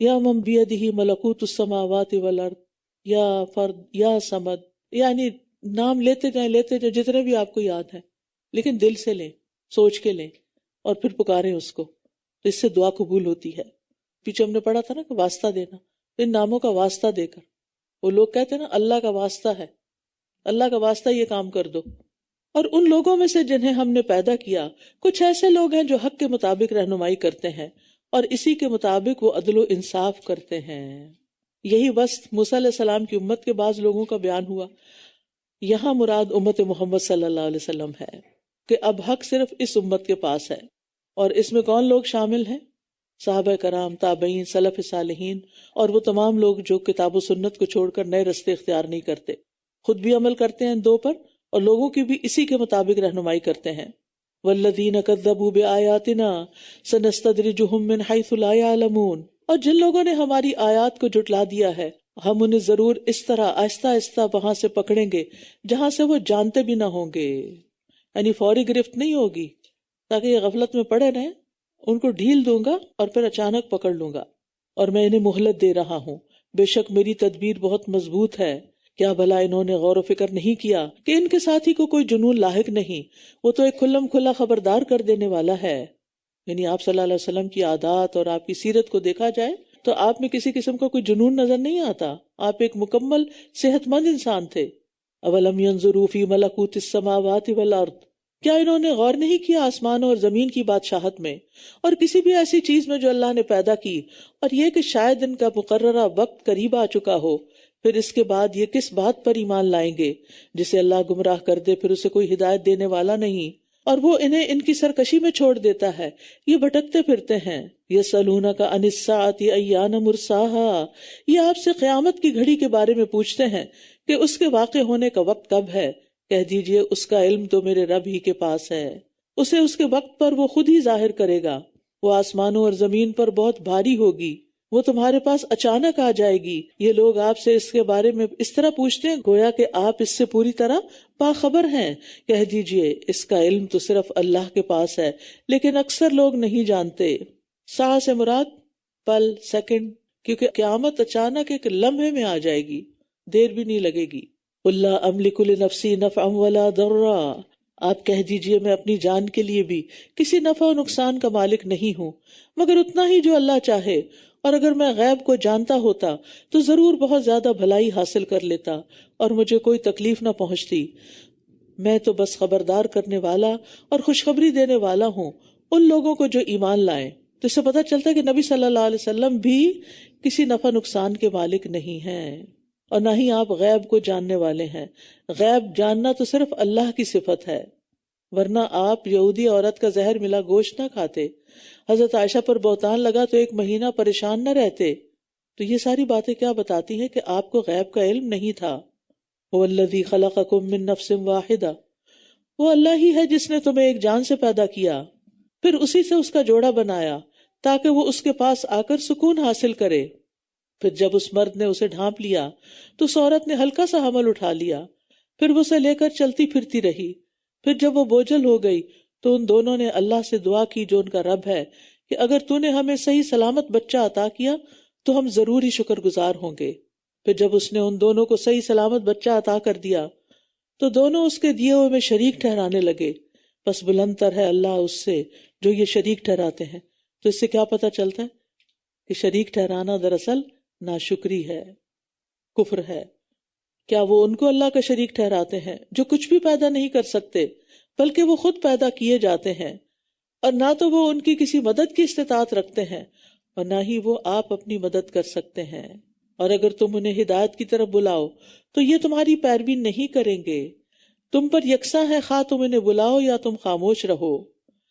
یا من بیدہ ملکوت السماوات والارض، یا فرد، یا صمد، یعنی نام لیتے جائیں جتنے بھی آپ کو یاد ہیں، لیکن دل سے لیں، سوچ کے لیں اور پھر پکاریں اس کو، تو اس سے دعا قبول ہوتی ہے۔ پیچھے ہم نے پڑھا تھا نا کہ واسطہ دینا، ان ناموں کا واسطہ دے کر، وہ لوگ کہتے ہیں نا اللہ کا واسطہ ہے، اللہ کا واسطہ یہ کام کر دو۔ اور ان لوگوں میں سے جنہیں ہم نے پیدا کیا، کچھ ایسے لوگ ہیں جو حق کے مطابق رہنمائی کرتے ہیں اور اسی کے مطابق وہ عدل و انصاف کرتے ہیں۔ یہی وصف موسیٰ علیہ السلام کی امت کے بعض لوگوں کا بیان ہوا۔ یہاں مراد امت محمد صلی اللہ علیہ وسلم ہے کہ اب حق صرف اس امت کے پاس ہے۔ اور اس میں کون لوگ شامل ہیں؟ صحابہ کرام، تابعین، سلف صالحین، اور وہ تمام لوگ جو کتاب و سنت کو چھوڑ کر نئے رستے اختیار نہیں کرتے، خود بھی عمل کرتے ہیں ان دو پر اور لوگوں کی بھی اسی کے مطابق رہنمائی کرتے ہیں۔ والذین کذبوا بآیاتنا سنستدرجهم من حیث لا یعلمون، اور جن لوگوں نے ہماری آیات کو جھٹلا دیا ہے، ہم انہیں ضرور اس طرح آہستہ آہستہ وہاں سے پکڑیں گے جہاں سے وہ جانتے بھی نہ ہوں گے، یعنی فوری گرفت نہیں ہوگی تاکہ یہ غفلت میں پڑے رہیں، ان کو ڈھیل دوں گا اور پھر اچانک پکڑ لوں گا، اور میں انہیں مہلت دے رہا ہوں، بے شک میری تدبیر بہت مضبوط ہے۔ کیا بھلا انہوں نے غور و فکر نہیں کیا کہ ان کے ساتھی کو کوئی جنون لاحق نہیں، وہ تو ایک کھلم کھلا خبردار کر دینے والا ہے۔ یعنی آپ صلی اللہ علیہ وسلم کی عادات اور آپ کی سیرت کو دیکھا جائے تو آپ میں کسی قسم کا کوئی جنون نظر نہیں آتا، آپ ایک مکمل صحت مند انسان تھے۔ اولم ينظروا فی ملکوت السماوات والارض، کیا انہوں نے غور نہیں کیا آسمانوں اور زمین کی بادشاہت میں اور کسی بھی ایسی چیز میں جو اللہ نے پیدا کی، اور یہ کہ شاید ان کا مقررہ وقت قریب آ چکا ہو، پھر اس کے بعد یہ کس بات پر ایمان لائیں گے؟ جسے اللہ گمراہ کر دے پھر اسے کوئی ہدایت دینے والا نہیں، اور وہ انہیں ان کی سرکشی میں چھوڑ دیتا ہے، یہ بھٹکتے پھرتے ہیں۔ یسألونک عن الساعۃ ایان مرساها، یہ آپ سے قیامت کی گھڑی کے بارے میں پوچھتے ہیں کہ اس کے واقع ہونے کا وقت کب ہے۔ کہہ دیجئے اس کا علم تو میرے رب ہی کے پاس ہے، اسے اس کے وقت پر وہ خود ہی ظاہر کرے گا۔ وہ آسمانوں اور زمین پر بہت بھاری ہوگی، وہ تمہارے پاس اچانک آ جائے گی۔ یہ لوگ آپ سے اس کے بارے میں اس طرح پوچھتے ہیں گویا کہ آپ اس سے پوری طرح باخبر ہیں۔ کہہ دیجئے اس کا علم تو صرف اللہ کے پاس ہے، لیکن اکثر لوگ نہیں جانتے۔ ساعہ سے مراد پل، سیکنڈ، کیونکہ قیامت اچانک ایک لمحے میں آ جائے گی، دیر بھی نہیں لگے گی۔ قُل لَا أَمْلِكُ لِنَفْسِي نَفْعًا وَلَا ضَرًّا، آپ کہہ دیجئے میں اپنی جان کے لیے بھی کسی نفع و نقصان کا مالک نہیں ہوں مگر اتنا ہی جو اللہ چاہے، اور اگر میں غیب کو جانتا ہوتا تو ضرور بہت زیادہ بھلائی حاصل کر لیتا اور مجھے کوئی تکلیف نہ پہنچتی۔ میں تو بس خبردار کرنے والا اور خوشخبری دینے والا ہوں ان لوگوں کو جو ایمان لائیں۔ تو اس سے پتہ چلتا ہے کہ نبی صلی اللہ علیہ وسلم بھی کسی نفع نقصان کے مالک نہیں ہیں، اور نہ ہی آپ غیب کو جاننے والے ہیں۔ غیب جاننا تو صرف اللہ کی صفت ہے، ورنہ آپ یہودی عورت کا زہر ملا گوشت نہ کھاتے، حضرت عائشہ پر بہتان لگا تو 1 مہینہ پریشان نہ رہتے۔ تو یہ ساری باتیں کیا بتاتی ہیں کہ آپ کو غیب کا علم نہیں تھا، هو الذی خلقکم من نفس واحدہ، وہ اللہ ہی ہے جس نے تمہیں ایک جان سے پیدا کیا، پھر اسی سے اس کا جوڑا بنایا تاکہ وہ اس کے پاس آ کر سکون حاصل کرے۔ پھر جب اس مرد نے اسے ڈھانپ لیا تو اس عورت نے ہلکا سا حمل اٹھا لیا، پھر وہ اسے لے کر چلتی پھرتی رہی۔ پھر جب وہ بوجھل ہو گئی تو ان دونوں نے اللہ سے دعا کی جو ان کا رب ہے کہ اگر تو نے ہمیں صحیح سلامت بچہ عطا کیا تو ہم ضرور ہی شکر گزار ہوں گے۔ پھر جب اس نے ان دونوں کو صحیح سلامت بچہ عطا کر دیا تو دونوں اس کے دیے ہوئے میں شریک ٹھہرانے لگے، پس بلند تر ہے اللہ اس سے جو یہ شریک ٹھہراتے ہیں۔ تو اس سے کیا پتہ چلتا ہے کہ شریک ٹھہرانا دراصل ناشکری ہے، کفر ہے۔ کیا وہ ان کو اللہ کا شریک ٹھہراتے ہیں جو کچھ بھی پیدا نہیں کر سکتے، بلکہ وہ خود پیدا کیے جاتے ہیں، اور نہ تو وہ ان کی کسی مدد کی استطاعت رکھتے ہیں اور نہ ہی وہ آپ اپنی مدد کر سکتے ہیں۔ اور اگر تم انہیں ہدایت کی طرف بلاؤ تو یہ تمہاری پیروی نہیں کریں گے، تم پر یکساں ہے خواہ تم انہیں بلاؤ یا تم خاموش رہو۔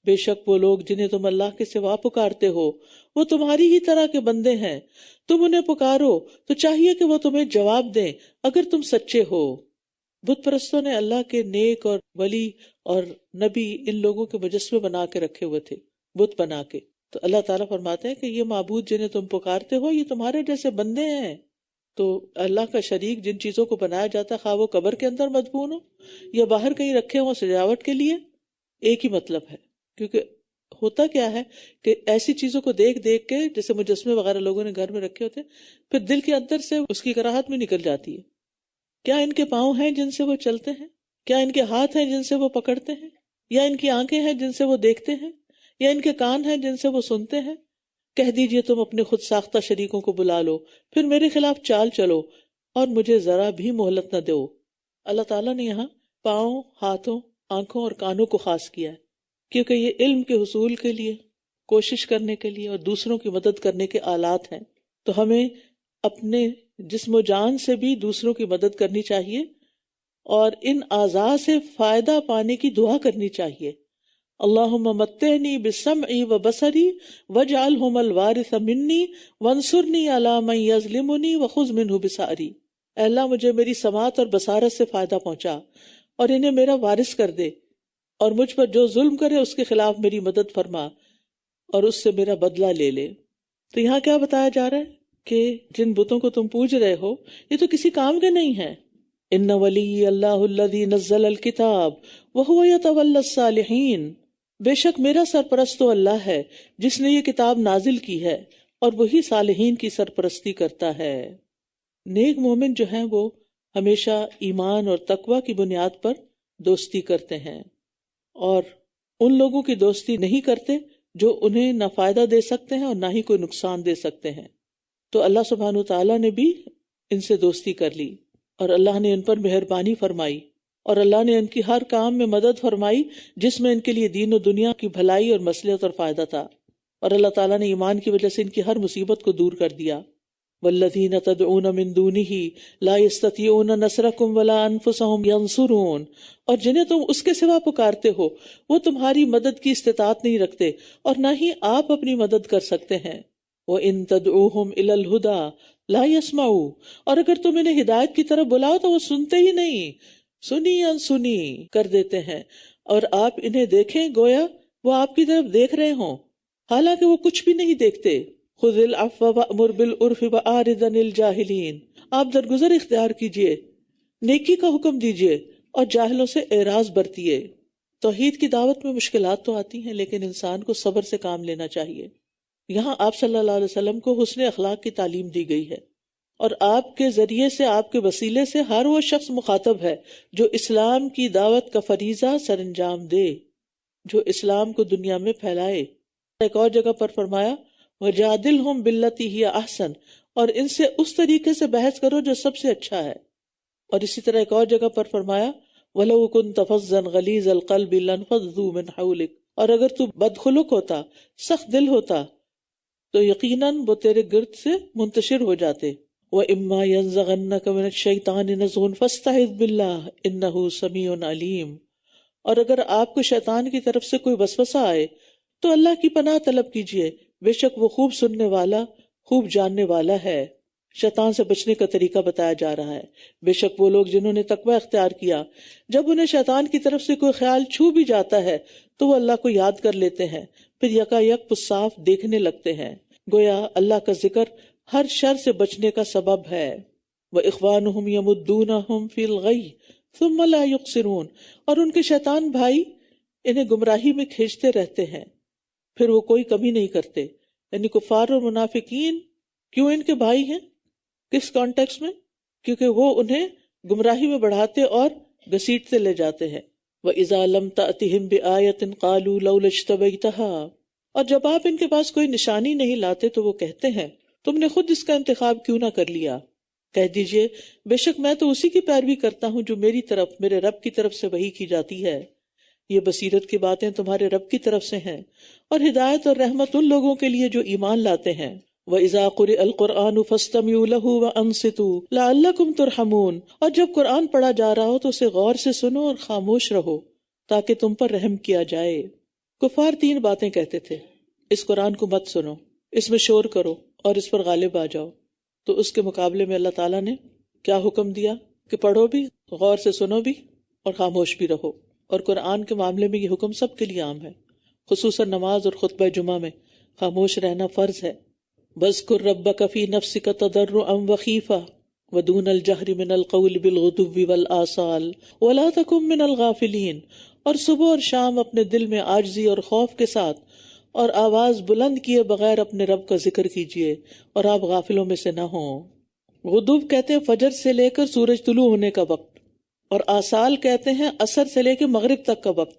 بے شک وہ لوگ جنہیں تم اللہ کے سوا پکارتے ہو وہ تمہاری ہی طرح کے بندے ہیں، تم انہیں پکارو تو چاہیے کہ وہ تمہیں جواب دیں اگر تم سچے ہو۔ بت پرستوں نے اللہ کے نیک اور ولی اور نبی ان لوگوں کے مجسمے بنا کے رکھے ہوئے تھے، بت بنا کے۔ تو اللہ تعالیٰ فرماتے ہیں کہ یہ معبود جنہیں تم پکارتے ہو یہ تمہارے جیسے بندے ہیں۔ تو اللہ کا شریک جن چیزوں کو بنایا جاتا ہے، خواہ وہ قبر کے اندر مدفون ہو یا باہر کہیں رکھے ہوں سجاوٹ کے لیے، ایک ہی مطلب ہے۔ کیونکہ ہوتا کیا ہے کہ ایسی چیزوں کو دیکھ دیکھ کے، جیسے مجسمے وغیرہ لوگوں نے گھر میں رکھے ہوتے ہیں، پھر دل کے اندر سے اس کی کراہت میں نکل جاتی ہے۔ کیا ان کے پاؤں ہیں جن سے وہ چلتے ہیں؟ کیا ان کے ہاتھ ہیں جن سے وہ پکڑتے ہیں؟ یا ان کی آنکھیں ہیں جن سے وہ دیکھتے ہیں؟ یا ان کے کان ہیں جن سے وہ سنتے ہیں؟ کہہ دیجئے تم اپنے خود ساختہ شریکوں کو بلا لو، پھر میرے خلاف چال چلو اور مجھے ذرا بھی مہلت نہ دو۔ اللہ تعالیٰ نے یہاں پاؤں، ہاتھوں، آنکھوں اور کانوں کو خاص کیا ہے، کیونکہ یہ علم کے حصول کے لیے، کوشش کرنے کے لیے اور دوسروں کی مدد کرنے کے آلات ہیں۔ تو ہمیں اپنے جسم و جان سے بھی دوسروں کی مدد کرنی چاہیے اور ان اعضاء سے فائدہ پانے کی دعا کرنی چاہیے۔ اللہم متعنی بسمعی و بصری واجعلہم الوارث منی وانصرنی علی من یظلمنی وخذ منہ بثأری۔ اے اللہ مجھے میری سماعت اور بصارت سے فائدہ پہنچا اور انہیں میرا وارث کر دے، اور مجھ پر جو ظلم کرے اس کے خلاف میری مدد فرما اور اس سے میرا بدلہ لے لے۔ تو یہاں کیا بتایا جا رہا ہے کہ جن بتوں کو تم پوج رہے ہو یہ تو کسی کام کے نہیں ہیں۔ ان ولی اللہ الذی نزل الکتاب وہو یتولی الصالحین، بے شک میرا سرپرست تو اللہ ہے جس نے یہ کتاب نازل کی ہے اور وہی صالحین کی سرپرستی کرتا ہے۔ نیک مومن جو ہیں وہ ہمیشہ ایمان اور تقوی کی بنیاد پر دوستی کرتے ہیں اور ان لوگوں کی دوستی نہیں کرتے جو انہیں نہ فائدہ دے سکتے ہیں اور نہ ہی کوئی نقصان دے سکتے ہیں۔ تو اللہ سبحانہ وتعالیٰ نے بھی ان سے دوستی کر لی اور اللہ نے ان پر مہربانی فرمائی اور اللہ نے ان کی ہر کام میں مدد فرمائی جس میں ان کے لیے دین و دنیا کی بھلائی اور مصلحت اور فائدہ تھا، اور اللہ تعالیٰ نے ایمان کی وجہ سے ان کی ہر مصیبت کو دور کر دیا۔ والذین تدعون من دونہ لا یستطیعون نصرکم ولا انفسہم ینصرون، اور جنہیں تم اس کے سوا پکارتے ہو وہ تمہاری مدد کی استطاعت نہیں رکھتے اور نہ ہی آپ اپنی مدد کر سکتے ہیں۔ وَإِن تَدْعُوهُمْ إِلَى الْهُدَى لَا يَسْمَعُوا، اور اگر تم انہیں ہدایت کی طرف بلاؤ تو وہ سنتے ہی نہیں، سنی انسنی کر دیتے ہیں، اور آپ انہیں دیکھیں گویا وہ آپ کی طرف دیکھ رہے ہوں حالانکہ وہ کچھ بھی نہیں دیکھتے۔ خُذِ الْعَفْوَ وَأْمُرْ بِالْعُرْفِ وَأَعْرِضْ عَنِ الْجَاهِلِينَ، آپ درگزر اختیار کیجئے، نیکی کا حکم دیجئے اور جاہلوں سے اعراض برتیے۔ توحید کی دعوت میں مشکلات تو آتی ہیں لیکن انسان کو صبر سے کام لینا چاہیے۔ یہاں آپ صلی اللہ علیہ وسلم کو حسن اخلاق کی تعلیم دی گئی ہے اور آپ کے ذریعے سے، آپ کے وسیلے سے ہر وہ شخص مخاطب ہے جو اسلام کی دعوت کا فریضہ سر انجام دے، جو اسلام کو دنیا میں پھیلائے۔ ایک اور جگہ پر فرمایا وَجَادِلْهُمْ بِالَّتِي هِيَ أَحْسَنُ، اور ان سے اس طریقے سے بحث کرو جو سب سے اچھا ہے۔ اور اسی طرح ایک اور جگہ پر فرمایا وَلَوْ كُنْتَ فَظًّا غَلِيظَ الْقَلْبِ لَانفَضُّوا مِنْ حَوْلِكَ، اور اگر تو بدخلق ہوتا، سخت دل ہوتا تو یقیناً وہ تیرے گرد سے منتشر ہو جاتے۔ وَإِمَّا يَنزَغَنَّكَ مِنَ الشَّيْطَانِ نَزْغٌ فَاسْتَعِذْ بِاللَّهِ إِنَّهُ سَمِيعٌ عَلِيمٌ، اور اگر آپ کو شیطان کی طرف سے کوئی وسوسہ آئے تو اللہ کی پناہ طلب کیجئے، بے شک وہ خوب سننے والا، خوب جاننے والا ہے۔ شیطان سے بچنے کا طریقہ بتایا جا رہا ہے. بے شک وہ لوگ جنہوں نے تقوی اختیار کیا، جب انہیں شیطان کی طرف سے کوئی خیال چھو بھی جاتا ہے تو وہ اللہ کو یاد کر لیتے ہیں، پھر یکا یک صاف دیکھنے لگتے ہیں. گویا اللہ کا ذکر ہر شر سے بچنے کا سبب ہے. وَإِخْوَانُهُمْ يَمُدُّونَهُمْ فِي الْغَيِّ ثُمَّ لَا يُقْصِرُونَ، اور ان کے شیطان بھائی انہیں گمراہی میں کھینچتے رہتے ہیں، پھر وہ کوئی کمی نہیں کرتے. یعنی کفار اور منافقین کیوں ان کے بھائی ہیں؟ کس کانٹیکس میں؟ کیونکہ وہ انہیں گمراہی میں بڑھاتے اور گھسیٹتے لے جاتے ہیں. وَإِذَا لَمْ تَأْتِهِمْ بِآيَةٍ قَالُوا لَوْلَا اجْتَبَيْتَهَا، اور جب آپ ان کے پاس کوئی نشانی نہیں لاتے تو وہ کہتے ہیں تم نے خود اس کا انتخاب کیوں نہ کر لیا. کہہ دیجئے بے شک میں تو اسی کی پیروی کرتا ہوں جو میری طرف، میرے رب کی طرف سے وحی کی جاتی ہے. یہ بصیرت کی باتیں تمہارے رب کی طرف سے ہیں، اور ہدایت اور رحمت ان لوگوں کے لیے جو ایمان لاتے ہیں. وَإِذَا قُرِئَ الْقُرْآنُ فَاسْتَمِعُوا لَهُ وَأَنصِتُوا لَعَلَّكُمْ تُرْحَمُونَ، اور جب قرآن پڑھا جا رہا ہو تو اسے غور سے سنو اور خاموش رہو تاکہ تم پر رحم کیا جائے. کفار 3 باتیں کہتے تھے: اس قرآن کو مت سنو، اس میں شور کرو اور اس پر غالب آ جاؤ. تو اس کے مقابلے میں اللہ تعالیٰ نے کیا حکم دیا کہ پڑھو بھی، غور سے سنو بھی اور خاموش بھی رہو. اور قرآن کے معاملے میں یہ حکم سب کے لیے عام ہے، خصوصاً نماز اور خطبہ جمعہ میں خاموش رہنا فرض ہے. وَاذْكُرْ رَبَّكَ فِي نَفْسِكَ تَضَرُّعًا وَخِيفَةً وَدُونَ الْجَهْرِ مِنَ الْقَوْلِ بِالْغُدُوِّ وَالْآصَالِ وَلَا تَكُن مِّنَ الْغَافِلِينَ، اور صبح اور شام اپنے دل میں عاجزی اور خوف کے ساتھ اور آواز بلند کیے بغیر اپنے رب کا ذکر کیجیے اور آپ غافلوں میں سے نہ ہوں. غدو کہتے ہیں فجر سے لے کر سورج طلوع ہونے کا وقت، اور آصال کہتے ہیں عصر سے لے کے مغرب تک کا وقت.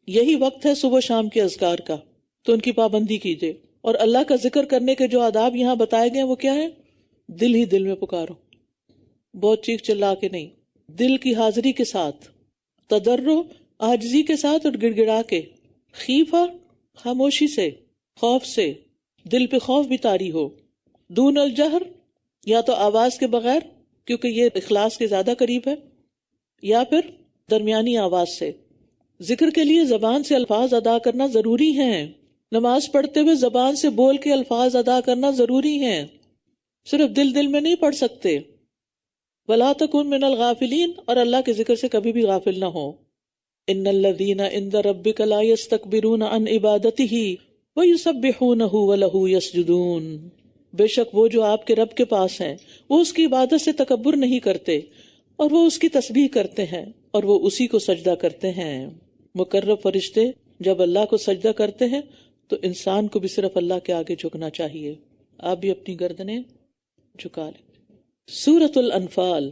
یہی وقت ہے صبح شام کے اذکار کا، تو ان کی پابندی کیجیے. اور اللہ کا ذکر کرنے کے جو آداب یہاں بتائے گئے وہ کیا ہے؟ دل ہی دل میں پکارو، بہت چیخ چلا کے نہیں، دل کی حاضری کے ساتھ، تضرع عاجزی کے ساتھ اور گڑ گڑا کے، خیفہ خاموشی سے، خوف سے، دل پہ خوف بھی طاری ہو. دون الجہر، یا تو آواز کے بغیر کیونکہ یہ اخلاص کے زیادہ قریب ہے، یا پھر درمیانی آواز سے. ذکر کے لیے زبان سے الفاظ ادا کرنا ضروری ہیں. نماز پڑھتے ہوئے زبان سے بول کے الفاظ ادا کرنا ضروری ہیں، صرف دل دل میں نہیں پڑھ سکتے. وَلَا تَكُن مِّنَ الْغَافِلِينَ، اور اللہ کے ذکر سے کبھی بھی غافل نہ ہو. إِنَّ الَّذِينَ عِندَ رَبِّكَ لَا يَسْتَكْبِرُونَ عَنْ عِبَادَتِهِ وَيُسَبِّحُونَهُ وَلَهُ يَسْجُدُونَ، بے شک وہ جو آپ کے رب کے پاس ہیں وہ اس کی عبادت سے تکبر نہیں کرتے، اور وہ اس کی تسبیح کرتے ہیں اور وہ اسی کو سجدہ کرتے ہیں. مقرب فرشتے جب اللہ کو سجدہ کرتے ہیں تو انسان کو بھی صرف اللہ کے آگے جھکنا چاہیے. آپ بھی اپنی گردنیں جھکا لیں. سورۃ الانفال.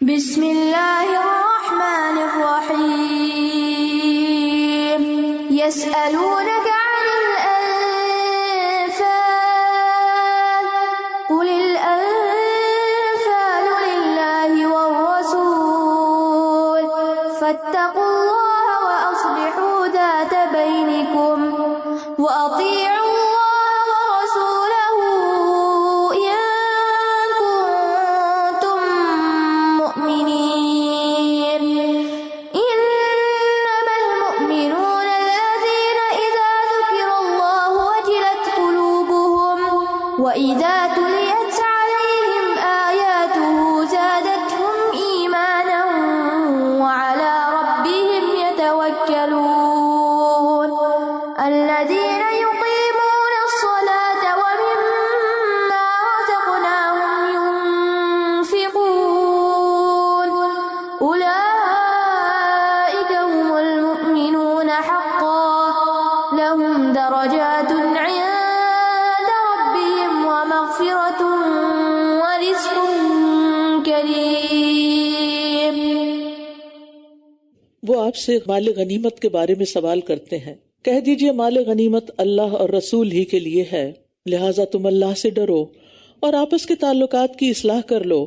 بسم اللہ الرحمن الرحیم. یسألونک عن الانفال قل الانفال للہ والرسول فاتقوا اللہ واصلحوا ذات بینکم وأطيعوا الله ورسوله إن كنتم مؤمنين. إنما المؤمنون الذين إذا ذكر الله وجلت قلوبهم وإذا تليت عليهم آياته زادتهم إيمانا وعلى ربهم يتوكلون. الذين يقيمون الصلاة ومما رزقناهم ينفقون أولئك هم المؤمنون حقا لهم درجات عند ربهم ومغفرة ورزق كريم. وہ آپ سے مال غنیمت کے بارے میں سوال کرتے ہیں. کہہ دیجئے مال غنیمت اللہ اور رسول ہی کے لیے ہے، لہٰذا تم اللہ سے ڈرو اور آپس کے تعلقات کی اصلاح کر لو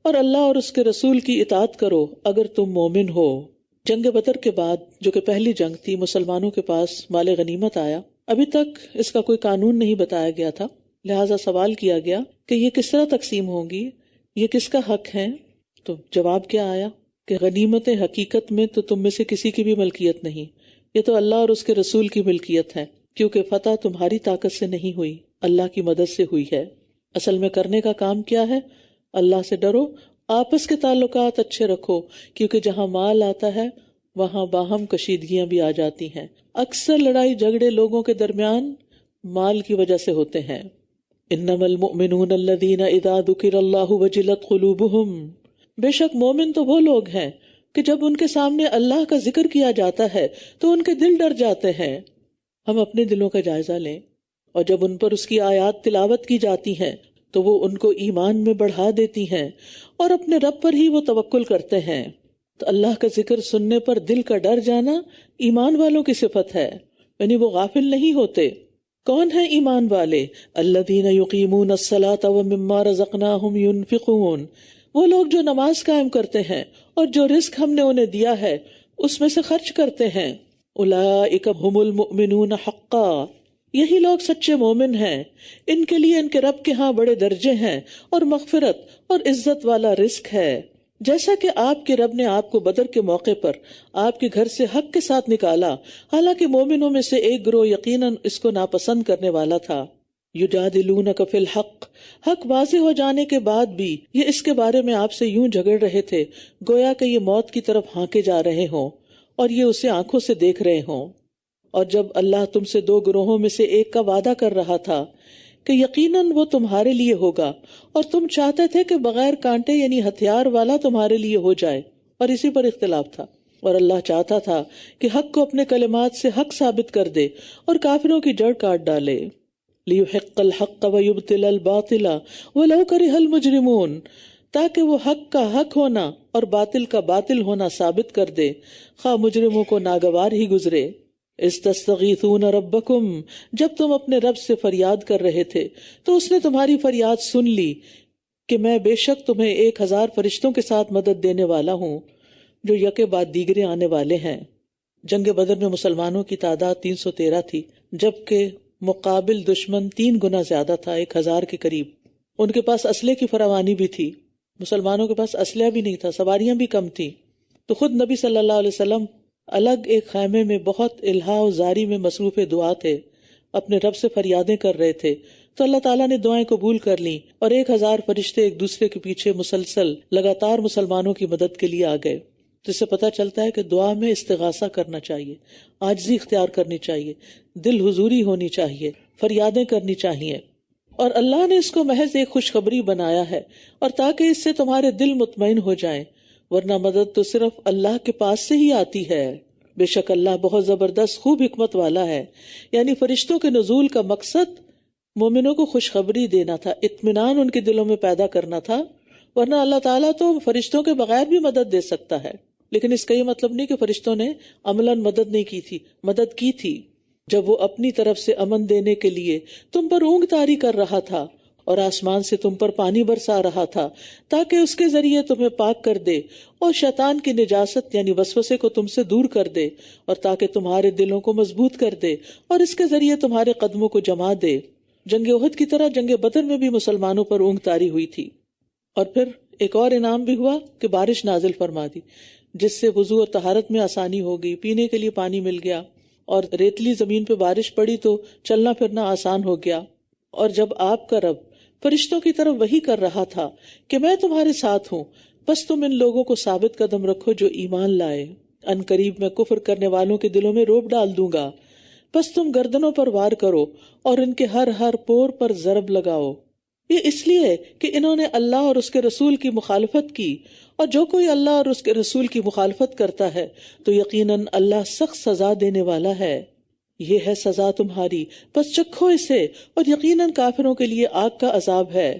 اور اللہ اور اس کے رسول کی اطاعت کرو اگر تم مومن ہو. جنگ بدر کے بعد جو کہ پہلی جنگ تھی، مسلمانوں کے پاس مال غنیمت آیا. ابھی تک اس کا کوئی قانون نہیں بتایا گیا تھا، لہٰذا سوال کیا گیا کہ یہ کس طرح تقسیم ہوں گی، یہ کس کا حق ہے. تو جواب کیا آیا کہ غنیمتیں حقیقت میں تو تم میں سے کسی کی بھی ملکیت نہیں، یہ تو اللہ اور اس کے رسول کی ملکیت ہے، کیونکہ فتح تمہاری طاقت سے نہیں ہوئی، اللہ کی مدد سے ہوئی ہے. اصل میں کرنے کا کام کیا ہے؟ اللہ سے ڈرو، آپس کے تعلقات اچھے رکھو، کیونکہ جہاں مال آتا ہے وہاں باہم کشیدگیاں بھی آ جاتی ہیں۔ اکثر لڑائی جھگڑے لوگوں کے درمیان مال کی وجہ سے ہوتے ہیں۔ انما المؤمنون الذین اذا ذکر اللہ وجلت قلوبہم، بے شک مومن تو وہ لوگ ہیں کہ جب ان کے سامنے اللہ کا ذکر کیا جاتا ہے تو ان کے دل ڈر جاتے ہیں۔ ہم اپنے دلوں کا جائزہ لیں، اور جب ان پر اس کی آیات تلاوت کی جاتی ہیں تو وہ ان کو ایمان میں بڑھا دیتی ہیں، اور اپنے رب پر ہی وہ توکل کرتے ہیں۔ تو اللہ کا ذکر سننے پر دل کا ڈر جانا ایمان والوں کی صفت ہے، یعنی وہ غافل نہیں ہوتے۔ کون ہیں ایمان والے؟ الذین یقیمون الصلاۃ ومما رزقناہم ینفقون، وہ لوگ جو نماز قائم کرتے ہیں اور جو رزق ہم نے انہیں دیا ہے اس میں سے خرچ کرتے ہیں۔ اولئک ھم المؤمنون حقا، یہی لوگ سچے مومن ہیں، ان کے لیے ان کے رب کے ہاں بڑے درجے ہیں اور مغفرت اور عزت والا رزق ہے۔ جیسا کہ آپ کے رب نے آپ کو بدر کے موقع پر آپ کے گھر سے حق کے ساتھ نکالا، حالانکہ مومنوں میں سے ایک گروہ یقیناً اس کو ناپسند کرنے والا تھا۔ یجادلونک فی الحق، حق واضح ہو جانے کے بعد بھی یہ اس کے بارے میں آپ سے یوں جھگڑ رہے تھے گویا کہ یہ موت کی طرف ہانکے جا رہے ہوں اور یہ اسے آنکھوں سے دیکھ رہے ہوں۔ اور جب اللہ تم سے دو گروہوں میں سے ایک کا وعدہ کر رہا تھا کہ یقیناً وہ تمہارے لیے ہوگا، اور تم چاہتے تھے کہ بغیر کانٹے یعنی ہتھیار والا تمہارے لیے ہو جائے، اور اسی پر اختلاف تھا، اور اللہ چاہتا تھا کہ حق کو اپنے کلمات سے حق ثابت کر دے اور کافروں کی جڑ کاٹ ڈالے۔ لِيُحِقَّ الْحَقَّ وَيُبْطِلَ الْبَاطِلَ وَلَوْ كَرِهَ الْمُجْرِمُونَ، تاکہ وہ حق کا حق ہونا اور باطل کا باطل ہونا ثابت کر دے، خواہ مجرموں کو ناگوار ہی گزرے۔ استستغیثون ربکم، جب تم اپنے رب سے فریاد کر رہے تھے تو اس نے تمہاری فریاد سن لی کہ میں بے شک تمہیں 1000 فرشتوں کے ساتھ مدد دینے والا ہوں جو یکے بعد دیگرے آنے والے ہیں۔ جنگ بدر میں مسلمانوں کی تعداد 313 تھی، جبکہ مقابل دشمن 3 گنا زیادہ تھا، 1000 کے قریب۔ ان کے پاس اسلحے کی فراوانی بھی تھی، مسلمانوں کے پاس اسلحہ بھی نہیں تھا، سواریاں بھی کم تھیں۔ تو خود نبی صلی اللہ علیہ وسلم الگ ایک خیمے میں بہت الہا و زاری میں مصروف دعا تھے، اپنے رب سے فریادیں کر رہے تھے، تو اللہ تعالیٰ نے دعائیں قبول کر لیں اور 1000 فرشتے ایک دوسرے کے پیچھے مسلسل لگاتار مسلمانوں کی مدد کے لیے آ گئے۔ تو اس سے پتہ چلتا ہے کہ دعا میں استغاثہ کرنا چاہیے، عاجزی اختیار کرنی چاہیے، دل حضوری ہونی چاہیے، فریادیں کرنی چاہیے، اور اللہ نے اس کو محض ایک خوشخبری بنایا ہے، اور تاکہ اس سے تمہارے دل مطمئن ہو جائیں، ورنہ مدد تو صرف اللہ کے پاس سے ہی آتی ہے۔ بے شک اللہ بہت زبردست خوب حکمت والا ہے۔ یعنی فرشتوں کے نزول کا مقصد مومنوں کو خوشخبری دینا تھا، اطمینان ان کے دلوں میں پیدا کرنا تھا، ورنہ اللہ تعالیٰ تو فرشتوں کے بغیر بھی مدد دے سکتا ہے، لیکن اس کا یہ مطلب نہیں کہ فرشتوں نے عملاً مدد نہیں کی تھی، مدد کی تھی جب وہ اپنی طرف سے امن دینے کے لیے تم پر اونگ طاری کر رہا تھا اور آسمان سے تم پر پانی برسا رہا تھا تاکہ اس کے ذریعے تمہیں پاک کر دے اور شیطان کی نجاست یعنی وسوسے کو تم سے دور کر دے، اور تاکہ تمہارے دلوں کو مضبوط کر دے اور اس کے ذریعے تمہارے قدموں کو جما دے۔ جنگ احد کی طرح جنگ بدر میں بھی مسلمانوں پر اونگ طاری ہوئی تھی، اور پھر ایک اور انعام بھی ہوا کہ بارش نازل فرما دی، جس سے وضو اور طہارت میں آسانی ہو گئی، پینے کے لیے پانی مل گیا، اور ریتلی زمین پہ بارش پڑی تو چلنا پھرنا آسان ہو گیا۔ اور جب آپ کا رب فرشتوں کی طرف وحی کر رہا تھا کہ میں تمہارے ساتھ ہوں، بس تم ان لوگوں کو ثابت قدم رکھو جو ایمان لائے، ان قریب میں کفر کرنے والوں کے دلوں میں رعب ڈال دوں گا، بس تم گردنوں پر وار کرو اور ان کے ہر پور پر ضرب لگاؤ۔ یہ اس لیے کہ انہوں نے اللہ اور اس کے رسول کی مخالفت کی، اور جو کوئی اللہ اور اس کے رسول کی مخالفت کرتا ہے تو یقیناً اللہ سخت سزا دینے والا ہے۔ یہ ہے سزا تمہاری، بس چکھو اسے، اور یقیناً کافروں کے لیے آگ کا عذاب ہے۔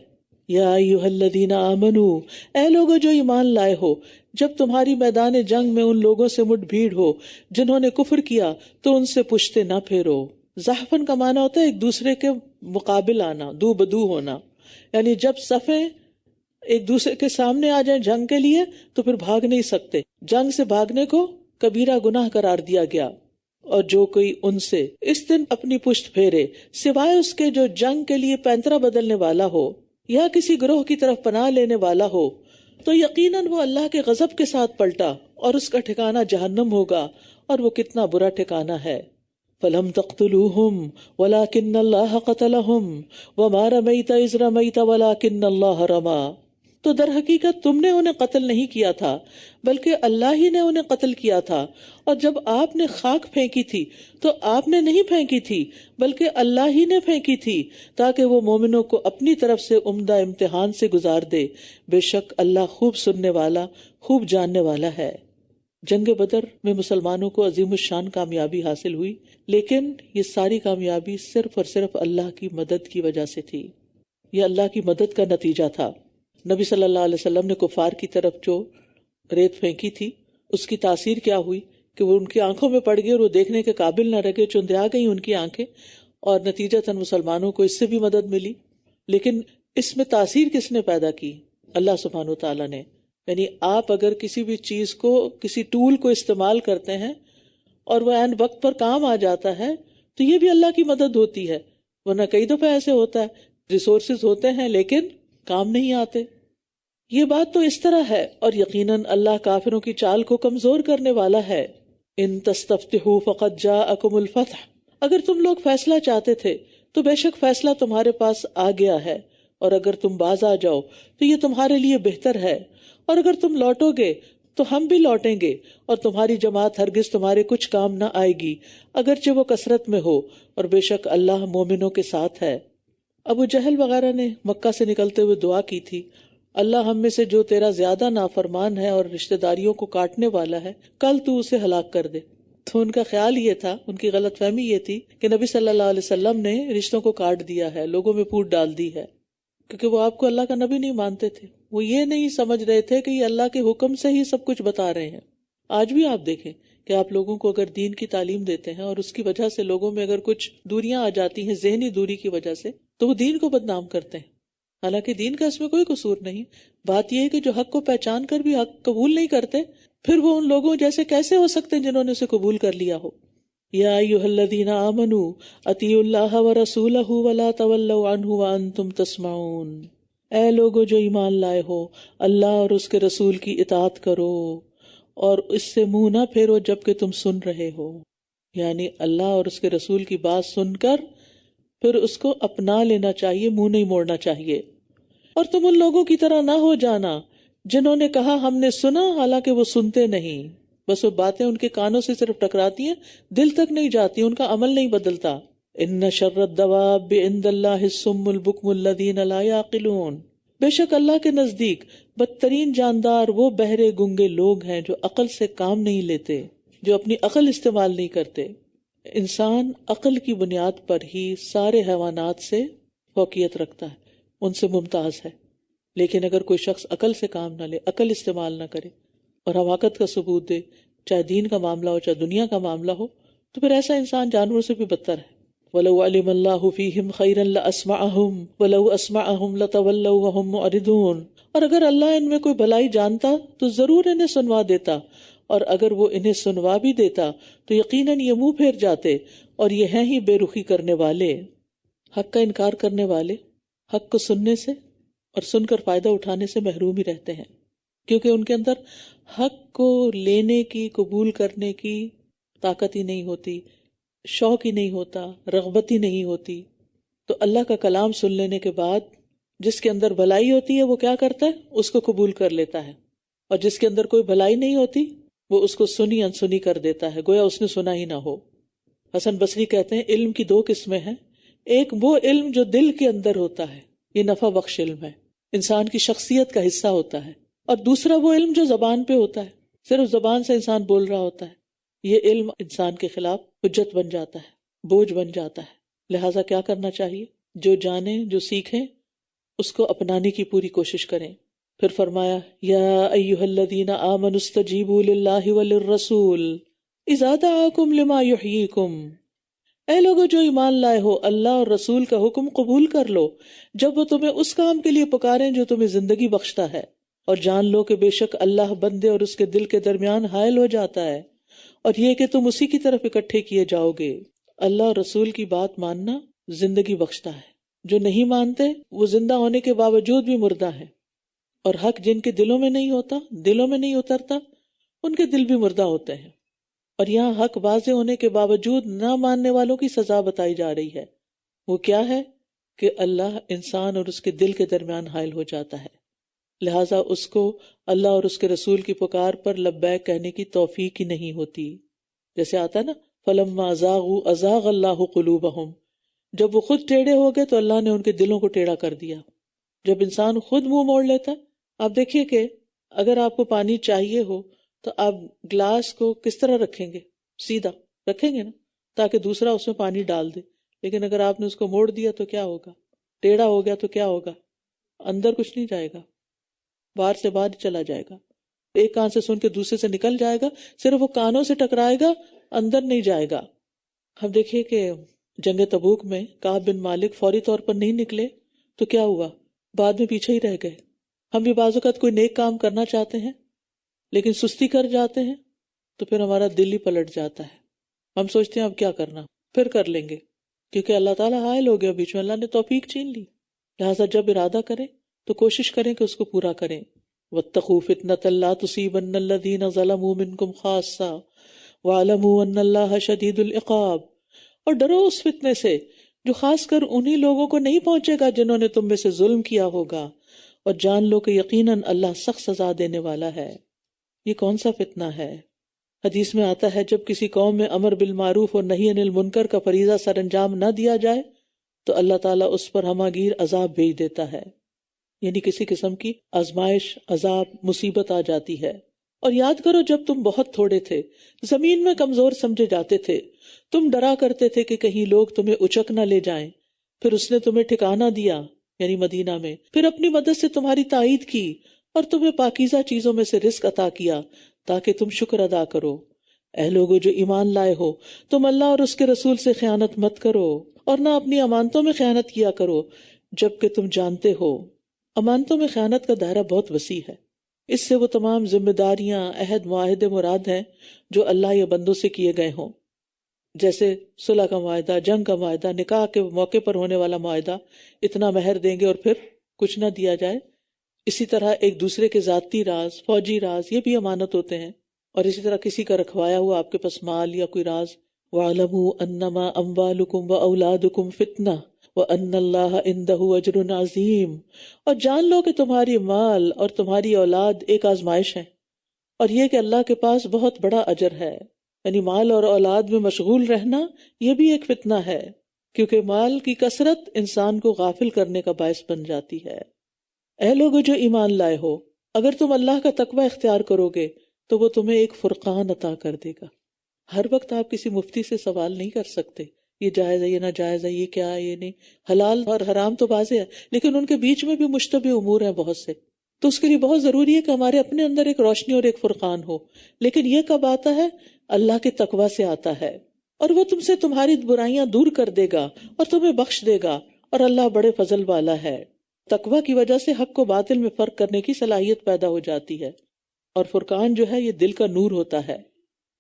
یا ایھا الذین آمنو، اے لوگو جو ایمان لائے ہو، جب تمہاری میدان جنگ میں ان لوگوں سے مٹ بھیڑ ہو جنہوں نے کفر کیا تو ان سے پشتے نہ پھیرو۔ زحفن کا معنی ہوتا ہے ایک دوسرے کے مقابل آنا، دو بدو ہونا، یعنی جب صفیں ایک دوسرے کے سامنے آ جائیں جنگ کے لیے تو پھر بھاگ نہیں سکتے۔ جنگ سے بھاگنے کو کبیرہ گناہ قرار دیا گیا۔ اور جو کوئی ان سے اس دن اپنی پشت پھیرے سوائے اس کے جو جنگ کے لیے پینترا بدلنے والا ہو یا کسی گروہ کی طرف پناہ لینے والا ہو تو یقیناً وہ اللہ کے غضب کے ساتھ پلٹا اور اس کا ٹھکانہ جہنم ہوگا، اور وہ کتنا برا ٹھکانہ ہے۔ فلم تقتلوہم ولکن اللہ قتلہم وما رمیت اذ رمیت ولکن اللہ رما. تو در حقیقت تم نے انہیں قتل نہیں کیا تھا بلکہ اللہ ہی نے انہیں قتل کیا تھا، اور جب آپ نے خاک پھینکی تھی تو آپ نے نہیں پھینکی تھی بلکہ اللہ ہی نے پھینکی تھی تاکہ وہ مومنوں کو اپنی طرف سے عمدہ امتحان سے گزار دے. بے شک اللہ خوب سننے والا خوب جاننے والا ہے. جنگ بدر میں مسلمانوں کو عظیم الشان کامیابی حاصل ہوئی، لیکن یہ ساری کامیابی صرف اور صرف اللہ کی مدد کی وجہ سے تھی. یہ اللہ کی مدد کا نتیجہ تھا. نبی صلی اللہ علیہ وسلم نے کفار کی طرف جو ریت پھینکی تھی اس کی تاثیر کیا ہوئی کہ وہ ان کی آنکھوں میں پڑ گئی اور وہ دیکھنے کے قابل نہ رہے، چندرا گئی ان کی آنکھیں، اور نتیجتاً مسلمانوں کو اس سے بھی مدد ملی. لیکن اس میں تاثیر کس نے پیدا کی؟ اللہ سبحانہ وتعالیٰ نے. یعنی آپ اگر کسی بھی چیز کو، کسی ٹول کو استعمال کرتے ہیں اور وہ عین وقت پر کام آ جاتا ہے تو یہ بھی اللہ کی مدد ہوتی ہے. ورنہ کئی دفعہ ایسے ہوتا ہے ریسورسز ہوتے ہیں لیکن کام نہیں آتے. یہ بات تو اس طرح ہے، اور یقیناً اللہ کافروں کی چال کو کمزور کرنے والا ہے. ان تستفتحوا فقد جاءکم الفتح. اگر تم لوگ فیصلہ چاہتے تھے تو بے شک فیصلہ تمہارے پاس آ گیا ہے، اور اگر تم باز آ جاؤ تو یہ تمہارے لیے بہتر ہے، اور اگر تم لوٹو گے تو ہم بھی لوٹیں گے، اور تمہاری جماعت ہرگز تمہارے کچھ کام نہ آئے گی اگرچہ وہ کثرت میں ہو، اور بے شک اللہ مومنوں کے ساتھ ہے. ابو جہل وغیرہ نے مکہ سے نکلتے ہوئے دعا کی تھی، اللہ ہم میں سے جو تیرا زیادہ نافرمان ہے اور رشتہ داریوں کو کاٹنے والا ہے، کل تو اسے ہلاک کر دے. تو ان کا خیال یہ تھا، ان کی غلط فہمی یہ تھی کہ نبی صلی اللہ علیہ وسلم نے رشتوں کو کاٹ دیا ہے، لوگوں میں پھوٹ ڈال دی ہے، کیونکہ وہ آپ کو اللہ کا نبی نہیں مانتے تھے. وہ یہ نہیں سمجھ رہے تھے کہ یہ اللہ کے حکم سے ہی سب کچھ بتا رہے ہیں. آج بھی آپ دیکھیں کہ آپ لوگوں کو اگر دین کی تعلیم دیتے ہیں اور اس کی وجہ سے لوگوں میں اگر کچھ دوریاں آ جاتی ہیں ذہنی دوری کی وجہ سے، تو وہ دین کو بدنام کرتے ہیں. حالانکہ دین کا اس میں کوئی قصور نہیں. بات یہ ہے کہ جو حق کو پہچان کر بھی حق قبول نہیں کرتے، پھر وہ ان لوگوں جیسے کیسے ہو سکتے ہیں جنہوں نے اسے قبول کر لیا ہو. یا ایھا الذین آمنوا اطیعوا اللہ ورسولہ ولا تولوا عنہ وانتم تسمعون. اے لوگو جو ایمان لائے ہو، اللہ اور اس کے رسول کی اطاعت کرو اور اس سے منہ نہ پھیرو جبکہ تم سن رہے ہو. یعنی اللہ اور اس کے رسول کی بات سن کر پھر اس کو اپنا لینا چاہیے، منہ نہیں موڑنا چاہیے. اور تم ان لوگوں کی طرح نہ ہو جانا جنہوں نے کہا ہم نے سنا حالانکہ وہ سنتے نہیں. بس وہ باتیں ان کے کانوں سے صرف ٹکراتی ہیں، دل تک نہیں جاتی، ان کا عمل نہیں بدلتا. ان شر الدواب عند اللہ الصم البکم الذین لا یعقلون. بے شک اللہ کے نزدیک بدترین جاندار وہ بہرے گنگے لوگ ہیں جو عقل سے کام نہیں لیتے، جو اپنی عقل استعمال نہیں کرتے. انسان عقل کی بنیاد پر ہی سارے حیوانات سے فوقیت رکھتا ہے، ان سے ممتاز ہے. لیکن اگر کوئی شخص عقل سے کام نہ لے، عقل استعمال نہ کرے اور حماقت کا ثبوت دے، چاہے دین کا معاملہ ہو چاہے دنیا کا معاملہ ہو، تو پھر ایسا انسان جانوروں سے بھی بدتر ہے. وَلَوْ عَلِمَ اللَّهُ فِيهِمْ خَيْرًا لَأَسْمَعَهُمْ وَلَوْ أَسْمَعَهُمْ لَتَوَلَّوْا وَهُمْ مُعْرِضُونَ. اور اگر اللہ ان میں کوئی بھلائی جانتا تو ضرور انہیں سنوا دیتا، اور اگر وہ انہیں سنوا بھی دیتا تو یقیناً یہ منہ پھیر جاتے، اور یہ ہیں ہی بے رخی کرنے والے. حق کا انکار کرنے والے حق کو سننے سے اور سن کر فائدہ اٹھانے سے محروم ہی رہتے ہیں، کیونکہ ان کے اندر حق کو لینے کی، قبول کرنے کی طاقت ہی نہیں ہوتی، شوق ہی نہیں ہوتا، رغبت ہی نہیں ہوتی. تو اللہ کا کلام سن لینے کے بعد جس کے اندر بھلائی ہوتی ہے وہ کیا کرتا ہے؟ اس کو قبول کر لیتا ہے، اور جس کے اندر کوئی بھلائی نہیں ہوتی وہ اس کو سنی انسنی کر دیتا ہے، گویا اس نے سنا ہی نہ ہو. حسن بصری کہتے ہیں علم کی دو قسمیں ہیں. ایک وہ علم جو دل کے اندر ہوتا ہے، یہ نفع بخش علم ہے، انسان کی شخصیت کا حصہ ہوتا ہے. اور دوسرا وہ علم جو زبان پہ ہوتا ہے، صرف زبان سے انسان بول رہا ہوتا ہے. یہ علم انسان کے خلاف حجت بن جاتا ہے، بوجھ بن جاتا ہے. لہٰذا کیا کرنا چاہیے؟ جو جانیں، جو سیکھیں، اس کو اپنانے کی پوری کوشش کریں. پھر فرمایا یا ایھا الذین آمنوا استجیبوا للہ وللرسول اذا دعاکم لما یحییکم. اے لوگو جو ایمان لائے ہو، اللہ اور رسول کا حکم قبول کر لو جب وہ تمہیں اس کام کے لیے پکاریں جو تمہیں زندگی بخشتا ہے، اور جان لو کہ بے شک اللہ بندے اور اس کے دل کے درمیان حائل ہو جاتا ہے، اور یہ کہ تم اسی کی طرف اکٹھے کیے جاؤ گے. اللہ اور رسول کی بات ماننا زندگی بخشتا ہے. جو نہیں مانتے وہ زندہ ہونے کے باوجود بھی مردہ ہیں، اور حق جن کے دلوں میں نہیں ہوتا، دلوں میں نہیں اترتا، ان کے دل بھی مردہ ہوتے ہیں. اور یہاں حق واضح ہونے کے باوجود نہ ماننے والوں کی سزا بتائی جا رہی ہے. وہ کیا ہے کہ اللہ انسان اور اس کے دل کے درمیان حائل ہو جاتا ہے، لہٰذا اس کو اللہ اور اس کے رسول کی پکار پر لبیک کہنے کی توفیق ہی نہیں ہوتی. جیسے آتا ہے نا فَلَمَّا زَاغُوا أَزَاغَ اللَّهُ قُلُوبَهُمْ، جب وہ خود ٹیڑھے ہو گئے تو اللہ نے ان کے دلوں کو ٹیڑھا کر دیا. جب انسان خود منہ موڑ لیتا ہے، آپ دیکھیے کہ اگر آپ کو پانی چاہیے ہو تو آپ گلاس کو کس طرح رکھیں گے؟ سیدھا رکھیں گے نا، تاکہ دوسرا اس میں پانی ڈال دے. لیکن اگر آپ نے اس کو موڑ دیا تو کیا ہوگا؟ ٹیڑھا ہو گیا تو کیا ہوگا؟ اندر کچھ نہیں جائے گا، باہر سے باہر چلا جائے گا. ایک کان سے سن کے دوسرے سے نکل جائے گا، صرف وہ کانوں سے ٹکرائے گا، اندر نہیں جائے گا. ہم دیکھیے کہ جنگ تبوک میں کعب بن مالک فوری طور پر نہیں نکلے تو کیا ہوا؟ بعد میں پیچھے ہی رہ گئے. ہم بھی بعض اوقات کوئی نیک کام کرنا چاہتے ہیں لیکن سستی کر جاتے ہیں تو پھر ہمارا دل ہی پلٹ جاتا ہے. ہم سوچتے ہیں اب کیا کرنا، پھر کر لیں گے، کیونکہ اللہ تعالیٰ حائل ہو گیا بیچ میں، اللہ نے توفیق چھین لی. لہٰذا جب ارادہ کریں تو کوشش کریں کہ اس کو پورا کریں. وَاتَّقُوا فِتْنَةً لَا تُصِيبَنَّ الَّذِينَ ظَلَمُوا مِنْكُمْ خَاصَّةً وَاعْلَمُوا أَنَّ اللَّهَ شَدِيدُ الْعِقَابِ، اور ڈرو اس فتنے سے جو خاص کر انہی لوگوں کو نہیں پہنچے گا جنہوں نے تم میں سے ظلم کیا ہوگا، اور جان لو کہ یقیناً اللہ سخت سزا دینے والا ہے. یہ کون سا فتنہ ہے؟ حدیث میں آتا ہے جب کسی قوم میں امر بالمعروف اور نہی عن المنکر کا فریضہ سر انجام نہ دیا جائے تو اللہ تعالیٰ اس پر ہمہ گیر عذاب بھیج دیتا ہے، یعنی کسی قسم کی آزمائش، عذاب، مصیبت آ جاتی ہے. اور یاد کرو جب تم بہت تھوڑے تھے، زمین میں کمزور سمجھے جاتے تھے، تم ڈرا کرتے تھے کہ کہیں لوگ تمہیں اچک نہ لے جائیں، پھر اس نے تمہیں ٹھکانہ دیا یعنی مدینہ میں، پھر اپنی مدد سے تمہاری تائید کی اور تمہیں پاکیزہ چیزوں میں سے رزق عطا کیا تاکہ تم شکر ادا کرو. اے لوگو جو ایمان لائے ہو، تم اللہ اور اس کے رسول سے خیانت مت کرو اور نہ اپنی امانتوں میں خیانت کیا کرو جبکہ تم جانتے ہو. امانتوں میں خیانت کا دائرہ بہت وسیع ہے، اس سے وہ تمام ذمہ داریاں، عہد، معاہدے مراد ہیں جو اللہ یا بندوں سے کیے گئے ہوں، جیسے صلح کا معاہدہ، جنگ کا معاہدہ، نکاح کے موقع پر ہونے والا معاہدہ، اتنا مہر دیں گے اور پھر کچھ نہ دیا جائے. اسی طرح ایک دوسرے کے ذاتی راز، فوجی راز، یہ بھی امانت ہوتے ہیں. اور اسی طرح کسی کا رکھوایا ہوا آپ کے پاس مال یا کوئی راز. وَاعْلَمُوا أَنَّمَا أَمْوَالُكُمْ وَأَوْلَادُكُمْ فِتْنَةٌ وَأَنَّ اللَّهَ عِندَهُ أَجْرٌ عَظِيمٌ، اور جان لو کہ تمہاری مال اور تمہاری اولاد ایک آزمائش ہے، اور یہ کہ اللہ کے پاس بہت بڑا اجر ہے. یعنی مال اور اولاد میں مشغول رہنا یہ بھی ایک فتنہ ہے، کیونکہ مال کی کثرت انسان کو غافل کرنے کا باعث بن جاتی ہے. اے لوگو جو ایمان لائے ہو، اگر تم اللہ کا تقوی اختیار کرو گے تو وہ تمہیں ایک فرقان عطا کر دے گا. ہر وقت آپ کسی مفتی سے سوال نہیں کر سکتے یہ جائز ہے، یہ ناجائز ہے، یہ کیا ہے، یہ نہیں. حلال اور حرام تو واضح ہے لیکن ان کے بیچ میں بھی مشتبہ امور ہیں بہت سے. تو اس کے لیے بہت ضروری ہے کہ ہمارے اپنے اندر ایک روشنی اور ایک فرقان ہو. لیکن یہ کب آتا ہے؟ اللہ کے تقوی سے آتا ہے، اور وہ تم سے تمہاری برائیاں دور کر دے گا اور تمہیں بخش دے گا، اور اللہ بڑے فضل والا ہے. تقوی کی وجہ سے حق کو باطل میں فرق کرنے کی صلاحیت پیدا ہو جاتی ہے، اور فرقان جو ہے یہ دل کا نور ہوتا ہے.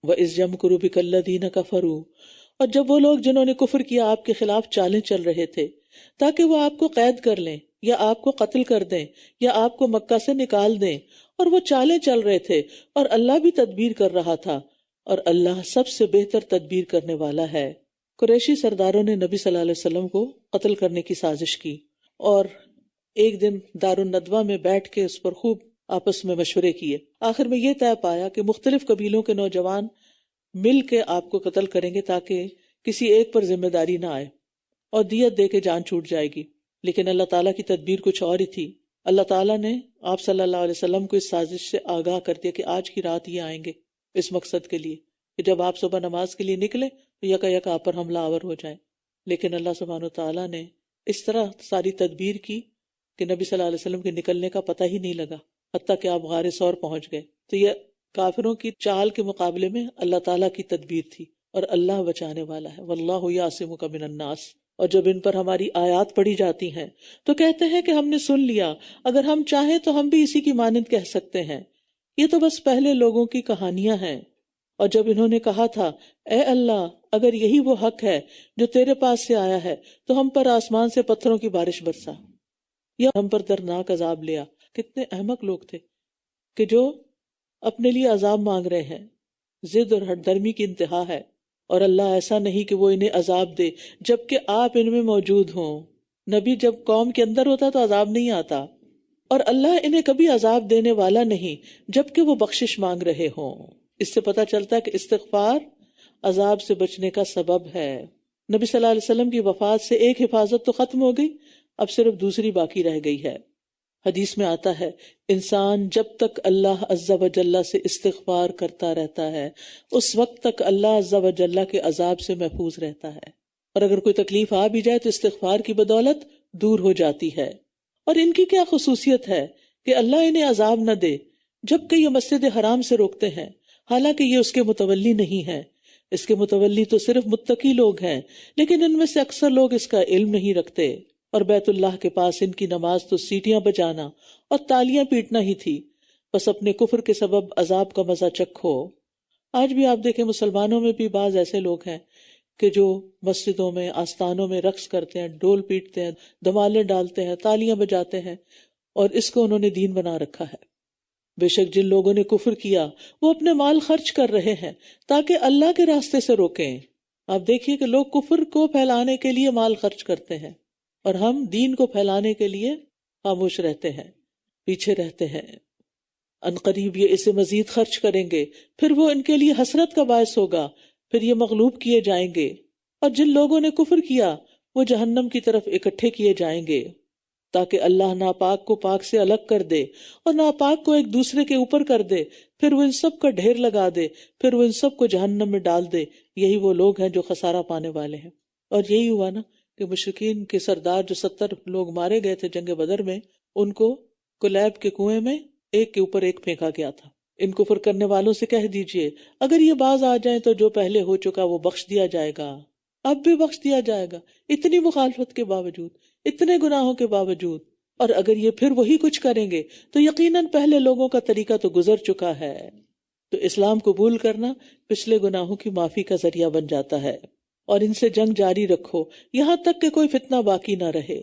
وَإِذْ يَمْكُرُ بِكَ الَّذِينَ كَفَرُوا، اور جب وہ لوگ جنہوں نے کفر کیا آپ کے خلاف چالیں چل رہے تھے تاکہ وہ آپ کو قید کر لیں یا آپ کو قتل کر دیں یا آپ کو مکہ سے نکال دیں، اور وہ چالیں چل رہے تھے اور اللہ بھی تدبیر کر رہا تھا، اور اللہ سب سے بہتر تدبیر کرنے والا ہے. قریشی سرداروں نے نبی صلی اللہ علیہ وسلم کو قتل کرنے کی سازش کی، اور ایک دن دارالندوہ میں بیٹھ کے اس پر خوب آپس میں مشورے کیے. آخر میں یہ طے پایا کہ مختلف قبیلوں کے نوجوان مل کے آپ کو قتل کریں گے تاکہ کسی ایک پر ذمہ داری نہ آئے، اور دیت دے کے جان چھوٹ جائے گی. لیکن اللہ تعالیٰ کی تدبیر کچھ اور ہی تھی. اللہ تعالیٰ نے آپ صلی اللہ علیہ وسلم کو اس سازش سے آگاہ کر دیا کہ آج کی رات یہ آئیں گے اس مقصد کے لیے کہ جب آپ صبح نماز کے لیے نکلیں تو یکا یکا آپ پر حملہ آور ہو جائیں. لیکن اللہ سبحانہ و تعالیٰ نے اس طرح ساری تدبیر کی کہ نبی صلی اللہ علیہ وسلم کے نکلنے کا پتہ ہی نہیں لگا حتیٰ کہ آپ غار ثور پہنچ گئے. تو یہ کافروں کی چال کے مقابلے میں اللہ تعالیٰ کی تدبیر تھی، اور اللہ بچانے والا ہے. واللہ یعصمک من الناس. اور جب ان پر ہماری آیات پڑھی جاتی ہیں تو کہتے ہیں کہ ہم نے سن لیا، اگر ہم چاہیں تو ہم بھی اسی کی مانند کہہ سکتے ہیں، یہ تو بس پہلے لوگوں کی کہانیاں ہیں. اور جب انہوں نے کہا تھا اے اللہ اگر یہی وہ حق ہے جو تیرے پاس سے آیا ہے تو ہم پر آسمان سے پتھروں کی بارش برسا یا ہم پر دردناک عذاب لیا. کتنے احمق لوگ تھے کہ جو اپنے لیے عذاب مانگ رہے ہیں. ضد اور ہٹ درمی کی انتہا ہے، اور اللہ ایسا نہیں کہ وہ انہیں عذاب دے جبکہ آپ ان میں موجود ہوں۔ نبی جب قوم کے اندر ہوتا تو عذاب نہیں آتا، اور اللہ انہیں کبھی عذاب دینے والا نہیں جبکہ وہ بخشش مانگ رہے ہوں۔ اس سے پتہ چلتا ہے کہ استغفار عذاب سے بچنے کا سبب ہے۔ نبی صلی اللہ علیہ وسلم کی وفات سے ایک حفاظت تو ختم ہو گئی، اب صرف دوسری باقی رہ گئی ہے۔ حدیث میں آتا ہے انسان جب تک اللہ عز و جل سے استغفار کرتا رہتا ہے اس وقت تک اللہ عز و جل کے عذاب سے محفوظ رہتا ہے، اور اگر کوئی تکلیف آ بھی جائے تو استغفار کی بدولت دور ہو جاتی ہے۔ اور ان کی کیا خصوصیت ہے کہ اللہ انہیں عذاب نہ دے جبکہ یہ مسجد حرام سے روکتے ہیں، حالانکہ یہ اس کے متولی نہیں ہے، اس کے متولی تو صرف متقی لوگ ہیں، لیکن ان میں سے اکثر لوگ اس کا علم نہیں رکھتے۔ اور بیت اللہ کے پاس ان کی نماز تو سیٹیاں بجانا اور تالیاں پیٹنا ہی تھی، بس اپنے کفر کے سبب عذاب کا مزہ چکھو۔ آج بھی آپ دیکھیں مسلمانوں میں بھی بعض ایسے لوگ ہیں کہ جو مسجدوں میں آستانوں میں رقص کرتے ہیں، ڈول پیٹتے ہیں، دمالے ڈالتے ہیں، تالیاں بجاتے ہیں، اور اس کو انہوں نے دین بنا رکھا ہے۔ بے شک جن لوگوں نے کفر کیا وہ اپنے مال خرچ کر رہے ہیں تاکہ اللہ کے راستے سے روکیں۔ آپ دیکھیے کہ لوگ کفر کو پھیلانے کے لیے مال خرچ کرتے ہیں، اور ہم دین کو پھیلانے کے لیے خاموش رہتے ہیں، پیچھے رہتے ہیں۔ عنقریب یہ اسے مزید خرچ کریں گے، پھر وہ ان کے لیے حسرت کا باعث ہوگا، پھر یہ مغلوب کیے جائیں گے، اور جن لوگوں نے کفر کیا وہ جہنم کی طرف اکٹھے کیے جائیں گے، تاکہ اللہ ناپاک کو پاک سے الگ کر دے اور ناپاک کو ایک دوسرے کے اوپر کر دے، پھر وہ ان سب کا ڈھیر لگا دے، پھر وہ ان سب کو جہنم میں ڈال دے۔ یہی وہ لوگ ہیں جو خسارہ پانے والے ہیں۔ اور یہی ہوا نا کہ مشرکین کے سردار جو 70 لوگ مارے گئے تھے جنگ بدر میں، ان کو کلیب کے کنویں میں ایک کے اوپر ایک پھینکا گیا تھا۔ ان کفر کرنے والوں سے کہہ دیجئے اگر یہ باز آ جائیں تو جو پہلے ہو چکا وہ بخش دیا جائے گا، اب بھی بخش دیا جائے گا، اتنی مخالفت کے باوجود، اتنے گناہوں کے باوجود۔ اور اگر یہ پھر وہی کچھ کریں گے تو یقیناً پہلے لوگوں کا طریقہ تو گزر چکا ہے۔ تو اسلام قبول کرنا پچھلے گناہوں کی معافی کا ذریعہ بن جاتا ہے۔ اور ان سے جنگ جاری رکھو یہاں تک کہ کوئی فتنہ باقی نہ رہے،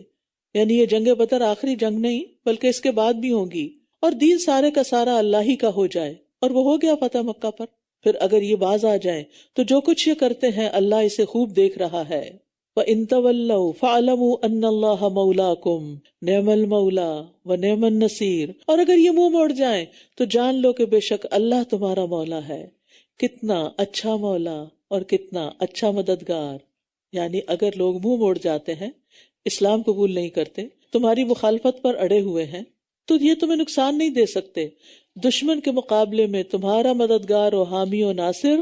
یعنی یہ جنگ بدر آخری جنگ نہیں بلکہ اس کے بعد بھی ہوگی، اور دین سارے کا سارا اللہ ہی کا ہو جائے۔ اور وہ ہو گیا فتح مکہ پر۔ پھر اگر یہ باز آ جائیں تو جو کچھ یہ کرتے ہیں اللہ اسے خوب دیکھ رہا ہے۔ وَإِن تَوَلَّوْا فَاعْلَمُوا أَنَّ اللَّهَ مَوْلَاكُمْ نِعْمَ الْمَوْلَىٰ وَنِعْمَ النَّصِيرُ، اور اگر یہ منہ موڑ جائیں تو جان لو کہ بے شک اللہ تمہارا مولا ہے، کتنا اچھا مولا اور کتنا اچھا مددگار۔ یعنی اگر لوگ منہ موڑ جاتے ہیں، اسلام قبول نہیں کرتے، تمہاری مخالفت پر اڑے ہوئے ہیں، تو یہ تمہیں نقصان نہیں دے سکتے۔ دشمن کے مقابلے میں تمہارا مددگار و حامی و ناصر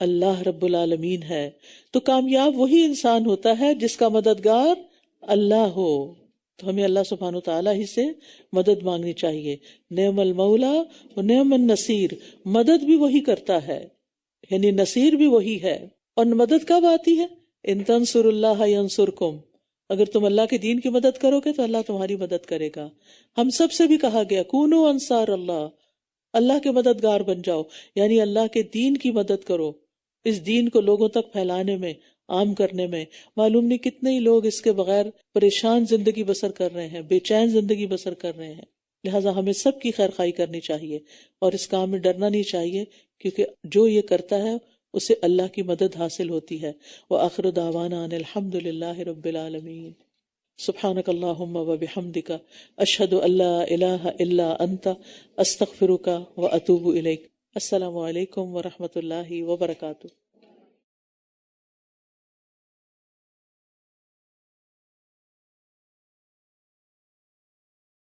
اللہ رب العالمین ہے۔ تو کامیاب وہی انسان ہوتا ہے جس کا مددگار اللہ ہو۔ تو ہمیں اللہ سبحانہ وتعالیٰ ہی سے مدد مانگنی چاہیے۔ نعم المولا و نعم النصیر، مدد بھی وہی کرتا ہے، یعنی نصیر بھی وہی ہے۔ اور مدد کب آتی ہے؟ ان تنصر اللہ ینصرکم، اگر تم اللہ کے دین کی مدد کرو گے تو اللہ تمہاری مدد کرے گا۔ ہم سب سے بھی کہا گیا کونوا انصار اللہ، اللہ کے مددگار بن جاؤ، یعنی اللہ کے دین کی مدد کرو، اس دین کو لوگوں تک پھیلانے میں، عام کرنے میں۔ معلوم نہیں کتنے ہی لوگ اس کے بغیر پریشان زندگی بسر کر رہے ہیں، بے چین زندگی بسر کر رہے ہیں۔ لہٰذا ہمیں سب کی خیر خواہی کرنی چاہیے اور اس کام میں ڈرنا نہیں چاہیے، کیونکہ جو یہ کرتا ہے اسے اللہ کی مدد حاصل ہوتی ہے۔ وآخر دعوانا ان الحمد للہ رب العالمین۔ سبحانک اللہم وبحمدک، اشہد ان لا الہ الا انت، استغفرک واتوب الیک۔ السلام علیکم ورحمۃ اللہ وبرکاتہ۔